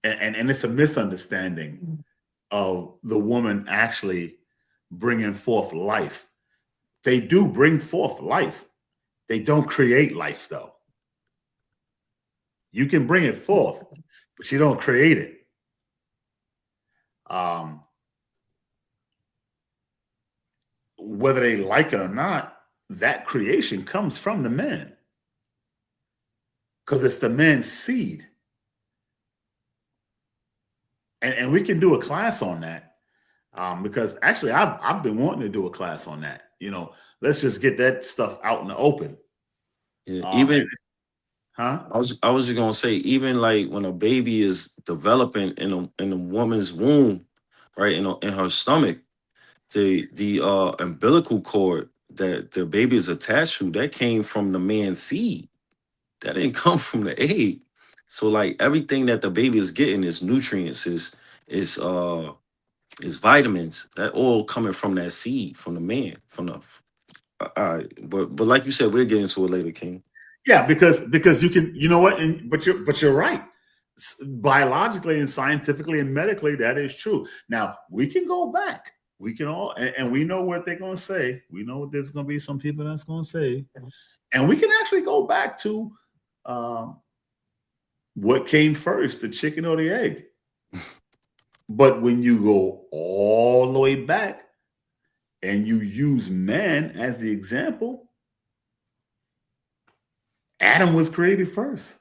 and it's a misunderstanding of the woman actually bringing forth life. They do bring forth life. They don't create life, though. You can bring it forth, but you don't create it. Whether they like it or not, that creation comes from the man, because it's the man's seed. And we can do a class on that, because actually I've been wanting to do a class on that. Let's just get that stuff out in the open. Yeah, Huh? I was just gonna say, even like when a baby is developing in a woman's womb, right, in her stomach, the umbilical cord that the baby is attached to, that came from the man's seed. That didn't come from the egg. So like everything that the baby is getting is nutrients, is vitamins, that all coming from that seed, from the man, from the all right. But like you said, we'll get into it later, King. Yeah, because you can, what, but you're right. Biologically and scientifically and medically, that is true. Now we can go back. We can all, and we know what they're going to say. We know there's going to be some people that's going to say, and we can actually go back to What came first, the chicken or the egg? But when you go all the way back and you use man as the example, Adam was created first.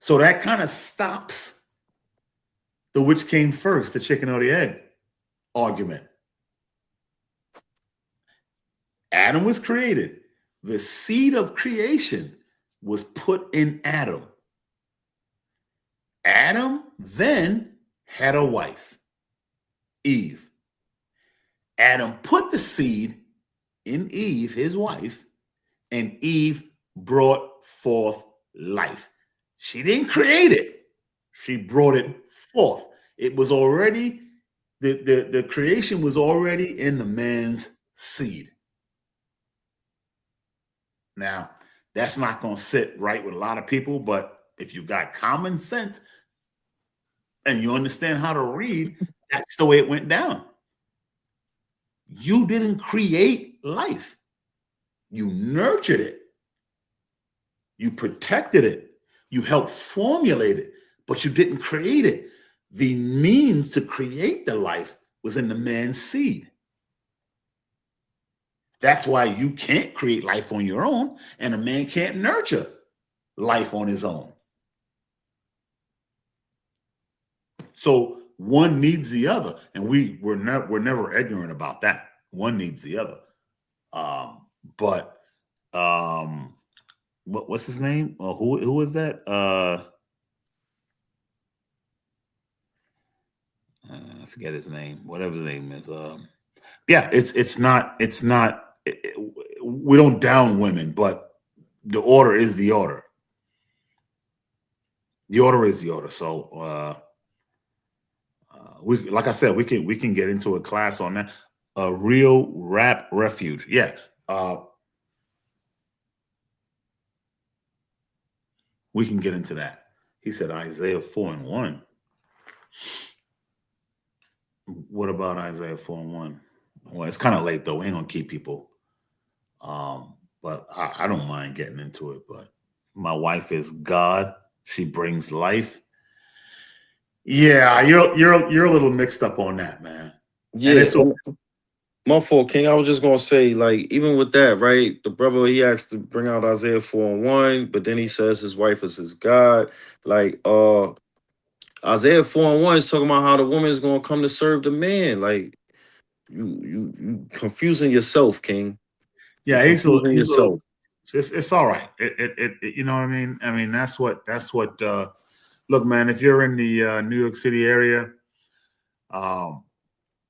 So that kind of stops the which came first, the chicken or the egg argument. Adam was created. The seed of creation was put in Adam. Adam then had a wife, Eve. Adam put the seed in Eve, his wife, and Eve brought forth life. She didn't create it. She brought it forth. It was already, the creation was already in the man's seed. Now, that's not going to sit right with a lot of people, but if you got common sense and you understand how to read, that's the way it went down. You didn't create life. You nurtured it. You protected it. You helped formulate it, but you didn't create it. The means to create the life was in the man's seed. That's why you can't create life on your own, and a man can't nurture life on his own. So one needs the other, and we're never ignorant about that. One needs the other. What's his name? Who is that? I forget his name. Whatever his name is. Yeah, it's not. We don't down women, but the order is the order. The order is the order. So we, like I said, we can get into a class on that. A real rap refuge. Yeah. We can get into that. He said Isaiah 4:1. What about Isaiah 4:1? Well, it's kind of late though. We ain't gonna keep people. But I don't mind getting into it. But my wife is God. She brings life. Yeah, you're a little mixed up on that, man. Yeah, my fault, King. I was just gonna say, like, even with that, right? The brother, he asked to bring out Isaiah 4:1, but then he says his wife is his God. Like, Isaiah 4:1 is talking about how the woman is gonna come to serve the man. Like, you confusing yourself, King. Yeah, he's yourself. It's all right. It you know what I mean? I mean, that's what look, man, if you're in the New York City area,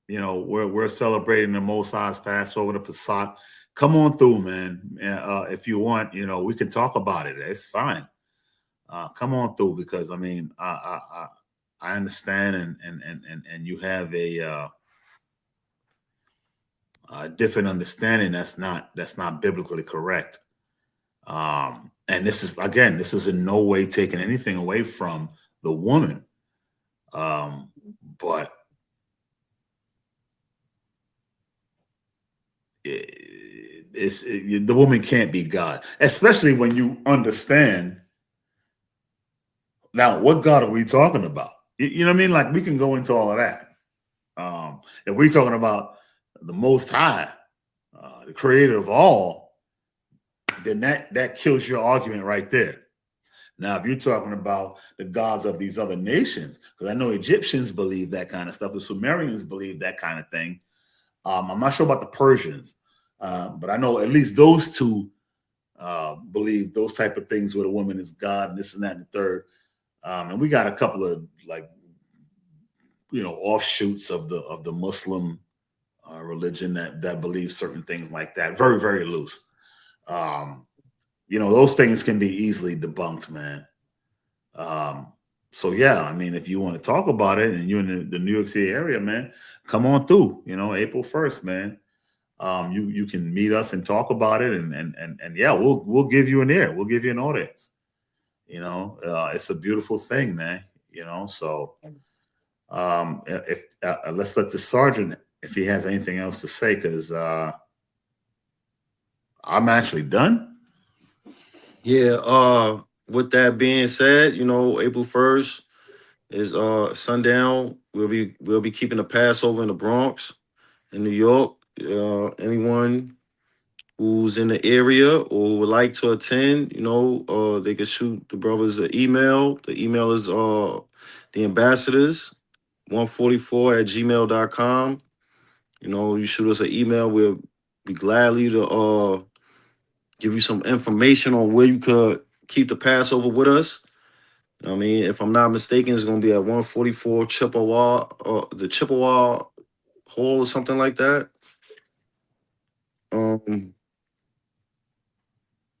you know, we're celebrating the Most High's Passover, the Passat. Come on through, man. If you want, you know, we can talk about it. It's fine. Come on through, because I mean, I understand, and you have a different understanding that's not biblically correct. And this is in no way taking anything away from the woman, but the woman can't be God, especially when you understand. Now, what God are we talking about? You know what I mean? Like, we can go into all of that. If we're talking about the Most High, the Creator of all, then that kills your argument right there. Now, if you're talking about the gods of these other nations, because I know Egyptians believe that kind of stuff, the Sumerians believe that kind of thing. I'm not sure about the Persians, but I know at least those two believe those type of things, where the woman is God and this and that and the third. And we got a couple of, like, you know, offshoots of the Muslim religion that believe certain things like that. Very, very loose. You know, those things can be easily debunked, man. So yeah, I mean, if you want to talk about it and you're in the New York City area, man, come on through. You know, April 1st, man. You can meet us and talk about it, and yeah, we'll give you an ear. We'll give you an audience. You know, it's a beautiful thing, man. You know, so if let's let the sergeant, if he has anything else to say, because I'm actually done. Yeah, with that being said, April 1st is sundown. We'll be keeping the Passover in the Bronx, in New York. Anyone who's in the area or would like to attend, they could shoot the brothers an email. The email is the ambassadors 144 at gmail.com. You shoot us an email. We'll be gladly to give you some information on where you could keep the Passover with us. I mean, if I'm not mistaken, it's going to be at 144 Chippewa, the Chippewa Hall or something like that.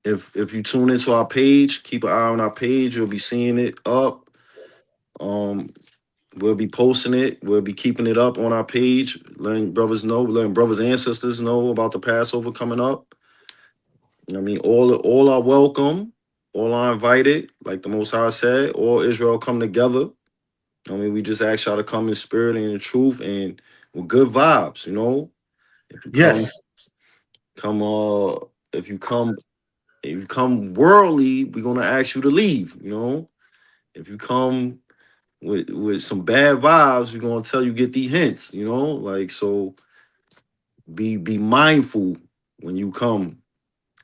If you tune into our page, keep an eye on our page. You'll be seeing it up. We'll be posting it. We'll be keeping it up on our page, letting brothers and sisters know about the Passover coming up. I mean, all are welcome. All are invited. Like the Most High said, all Israel come together. I mean, we just ask y'all to come in spirit and in truth and with good vibes, If you if you come worldly, we're gonna ask you to leave, If you come with some bad vibes, we're gonna tell you get the hints, Like, so be mindful when you come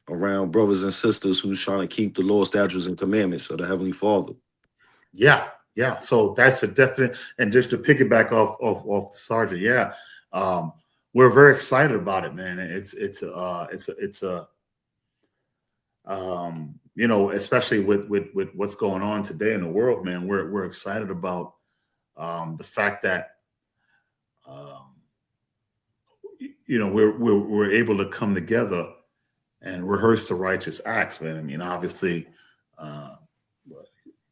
around brothers and sisters who's trying to keep the law, statutes, and commandments of the Heavenly Father. Yeah. So that's a definite. And just to piggyback off the sergeant, yeah, we're very excited about it, man. It's a especially with what's going on today in the world, man. We're excited about the fact that we're able to come together and rehearse the righteous acts, man. I mean, obviously,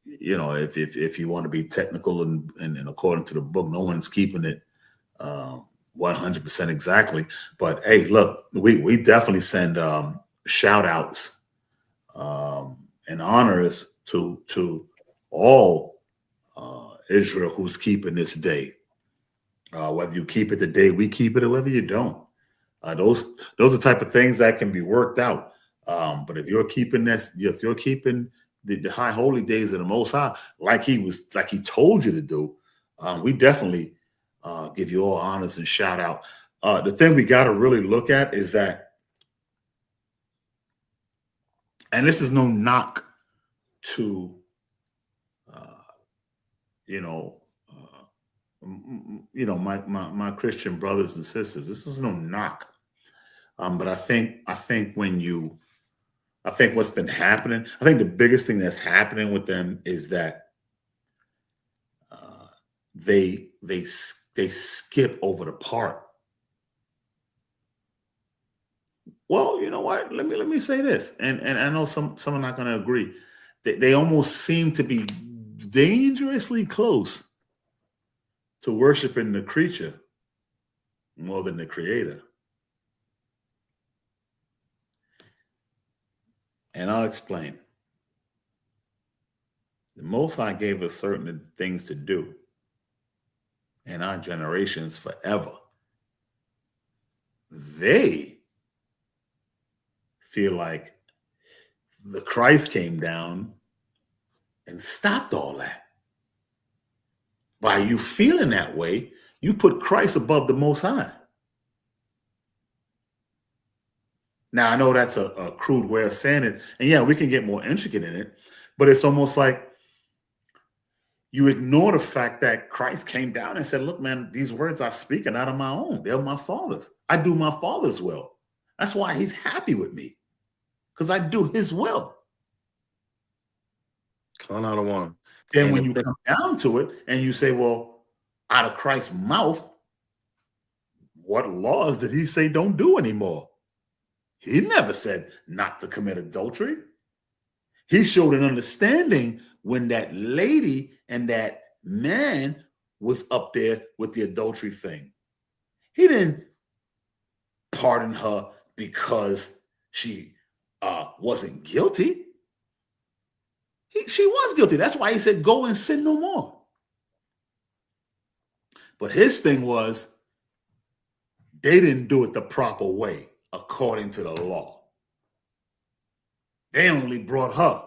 if you want to be technical and according to the book, no one's keeping it 100% exactly. But hey, look, we definitely send shout outs and honors to all Israel who's keeping this day. Whether you keep it the day we keep it or whether you don't. Those are the type of things that can be worked out. But if you're keeping the high holy days of the Most High, like he told you to do, we definitely give you all honors and shout out. The thing we got to really look at is that, and this is no knock to, my Christian brothers and sisters. This is no knock. But I think what's been happening, I think the biggest thing that's happening with them is that they skip over the part. Well, you know what? Let me say this, and I know some are not going to agree. They almost seem to be dangerously close to worshiping the creature more than the Creator. And I'll explain. The Most High gave us certain things to do in our generations forever. They feel like the Christ came down and stopped all that. By you feeling that way, you put Christ above the Most High. Now, I know that's a crude way of saying it. And yeah, we can get more intricate in it, but it's almost like you ignore the fact that Christ came down and said, look, man, these words I speak are not of my own. They're my Father's. I do my Father's will. That's why he's happy with me, because I do his will. Count out of one. Then when you come down to it and you say, well, out of Christ's mouth, what laws did he say don't do anymore? He never said not to commit adultery. He showed an understanding when that lady and that man was up there with the adultery thing. He didn't pardon her because she wasn't guilty. She was guilty. That's why he said, go and sin no more. But his thing was, they didn't do it the proper way according to the law. They only brought her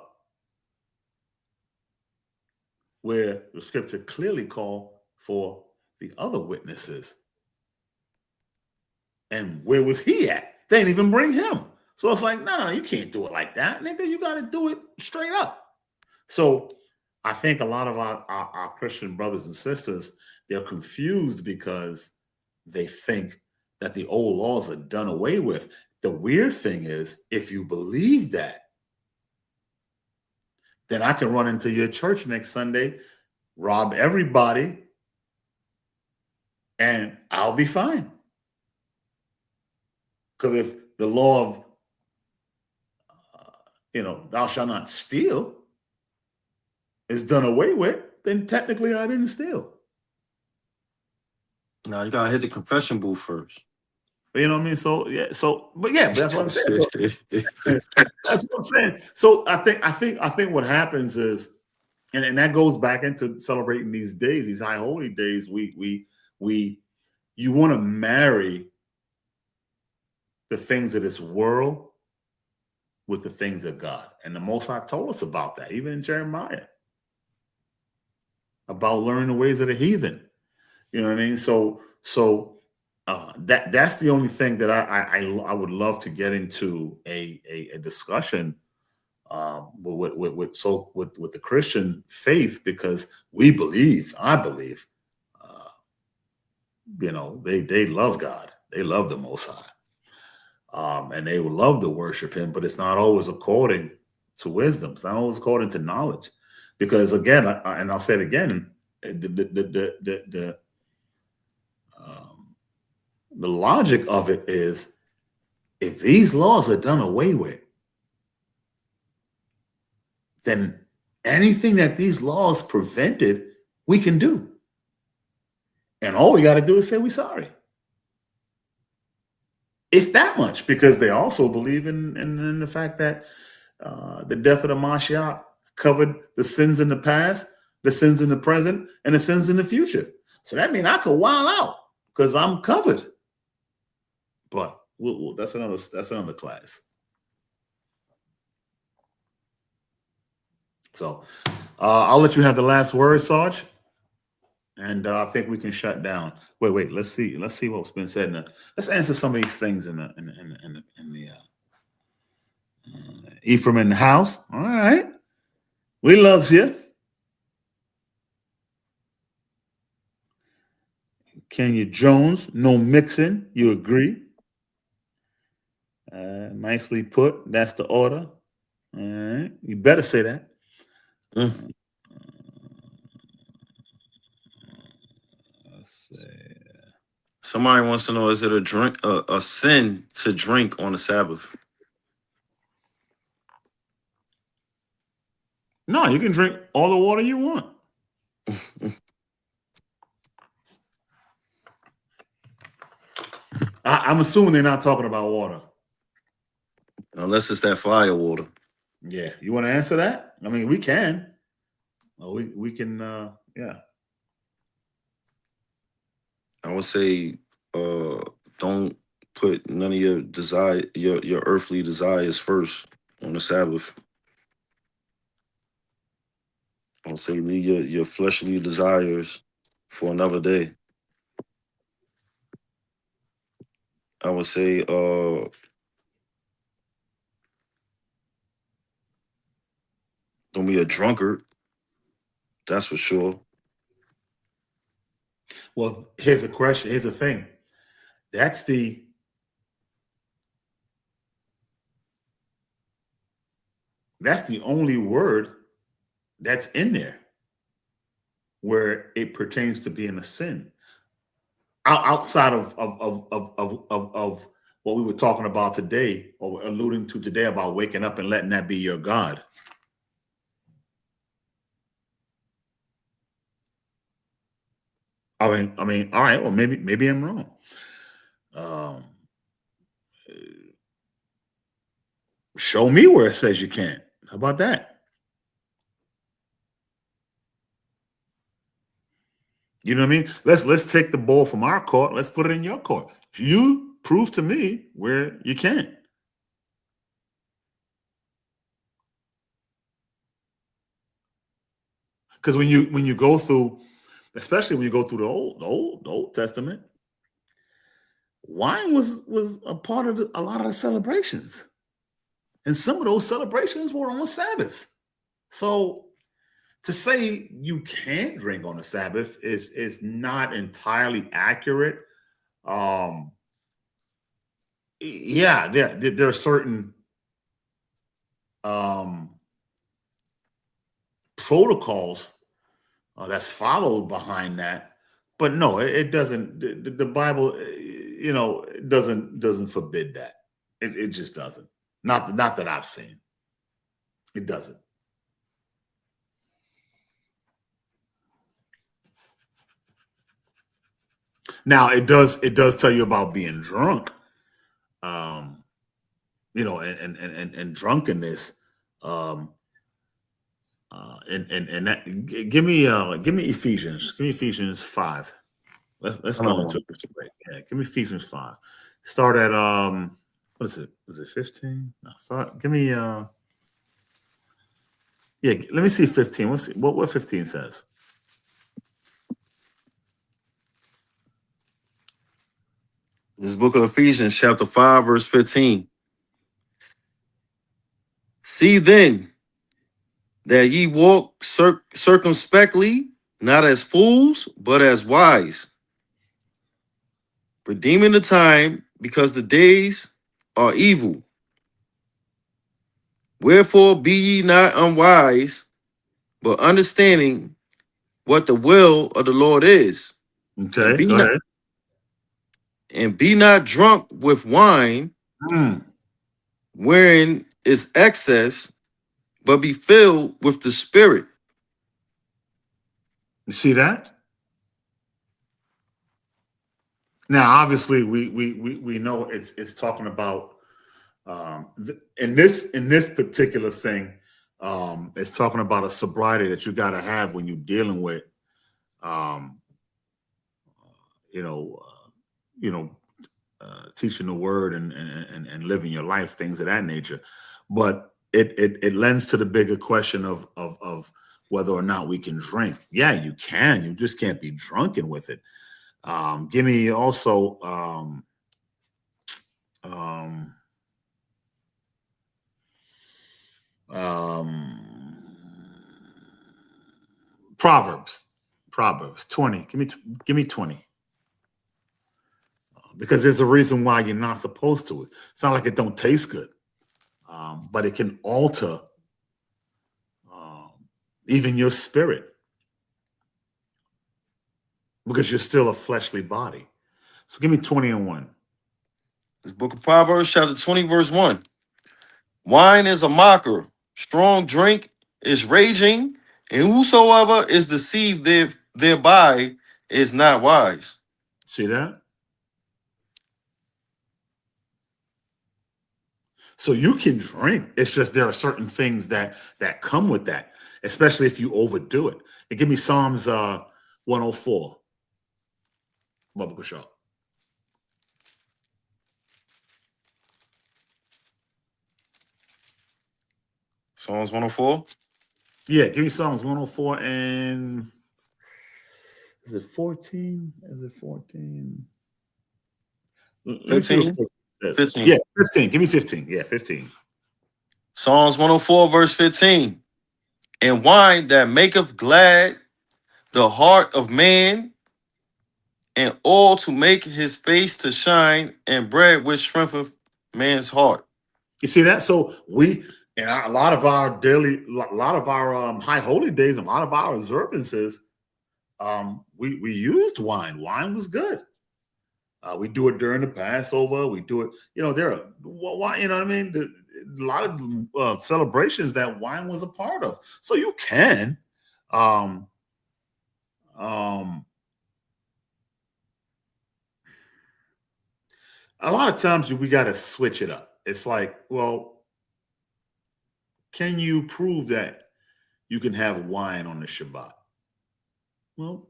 where the scripture clearly called for the other witnesses. And where was he at? They didn't even bring him. So it's like, no, you can't do it like that, nigga. You got to do it straight up. So I think a lot of our Christian brothers and sisters, they're confused because they think that the old laws are done away with. The weird thing is, if you believe that, then I can run into your church next Sunday, rob everybody, and I'll be fine. Because if the law of, thou shalt not steal is done away with, then technically I didn't steal. Now you gotta hit the confession booth first. You know what I mean? So yeah, but that's what I'm saying. That's what I'm saying. So I think what happens is, and that goes back into celebrating these days, these high holy days. You want to marry the things of this world with the things of God, and the Most High told us about that, even in Jeremiah, about learning the ways of the heathen. You know what I mean? So that's the only thing that I would love to get into a discussion with the Christian faith, because I believe, they love God, they love the Most High, and they would love to worship Him, but it's not always according to wisdom. It's not always according to knowledge, because again, and I'll say it again, the logic of it is, if these laws are done away with, then anything that these laws prevented, we can do. And all we got to do is say we're sorry. If that much, because they also believe in the fact that the death of the Mashiach covered the sins in the past, the sins in the present, and the sins in the future. So that means I could wild out because I'm covered. But that's another class. So I'll let you have the last word, Sarge, and I think we can shut down. Wait. Let's see what's been said. Let's answer some of these things in the Ephraim in the house. All right, we loves you. Kenya Jones, no mixing. You agree? Nicely put. That's the order. All right, you better say that. Let's see. Somebody wants to know: is it a sin to drink on the Sabbath? No, you can drink all the water you want. I'm assuming they're not talking about water. Unless it's that fire water. Yeah. You want to answer that? I mean, we can. We can, yeah. I would say don't put none of your your earthly desires first on the Sabbath. I would say leave your fleshly desires for another day. I would say don't be a drunkard. That's for sure. Well, here's a question. Here's the thing. That's the only word that's in there where it pertains to being a sin. Outside of what we were talking about today, or alluding to today, about waking up and letting that be your God. I mean, all right. Well, maybe I'm wrong. Show me where it says you can't. How about that? You know what I mean? Let's take the ball from our court. Let's put it in your court. You prove to me where you can't. Because when you go through, especially when you go through the Old Testament, wine was a part of a lot of the celebrations, and some of those celebrations were on Sabbaths. So to say you can't drink on the Sabbath is not entirely accurate. Um, yeah, there are certain protocols that's followed behind that, but no, it doesn't. The Bible, it doesn't forbid that. It just doesn't. Not that I've seen. It doesn't. Now it does tell you about being drunk, um, and drunkenness. Um, and that give me Ephesians. Give me Ephesians 5. Let's go Another into one. it. Right. Yeah, give me Ephesians 5. Start at what is it? Is it 15? No, start. Give me yeah, let me see 15. Let's see what 15 says. This book of Ephesians, chapter 5, verse 15. See then that ye walk circumspectly, not as fools, but as wise, redeeming the time, because the days are evil. Wherefore be ye not unwise, but understanding what the will of the Lord is. And Okay, go ahead. be not drunk with wine, Mm, wherein is excess, but be filled with the Spirit. you see that? Now, obviously, we know it's talking about in this particular thing, it's talking about a sobriety that you got to have when you're dealing with, um, you know, you know, teaching the word and living your life, things of that nature. But it lends to the bigger question of whether or not we can drink. Yeah, you can. You just can't be drunken with it. Give me also um, um, Proverbs 20. Give me 20. Because there's a reason why you're not supposed to. It's not like it don't taste good, but it can alter um, even your spirit because you're still a fleshly body. So give me 20 and 1. This book of Proverbs, chapter 20, verse 1. Wine is a mocker, strong drink is raging, and whosoever is deceived thereby is not wise. See that? So you can drink. It's just there are certain things that come with that, especially if you overdo it. And give me Psalms 104. Bubba Kushal. Psalms 104. Yeah, give me Psalms 104 and is it 14? Is it 14? Let me see what 15. 15 says. 15. Yeah, 15. Give me 15. Yeah, 15. Psalms 104, verse 15. And wine that maketh glad the heart of man, and oil to make his face to shine, and bread which strengtheneth man's heart. You see that? So we, and a lot of our a lot of our high holy days, a lot of our observances, we used wine. Wine was good. We do it during the Passover. We do it. There are why. You know what I mean? A lot of celebrations that wine was a part of. So you can. Um, um, a lot of times we got to switch it up. It's like, well, can you prove that you can have wine on the Shabbat? Well,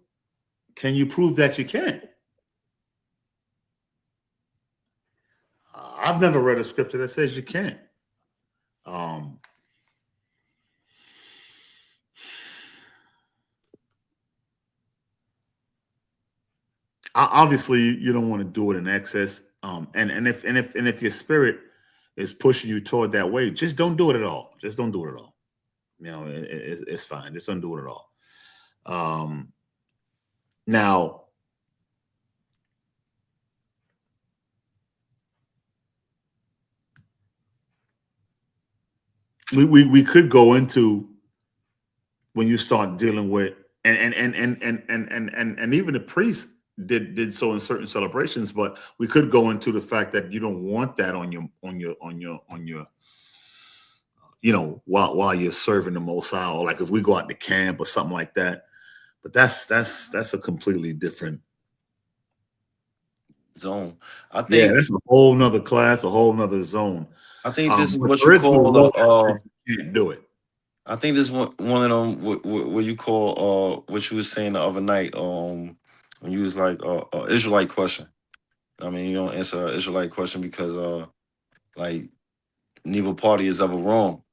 can you prove that you can? I've never read a scripture that says you can't. Um, Obviously, you don't want to do it in excess. And if your spirit is pushing you toward that way, just don't do it at all. Just don't do it at all. It's fine. Just don't do it at all. Now, we could go into when you start dealing with and even the priests did so in certain celebrations, but we could go into the fact that you don't want that on your while you're serving the Most High, or like if we go out to camp or something like that. But that's a completely different zone. I yeah, think that's a whole nother class, a whole nother zone. this is But what there you is no call law the that you can't do it. I think this one of them what you call what you was saying the other night when you was like Israelite question. I mean, you don't answer an Israelite question because like neither party is ever wrong.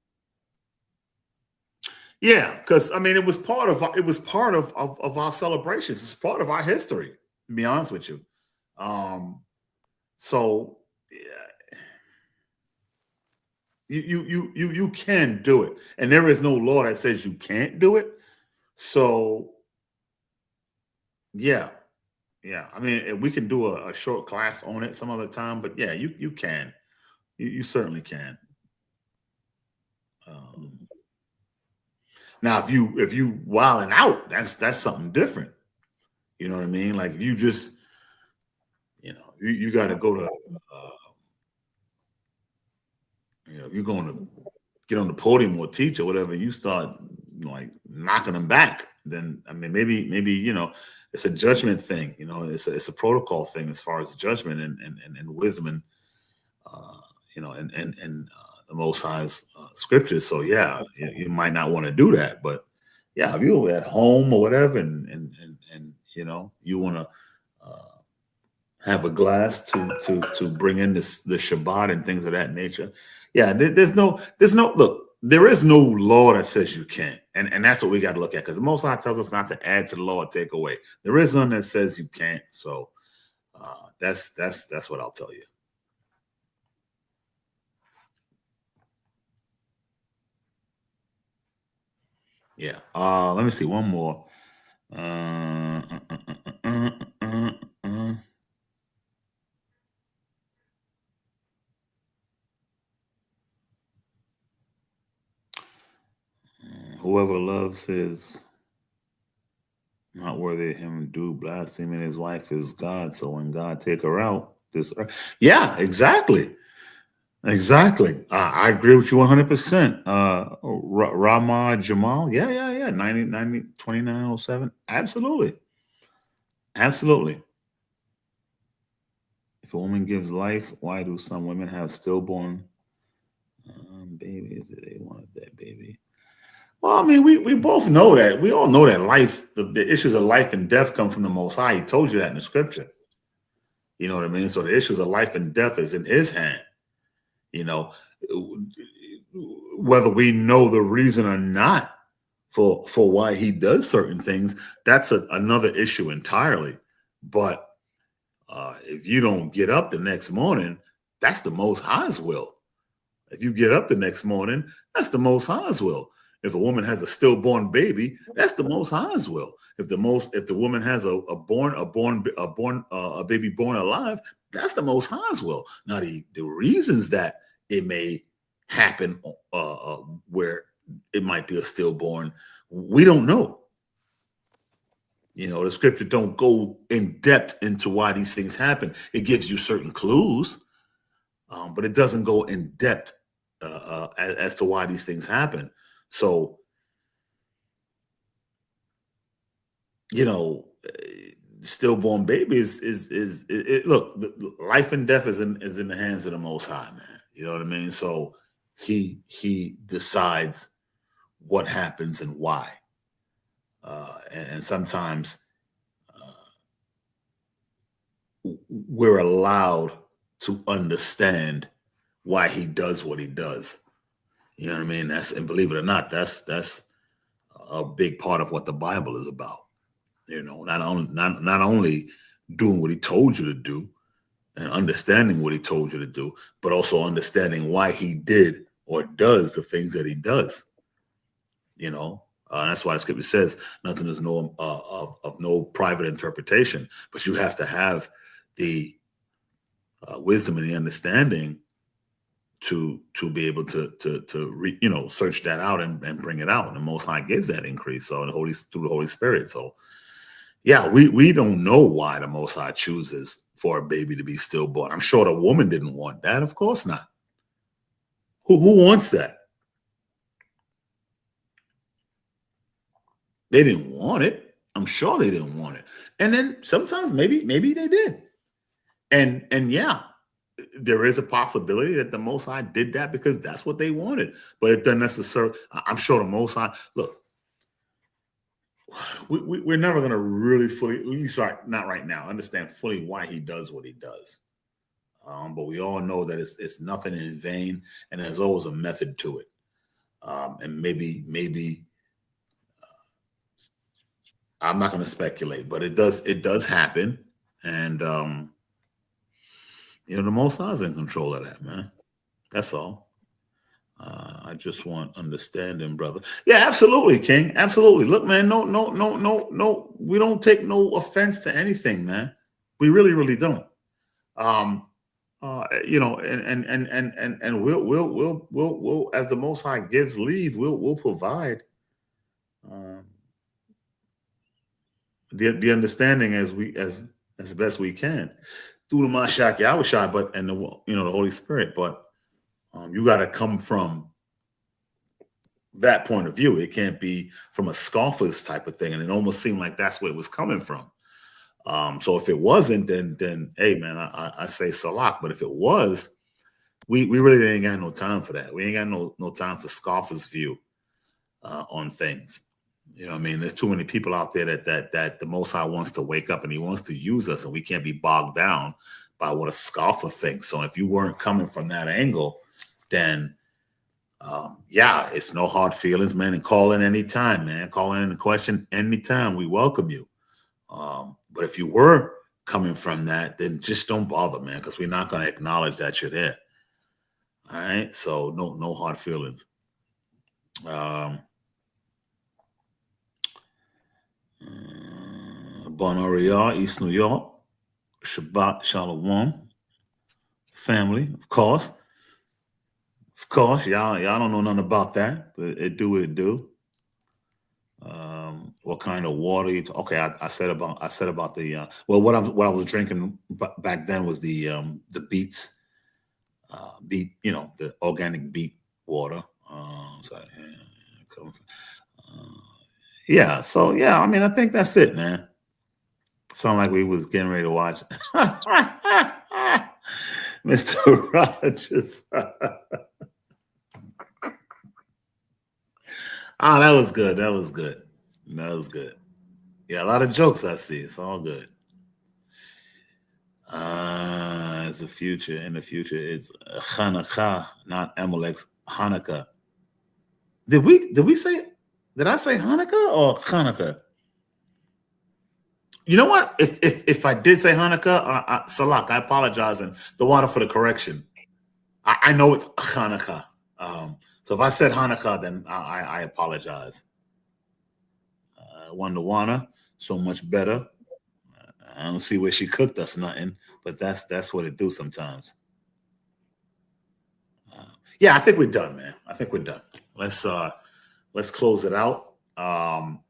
Yeah, because I mean, it was part of our celebrations. It's part of our history. To be honest with you, so yeah, you can do it, and there is no law that says you can't do it. So yeah, I mean, we can do a short class on it some other time, but yeah, you can, you certainly can. Now, if you wilding out, that's something different. You know what I mean? Like if you just, you got to go to, if you're going to get on the podium or teach or whatever, you start like knocking them back. Then I mean, maybe it's a judgment thing. It's a protocol thing as far as judgment and wisdom and the Most High's scriptures. So yeah, you might not want to do that, but yeah, if you're at home or whatever, and you want to have a glass to bring in the Shabbat and things of that nature. Yeah, there's no look. There is no law that says you can't, and that's what we got to look at, because the Most High tells us not to add to the law or take away. There is none that says you can't. So that's what I'll tell you. Yeah. Let me see one more. Whoever loves his not worthy of him do blaspheming his wife is God. So when God take her out, yeah, exactly. Exactly. I agree with you 100%. Rama Jamal. Yeah. 90 2907. Absolutely. Absolutely. If a woman gives life, why do some women have stillborn babies? They want that baby. Well, I mean, we both know that. We all know that life, the issues of life and death come from the Most High. He told you that in the scripture. You know what I mean? So the issues of life and death is in his hand. Whether we know the reason or not for why he does certain things, that's another issue entirely. But if you don't get up the next morning, that's the Most High's will. If you get up the next morning, that's the Most High's will. If a woman has a stillborn baby, that's the Most High's will. If the woman has a baby born alive, that's the Most High's will. Now the reasons that it may happen where it might be a stillborn, we don't know. The scripture don't go in depth into why these things happen. It gives you certain clues, but it doesn't go in depth as to why these things happen. So, stillborn babies is look, life and death is in the hands of the Most High, man. You know what I mean? So he decides what happens and why, and sometimes we're allowed to understand why he does what he does. You know what I mean? And believe it or not, that's a big part of what the Bible is about. Not only doing what he told you to do and understanding what he told you to do, but also understanding why he did or does the things that he does. You know, that's why the scripture says nothing is no of no private interpretation, but you have to have the wisdom and the understanding to be able to search that out and bring it out. And the Most High gives that increase. So through the Holy Spirit. So yeah, we don't know why the Most High chooses for a baby to be stillborn. I'm sure the woman didn't want that. Of course not. Who wants that? They didn't want it. I'm sure they didn't want it. And then sometimes maybe they did. And yeah, there is a possibility that the Most High did that because that's what they wanted. But it doesn't necessarily. I'm sure the Most High. Look, we're never going to really fully, at least not right now, understand fully why he does what he does. But we all know that it's nothing in vain, and there's always a method to it. And maybe I'm not going to speculate, but it does happen, and the Most High's in control of that, man. That's all. I just want understanding, brother. Yeah, absolutely, King. Absolutely. Look, man, no. We don't take no offense to anything, man. We really, really don't. And we'll as the Most High gives leave, we'll provide the understanding as best we can through the Mashiach Yahushua, but and the Holy Spirit, but. You got to come from that point of view. It can't be from a scoffer's type of thing. And it almost seemed like that's where it was coming from. So if it wasn't, then hey, man, I say salak. But if it was, we really ain't got no time for that. We ain't got no time for scoffer's view on things. You know what I mean? There's too many people out there that the Most High wants to wake up and he wants to use us, and we can't be bogged down by what a scoffer thinks. So if you weren't coming from that angle, then it's no hard feelings, man. And call in anytime, man. Call in a question anytime. We welcome you. But if you were coming from that, then just don't bother, man, because we're not going to acknowledge that you're there. All right. So no hard feelings. Bon Oriole, East New York. Shabbat Shalom. Family, of course. Of course, y'all don't know nothing about that, but it do what it do. What kind of water? Okay, I said about the what I was drinking back then was the beets, beet, the organic beet water. Yeah. So yeah, I mean, I think that's it, man. Sound like we was getting ready to watch Mr. Rogers. That was good. That was good. Yeah, a lot of jokes I see. It's all good. As a future, in the future, it's Hanukkah, not Amalek's Hanukkah. Did I say Hanukkah or Hanukkah? You know what? If I did say Hanukkah, Salak, I apologize, and the water for the correction. I know it's Hanukkah. So if I said Hanukkah, then I apologize. Wanna, so much better. I don't see where she cooked us nothing, but that's what it do sometimes. Yeah, I think we're done, man. I think we're done. Let's close it out.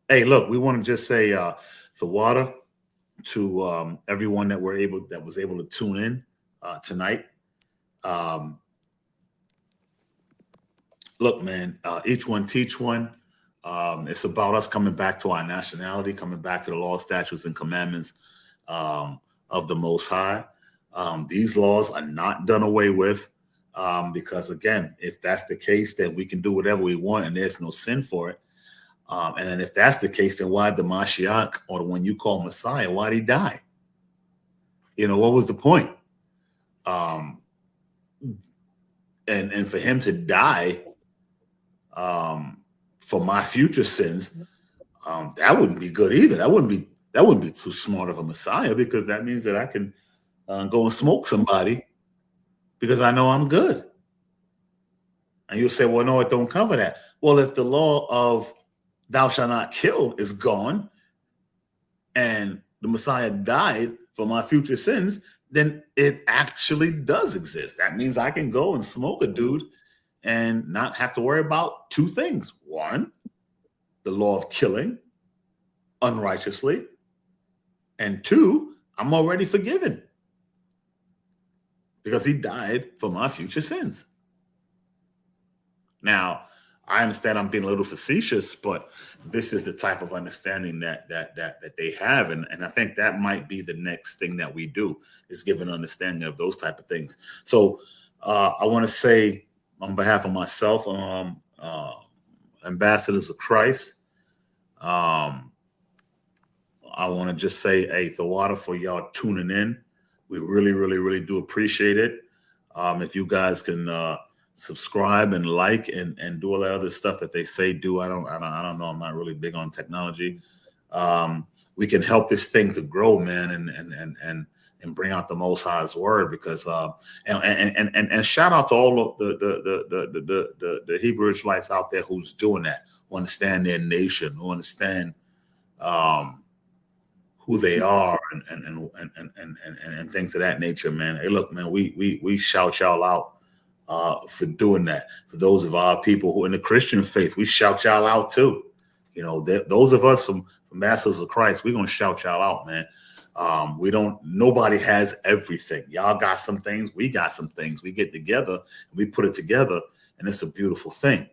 Hey, look, we want to just say the water to everyone that was able to tune in tonight. Look, man, each one teach one. It's about us coming back to our nationality, coming back to the law, statutes, and commandments of the Most High. These laws are not done away with because, again, if that's the case, then we can do whatever we want and there's no sin for it. And then if that's the case, then why the Mashiach, or the one you call Messiah, why'd he die? What was the point? And for him to die for my future sins, that wouldn't be good either. That wouldn't be That wouldn't be too smart of a Messiah, because that means that I can go and smoke somebody because I know I'm good. And you'll say, well, no, it don't cover that. Well, if the law of thou shalt not kill is gone and the Messiah died for my future sins, then it actually does exist. That means I can go and smoke a dude and not have to worry about two things. One, the law of killing unrighteously. And two, I'm already forgiven because he died for my future sins. Now, I understand I'm being a little facetious, but this is the type of understanding that they have, and I think that might be the next thing that we do, is give an understanding of those type of things. So I want to say on behalf of myself, ambassadors of Christ, I want to just say, hey, Thawada, for y'all tuning in. We really, really, really do appreciate it. If you guys can subscribe and like and do all that other stuff that they say do. I don't know. I'm not really big on technology. We can help this thing to grow, man, and bring out the Most High's word, because and shout out to all of the Hebrew Israelites out there who's doing that, who understand their nation, who understand who they are and things of that nature, man. Hey, look, man, we shout y'all out for doing that. For those of our people who in the Christian faith, we shout y'all out too. You know, those of us from Masters of Christ, we're gonna shout y'all out, man. Nobody has everything. Y'all got some things, we got some things. We get together and we put it together, and it's a beautiful thing.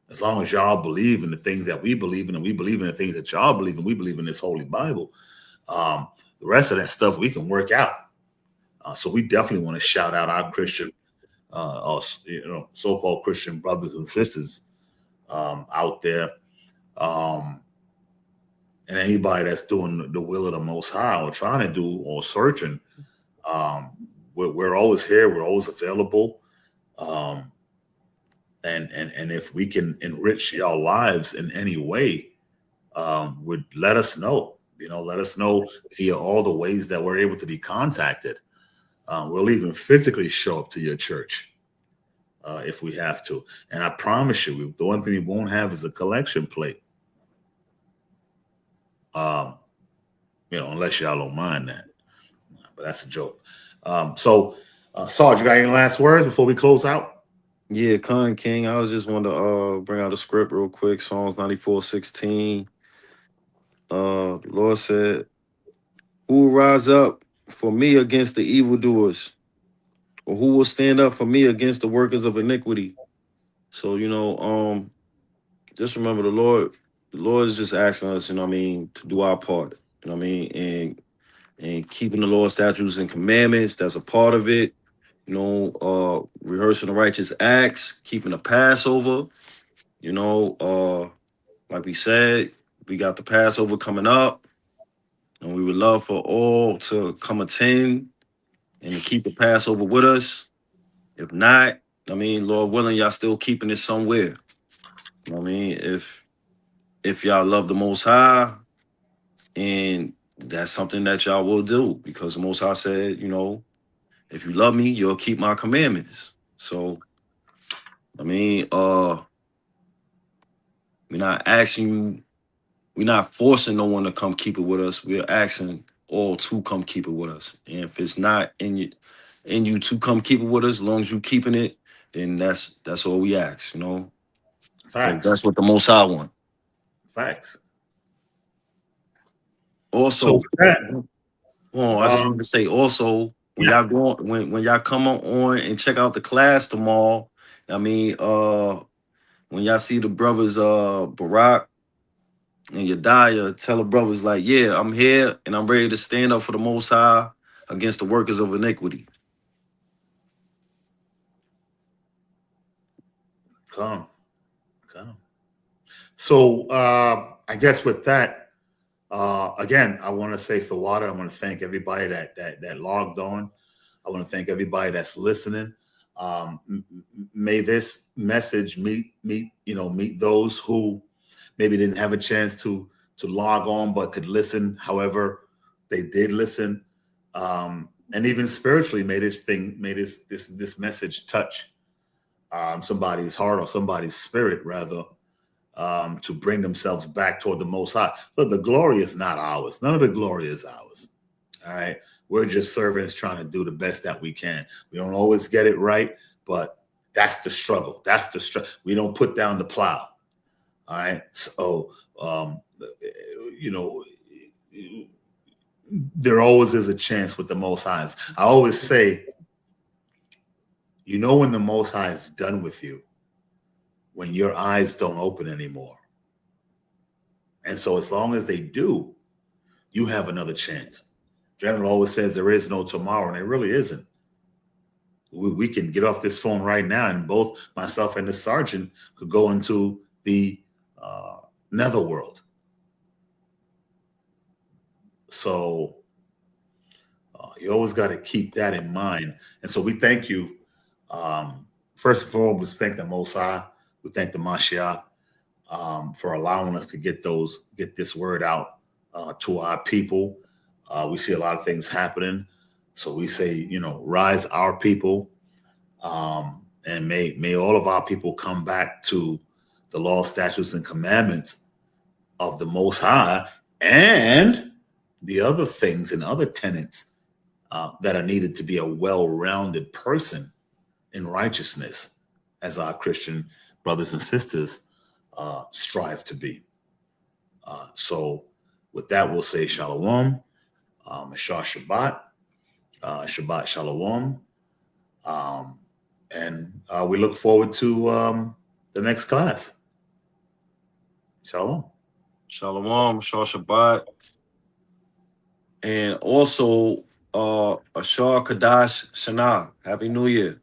As long as y'all believe in the things that we believe in, and we believe in the things that y'all believe in, we believe in this Holy Bible. The rest of that stuff we can work out. So we definitely want to shout out our Christian, so-called Christian brothers and sisters out there, and anybody that's doing the will of the Most High, or trying to do, or searching. We're always here. We're always available. And if we can enrich y'all lives in any way, would let us know. Let us know via all the ways that we're able to be contacted. We'll even physically show up to your church if we have to. And I promise you, the one thing we won't have is a collection plate. Unless y'all don't mind that. But that's a joke. So, Sarge, you got any last words before we close out? Yeah, Khan King. I was just wanted to bring out a script real quick. Psalms 94:16. The Lord said, "Who will rise up for me against the evildoers? Or who will stand up for me against the workers of iniquity?" So, just remember the Lord is just asking us, to do our part, and keeping the law, statutes, and commandments. That's a part of it. Rehearsing the righteous acts, keeping the Passover. Like we said, we got the Passover coming up, and we would love for all to come attend and to keep the Passover with us. If not, Lord willing, y'all still keeping it somewhere. If y'all love the Most High, and that's something that y'all will do, because the Most High said, if you love me, you'll keep my commandments. So, we're not asking you, we're not forcing no one to come keep it with us. We're asking all to come keep it with us. And if it's not in you to come keep it with us, as long as you keeping it, then that's all we ask, Facts. That's what the Most High want. Facts. Also, I just want to say also, when y'all go on, when y'all come on and check out the class tomorrow, when y'all see the brothers Barak and Yediah, tell the brothers like, yeah, I'm here and I'm ready to stand up for the Most High against the workers of iniquity. Come. So I guess with that, again, I want to say Thawada. I want to thank everybody that logged on. I want to thank everybody that's listening. May this message meet those who maybe didn't have a chance to to log on but could listen. However, they did listen, and even spiritually, may this message touch somebody's heart or somebody's spirit, rather, to bring themselves back toward the Most High. But the glory is not ours. None of the glory is ours. All right. We're just servants trying to do the best that we can. We don't always get it right, but that's the struggle. That's the struggle. We don't put down the plow. All right. So, you know, there always is a chance with the Most High. I always say, you know, when the Most High is done with you, when your eyes don't open anymore. And so as long as they do, you have another chance. General always says there is no tomorrow, and it really isn't. We can get off this phone right now, and both myself and the sergeant could go into the netherworld. So you always got to keep that in mind. And so we thank you. First and foremost, we thank the Most High. We thank the Mashiach for allowing us to get this word out to our people. We see a lot of things happening. So we say, you know, rise our people, and may all of our people come back to the law, statutes, and commandments of the Most High, and the other things and other tenets that are needed to be a well-rounded person in righteousness, as our Christian brothers and sisters strive to be. So with that, we'll say Shalom, Shah Shabbat, Shabbat Shalom, and we look forward to the next class. Shalom. Shalom, Shah Shabbat. And also, Ashar Kadash Shana. Happy New Year.